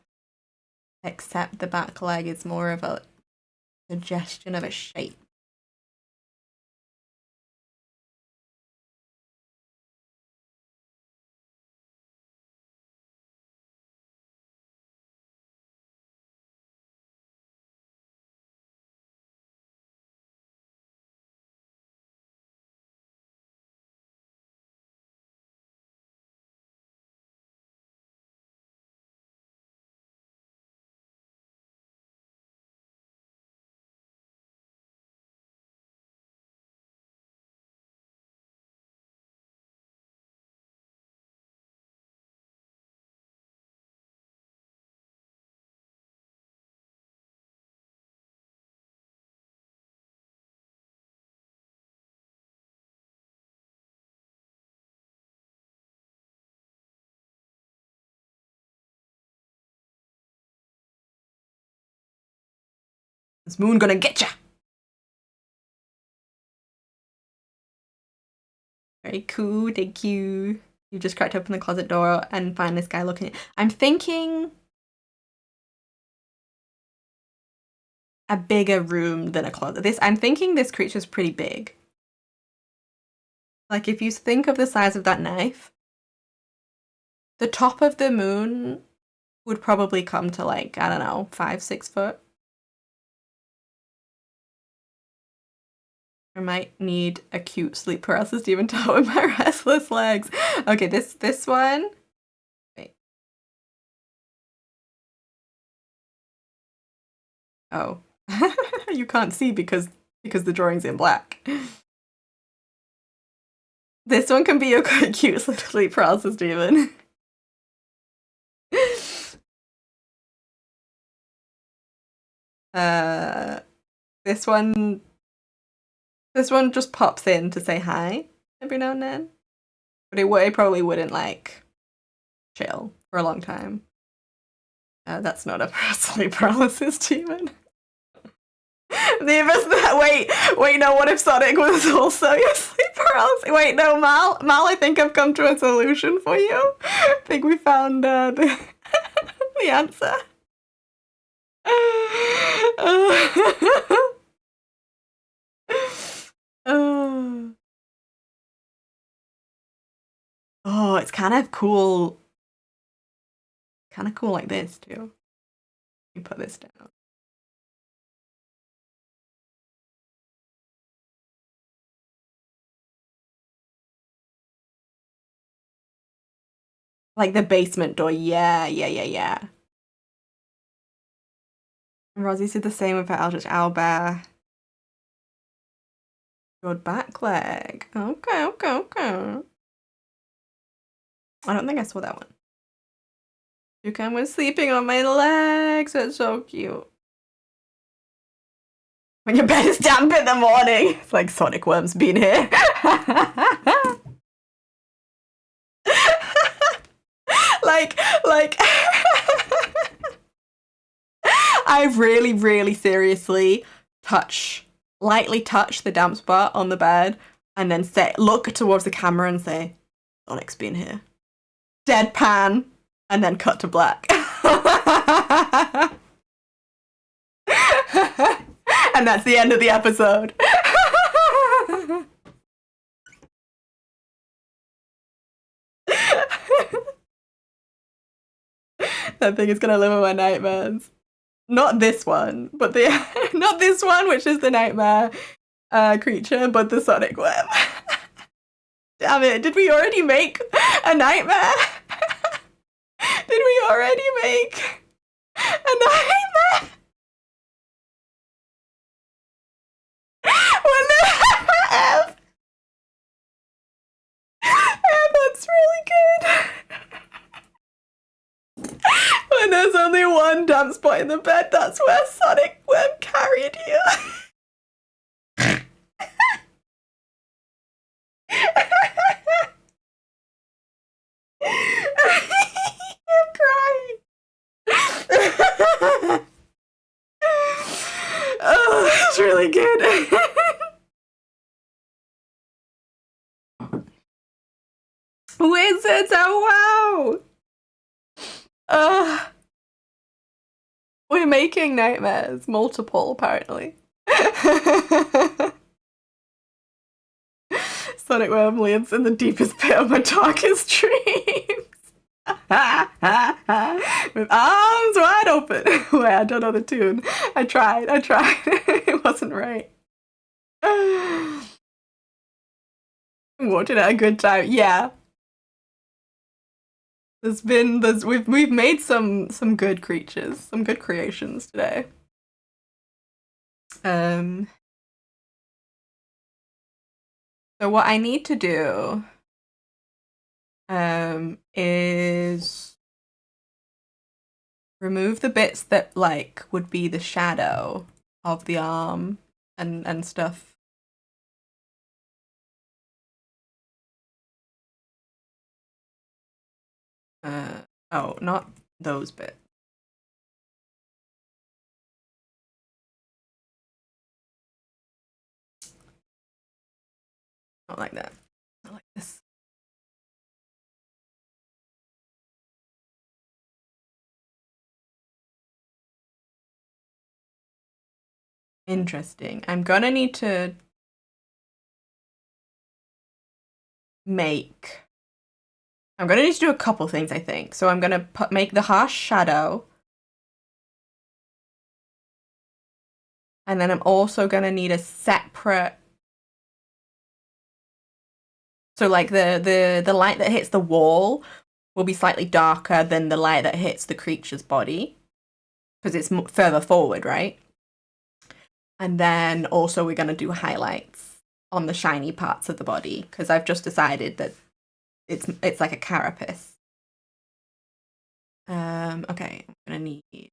except the back leg is more of a suggestion of a shape. This moon gonna get ya. Very cool, thank you. You just cracked open the closet door and find this guy looking. I'm thinking a bigger room than a closet. I'm thinking this creature's pretty big. Like if you think of the size of that knife, the top of the moon would probably come to like, I don't know, 5-6 foot. I might need a cute sleep paralysis demon toe with my restless legs. Okay, this one. Wait. Oh. You can't see because the drawing's in black. This one can be a cute sleep paralysis demon. This one just pops in to say hi every now and then. But it probably wouldn't like chill for a long time. That's not a sleep paralysis demon. Wait, no, what if Sonic was also your sleep paralysis? Wait, no, Mal, I think I've come to a solution for you. I think we found the answer. Oh, it's kind of cool. Kind of cool like this too. You put this down. Like the basement door. Yeah. Rosie did the same with her Eldritch Owlbear. Good back leg. Okay. I don't think I saw that one. Toucan was sleeping on my legs. That's so cute. When your bed is damp in the morning. It's like Sonic Worm's been here. like I really seriously lightly touch the damp spot on the bed and then look towards the camera and say, Sonic's been here. Deadpan, and then cut to black. And that's the end of the episode. That thing is gonna live in my nightmares. Not this one, but not this one, which is the nightmare creature, but the Sonic Worm. Damn it, did we already make a nightmare? Did we already make a nightmare? What the F? That's really good. When there's only one damp spot in the bed, that's where Sonic Worm carried you. I'm crying. Oh, that's really good. Wizards, oh wow! We're making nightmares, multiple apparently. Sonic Worm lives in the deepest pit of my darkest dreams. With arms wide open. Wait, I don't know the tune. I tried. It wasn't right. Watching it a good time. Yeah. We've made some good creatures, some good creations today. So what I need to do is remove the bits that like would be the shadow of the arm and stuff. Oh, not those bits. Not like that. Not like this. Interesting. I'm gonna need to make. I'm gonna need to do a couple things, I think. So I'm gonna make the harsh shadow, and then I'm also gonna need a separate. So like the light that hits the wall will be slightly darker than the light that hits the creature's body because it's further forward, right? And then also we're gonna do highlights on the shiny parts of the body because I've just decided that it's like a carapace. Okay, I'm gonna need.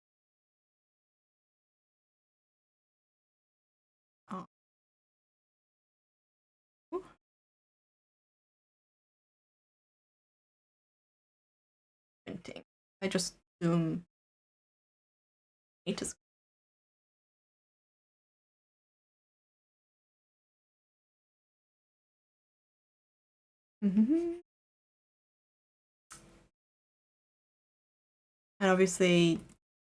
Oh. Printing. I just zoom. Need to. Mm-hmm. And obviously,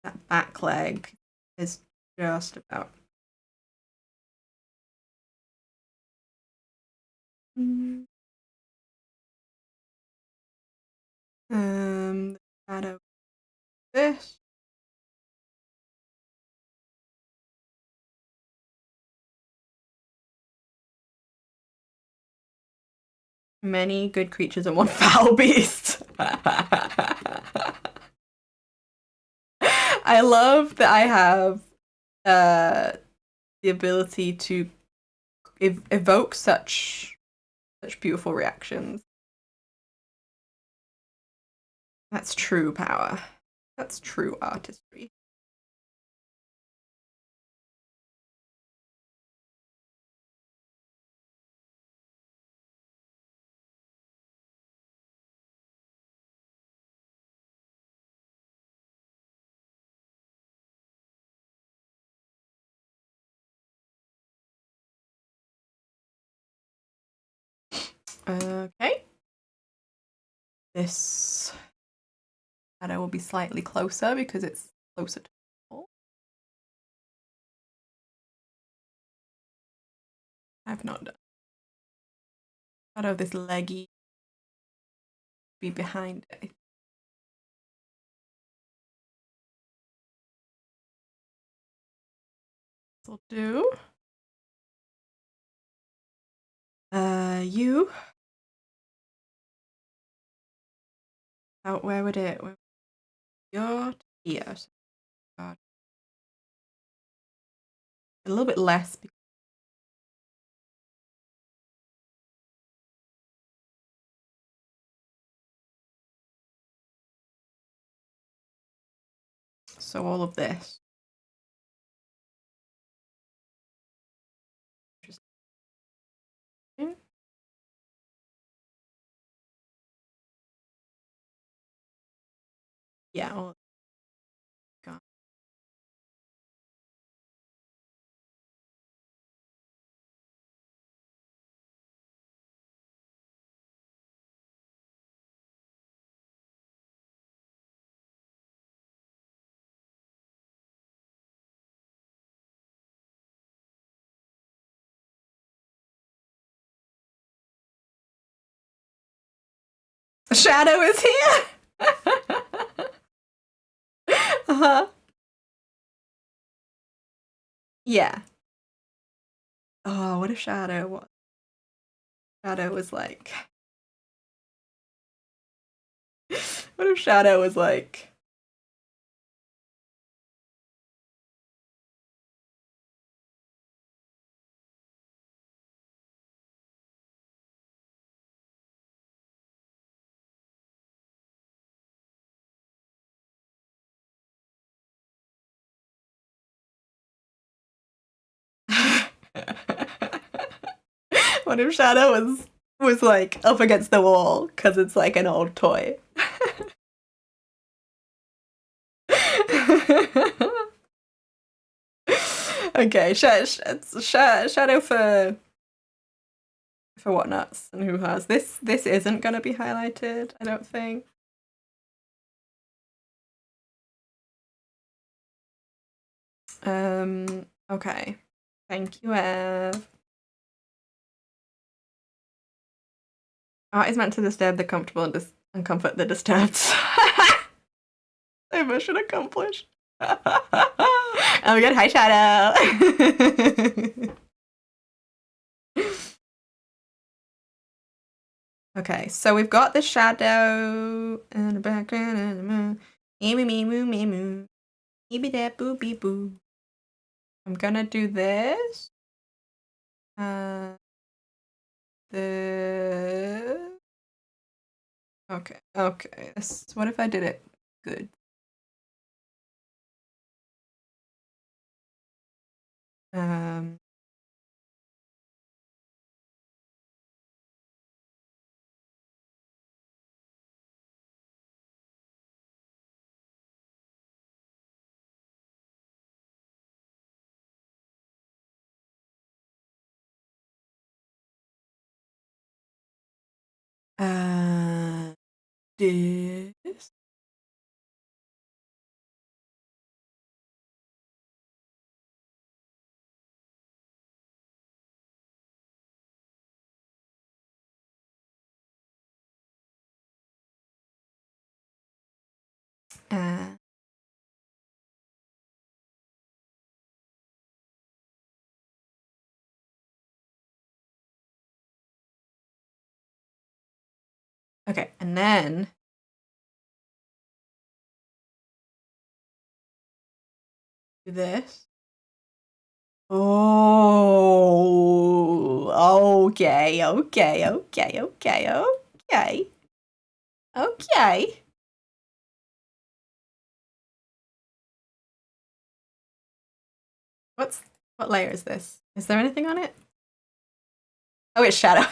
that back leg is just about. Mm. The shadow. This. Many good creatures and one foul beast. I love that I have the ability to evoke such beautiful reactions. That's true power. That's true artistry. Okay. This shadow will be slightly closer because it's closer to the wall. I've not done. Shadow of this leggy be behind it. This will do. You. Where would it? You're here. So a little bit less. So all of this. Yeah. All God. The shadow is here. Uh-huh. Yeah. Oh, what if Shadow was like. What if Shadow was like. What if Shadow was like up against the wall because it's like an old toy? Okay, Shadow for For what nuts and who has. This isn't gonna be highlighted, I don't think. Okay. Thank you, Ev. Art is meant to disturb the comfortable and comfort the disturbed. Mission accomplished. Oh my god, hi Shadow. Okay, so we've got the shadow in the background and the moon. Me moo me moo. Be that boo be boo. I'm gonna do this. The okay. What if I did it good? Um this. Uh, okay, and then do this. Oh, okay. Okay. What layer is this? Is there anything on it? Oh, it's shadow.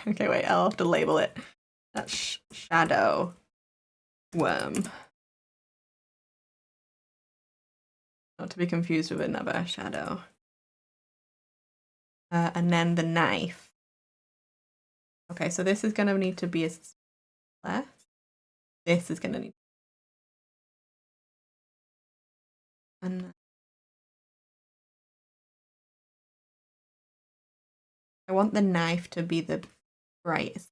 Okay, wait, I'll have to label it. That's shadow worm. Not to be confused with another shadow. And then the knife. Okay, so this is gonna need to be a left. This is gonna need. And I want the knife to be the brightest.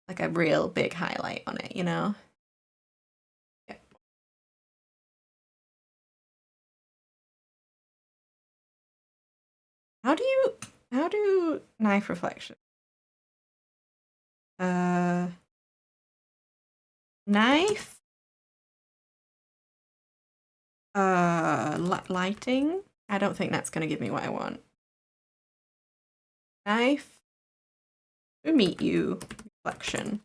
Like a real big highlight on it, you know? Yeah. How do knife reflection? Knife lighting. I don't think that's gonna give me what I want. Knife to meet you reflection.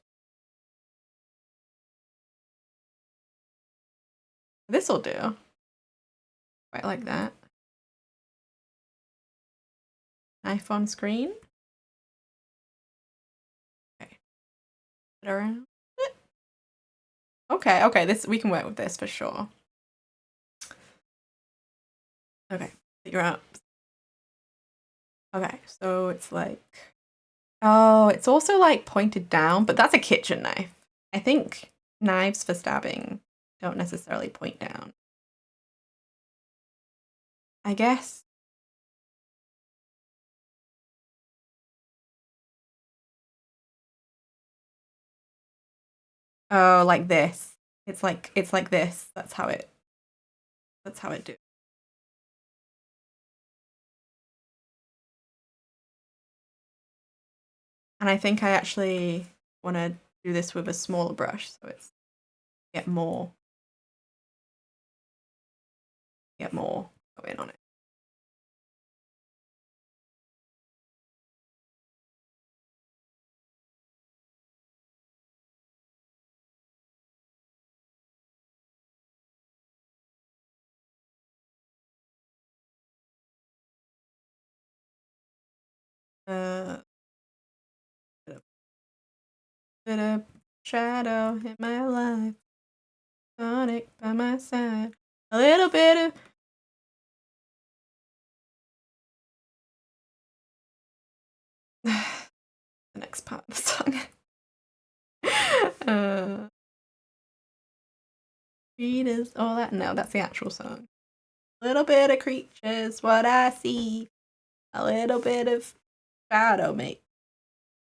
This'll do. Quite like that. Knife on screen. Okay. Put it around. Okay, this we can work with this for sure. Okay, figure out. Okay, so it's like, oh, it's also like pointed down, but that's a kitchen knife. I think knives for stabbing don't necessarily point down. I guess. Oh, like this. It's like this. That's how it do. And I think I actually want to do this with a smaller brush, so it's get more going on it. Uh, bit of shadow in my life, Sonic by my side. A little bit of next part of the song. Read is all that. No, that's the actual song. Little bit of creatures, what I see. A little bit of shadow make.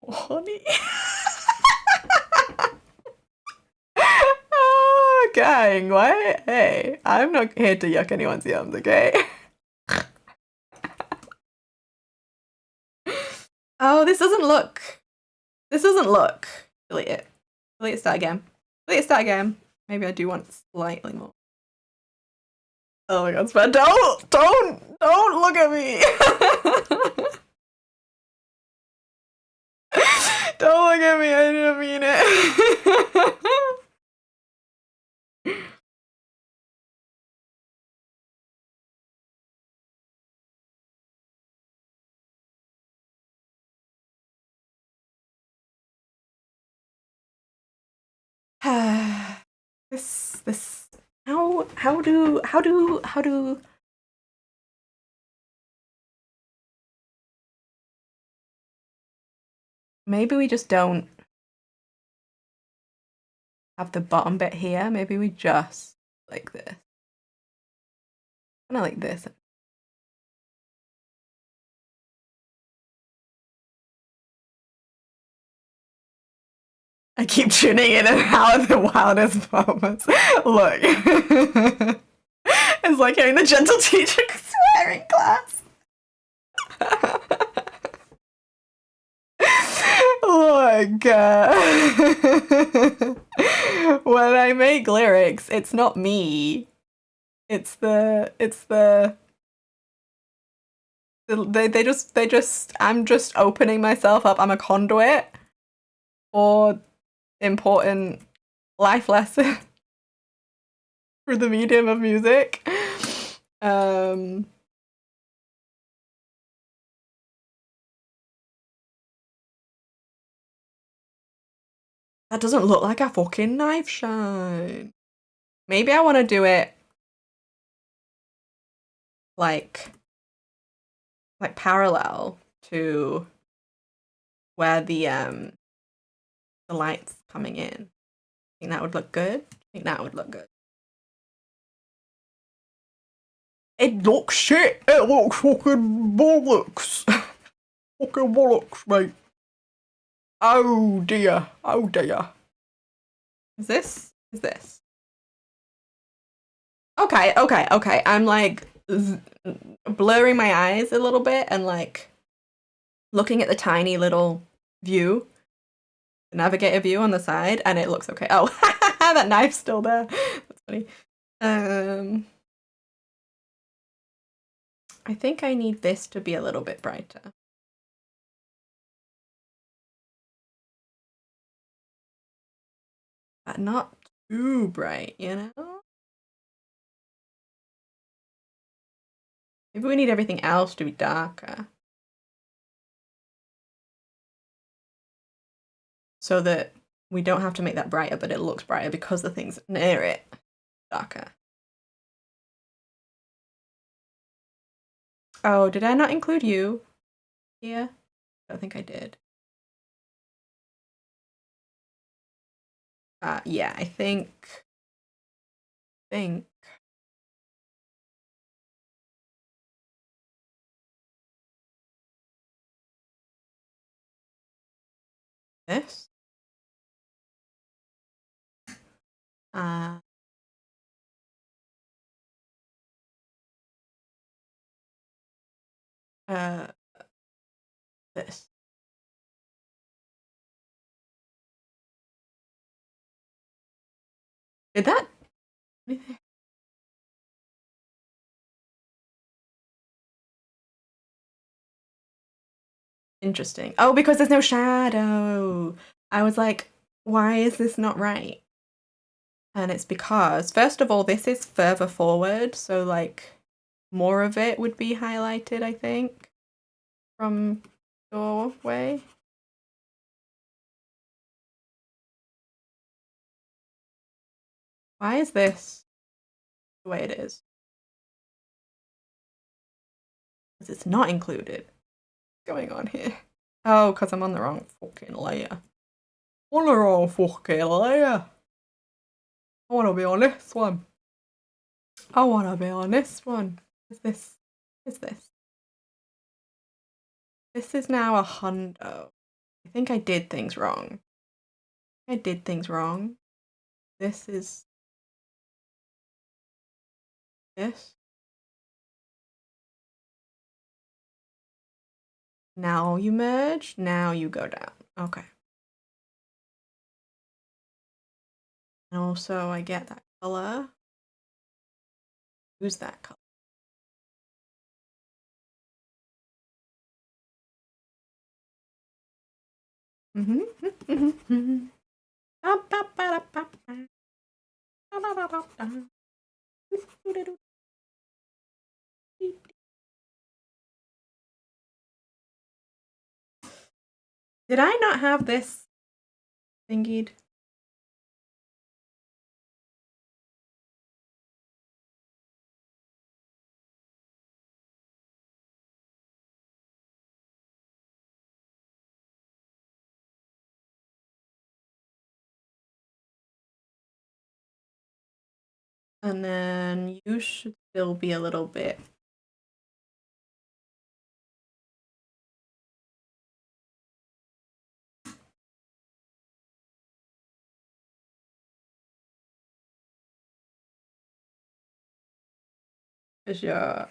Honey. Oh, gang, what? Hey, I'm not here to yuck anyone's yums, okay? Oh, this doesn't look. This doesn't look. Delete it. Delete it, start again. Delete it, start again. Maybe I do want slightly more. Oh my god, Sven, don't look at me. Don't look at me, I didn't mean it. this how do maybe we just don't have the bottom bit here. Maybe we just like this. Kind of like this. I keep tuning in and out of the wildest moments. Look. It's like hearing the gentle teacher swear in class. Look. When I make lyrics, it's not me. It's the they just I'm just opening myself up. I'm a conduit for important life lesson through the medium of music. That doesn't look like a fucking knife shine. Maybe I want to do it like parallel to where the light's coming in. Think that would look good? I think that would look good. It looks shit. It looks fucking bollocks. Fucking bollocks, mate. Oh dear. Oh dear. Is this? Okay. I'm like blurring my eyes a little bit and like looking at the tiny little view, the navigator view on the side, and it looks okay. Oh, that knife's still there. That's funny. I think I need this to be a little bit brighter. But not too bright, you know? Maybe we need everything else to be darker. So that we don't have to make that brighter, but it looks brighter because the things near it darker. Oh, did I not include you here? I don't think I did. Yeah, I think this. This. Did that? Interesting. Oh, because there's no shadow. I was like, why is this not right? And it's because, first of all, this is further forward, so like more of it would be highlighted, I think, from your way. Why is this the way it is? Because it's not included. What's going on here? Oh, because I'm on the wrong fucking layer. On the wrong fucking layer. I want to be on this one. I want to be on this one. Is this? Is this? This is now a hundo. I think I did things wrong. I did things wrong. This is this. Now you merge. Now you go down. Okay. And also I get that color. Use that color. Did I not have this thingied? And then you should still be a little bit. Is your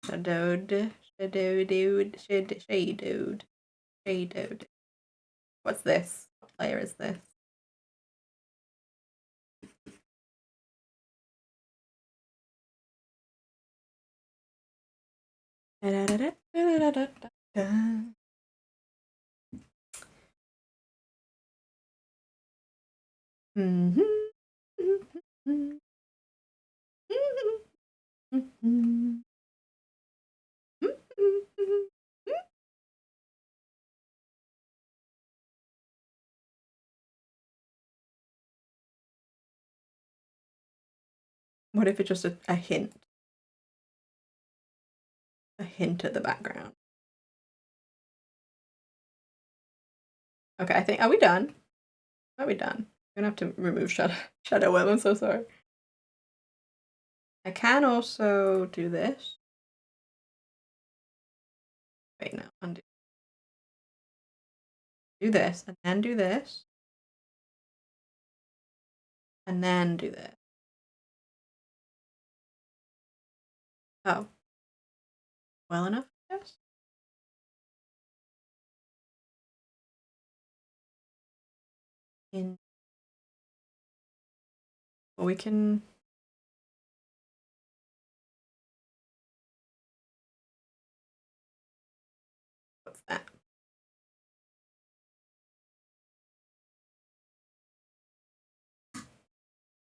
shadowed. What's this? What layer is this? What if it's just a hint? A hint at the background. Okay, I think, are we done? Are we done? I'm gonna have to remove shadow web, I'm so sorry. I can also do this. Wait, no, undo. Do this, and then do this. And then do this. Oh. Well enough, yes? Well, we can... What's that?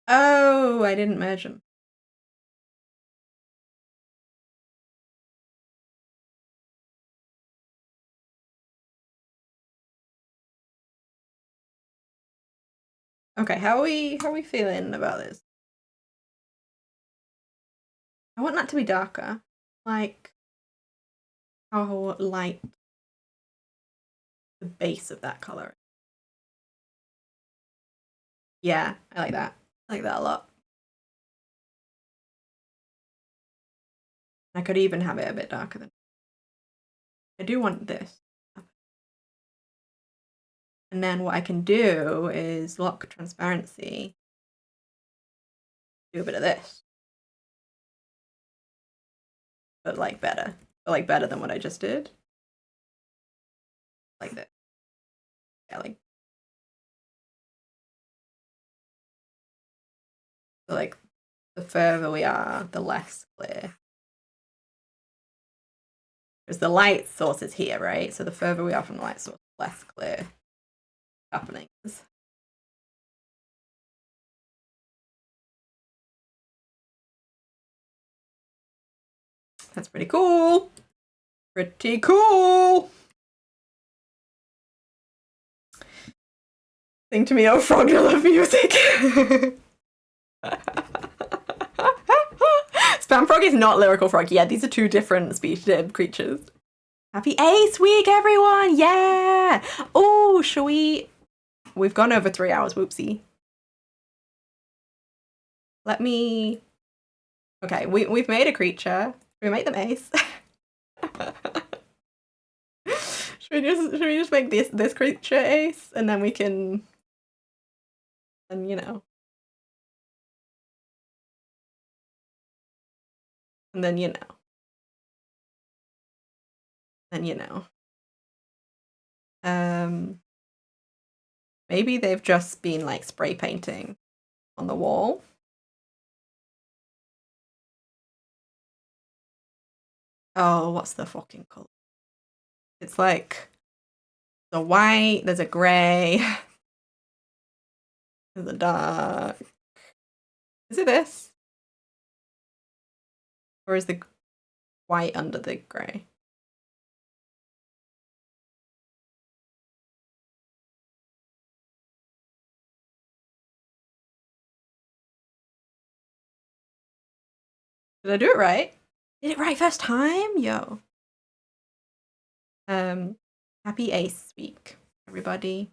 Oh, I didn't merge them. Okay, how are we feeling about this? I want that to be darker. Like how light the base of that color. Yeah, I like that. I like that a lot. I could even have it a bit darker than I do want this. And then what I can do is lock transparency. Do a bit of this. But like better. But like better than what I just did. Like this. Yeah, like so like the further we are, the less clear. Because the light source is here, right? So the further we are from the light source, the less clear happening is. That's pretty cool. Pretty cool. Sing to me, oh frog, you love music. Spam frog is not lyrical frog. Yeah, these are two different species creatures. Happy Ace Week, everyone! Yeah! Oh, shall we? We've gone over 3 hours. Whoopsie. Let me. Okay, we've made a creature. Should we make them Ace? should we just make this creature Ace, and then we can, and you know, and then you know, then you know. Maybe they've just been like spray painting on the wall. Oh, what's the fucking color? It's like the white, there's a grey, there's a dark. Is it this? Or is the white under the grey? Did I do it right? Did it right first time? Yo. Happy Ace Week, everybody.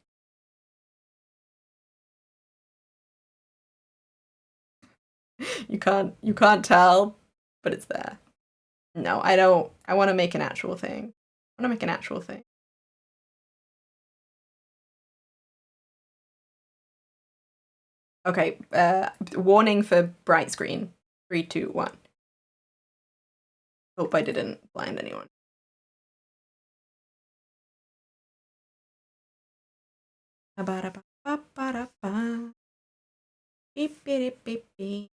You can't tell, but it's there. No, I don't. I want to make an actual thing. I want to make an actual thing. Okay, warning for bright screen. 3, 2, 1. Hope I didn't blind anyone. Beep, beep, beep, beep.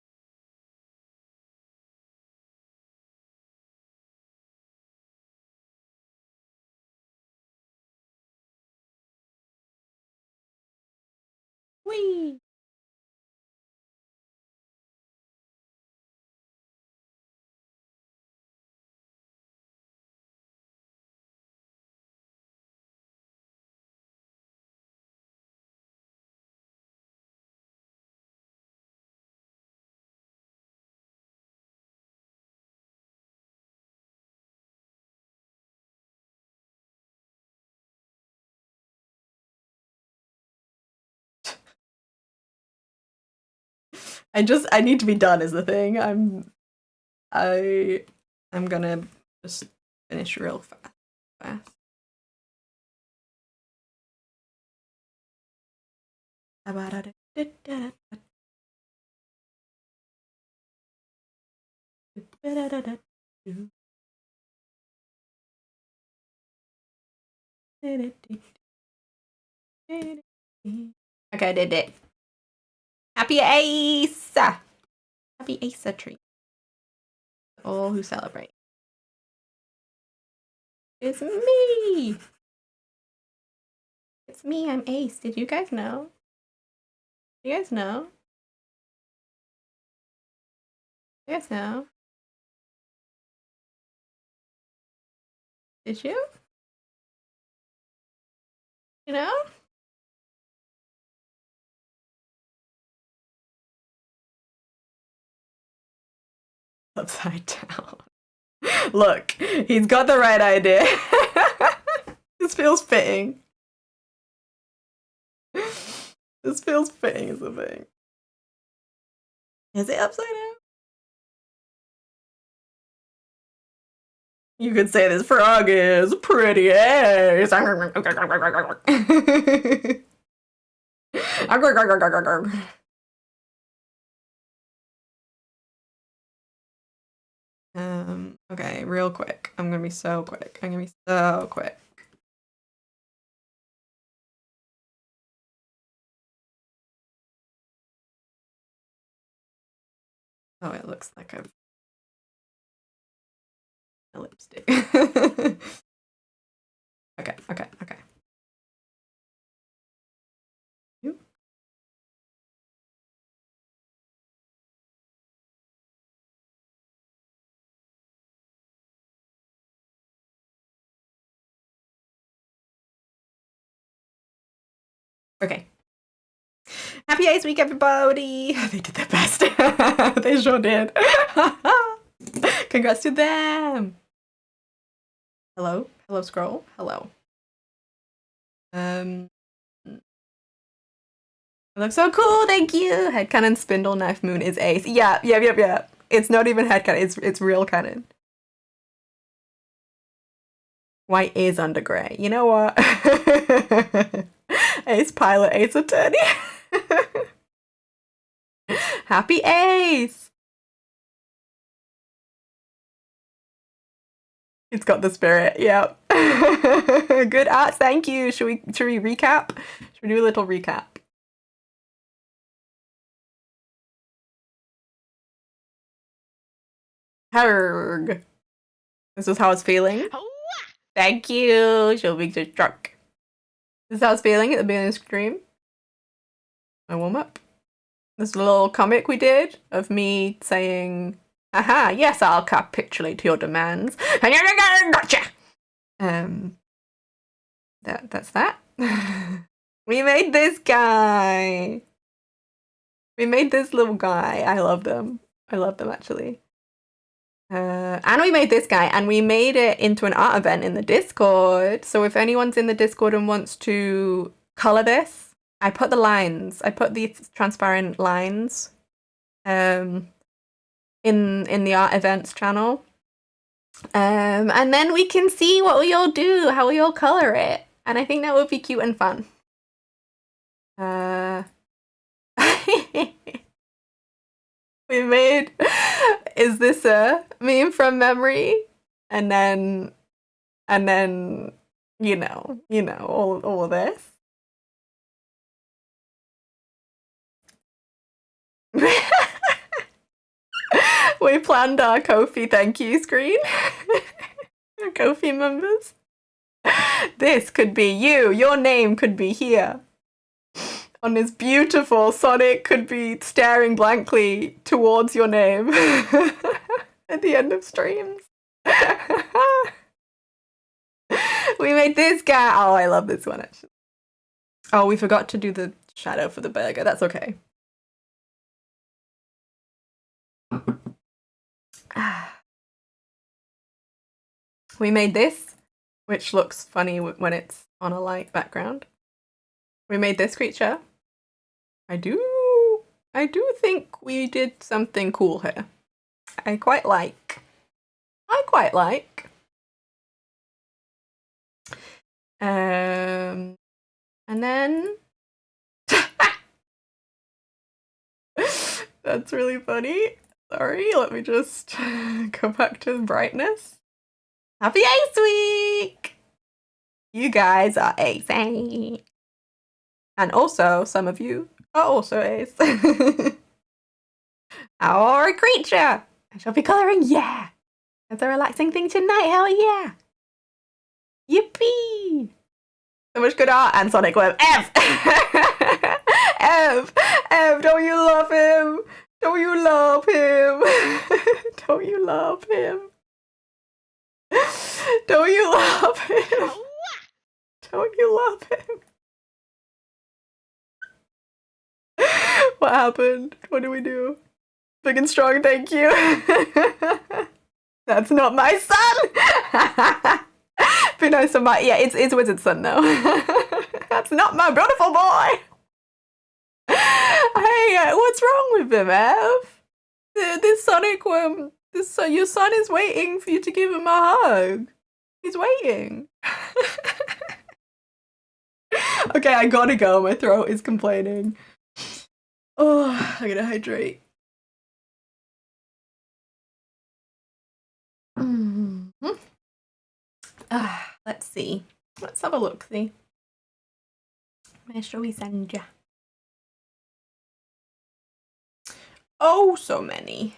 Whee! I need to be done is the thing. I'm gonna just finish real fast. Okay, I did it. Happy Ace! Happy Ace tree. All who celebrate. It's me! It's me, I'm Ace. Did you guys know? You guys know? You guys know? Did you? You know? Upside down. Look, he's got the right idea. This feels fitting. This feels fitting is the thing. Is it upside down? You could say this frog is pretty ace. Okay, real quick. I'm gonna be so quick. I'm gonna be so quick. Oh, it looks like a lipstick. Okay. Oop. Okay. Happy Ice Week, everybody! They did their best. They sure did. Congrats to them. Hello? Hello, scroll. Hello. It looks so cool, thank you! Headcanon Spindle Knife Moon is ace. Yeah. It's not even headcanon, it's real canon. White is under grey. You know what? Ace Pilot, Ace Attorney. Happy Ace! It's got the spirit, yep. Good art, thank you. Should we recap? Should we do a little recap? Herg. This is how it's feeling. Thank you. She'll be just drunk. This is how it's feeling at the beginning of the stream. My warm up. This little comic we did of me saying, "Aha, yes, I'll capitulate to your demands." Gotcha. That's that. We made this guy. We made this little guy. I love them. I love them actually. And we made this guy, and we made it into an art event in the Discord. So if anyone's in the Discord and wants to color this, I put the lines. I put these transparent lines in the art events channel. And then we can see what we all do, how we all color it. And I think that would be cute and fun. We made, is this a meme from memory? And then, you know, all of this. We planned our Ko-fi thank you screen. Ko-fi members. This could be you. Your name could be here. On this beautiful Sonic could be staring blankly towards your name at the end of streams. We made this guy. Oh, I love this one actually. Oh, we forgot to do the shadow for the burger. That's okay. We made this, which looks funny when it's on a light background. We made this creature. I do think we did something cool here. I quite like. And then that's really funny. Sorry, let me just go back to brightness. Happy Ace Week! You guys are ace. And also, some of you are also ace. Our creature! I shall be colouring, yeah! It's a relaxing thing tonight, hell yeah! Yippee! So much good art and Sonic Web. Ev! Ev, don't you love him? Don't you love him? Don't you love him? Don't you love him? Don't you love him? What happened? What do we do? Big and strong, thank you. That's not my son! Be nice to my, yeah, it's Wizard's son though. That's not my beautiful boy! Hey, what's wrong with him, Ev? This Sonic, your son is waiting for you to give him a hug. He's waiting. Okay, I gotta go. My throat is complaining. Oh, I gotta hydrate. Let's see. Let's have a look. See. Where shall we send ya? Oh, so many.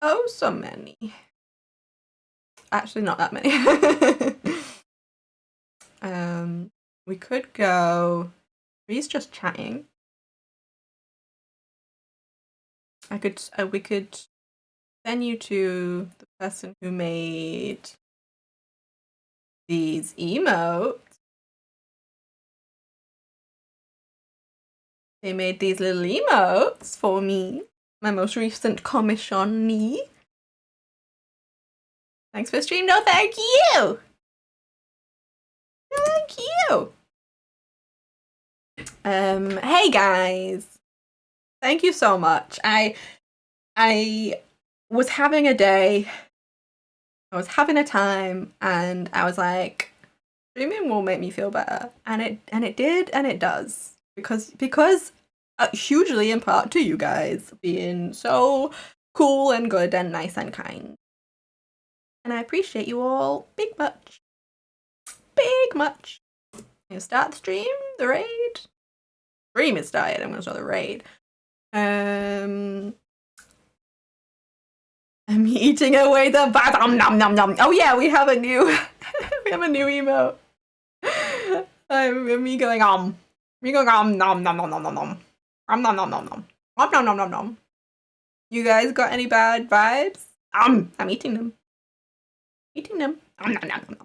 Oh, so many. Actually, not that many. We could go. He's just chatting. We could send you to the person who made these emotes. They made these little emotes for me. my most recent commissionee. Thanks for stream. No, thank you. Thank you. Hey guys. Thank you so much. I was having a day. I was having a time, and I was like, streaming will make me feel better, and it did, and it does, because hugely in part to you guys being so cool and good and nice and kind, and I appreciate you all big much. You start the stream, the raid. Stream is started. I'm gonna start the raid. I'm eating away the nom nom nom. Oh yeah, we have a new emote. Me going me going nom nom nom nom nom nom nom nom nom nom nom nom nom nom nom. You guys got any bad vibes? I'm eating them. Nom nom nom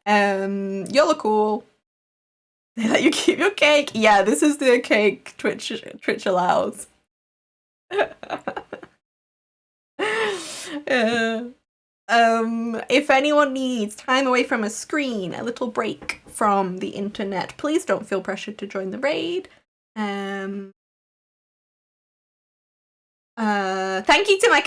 nom. Y'all are cool. They let you keep your cake. Yeah, this is the cake Twitch allows. If anyone needs time away from a screen, a little break from the internet, please don't feel pressured to join the raid. Thank you to my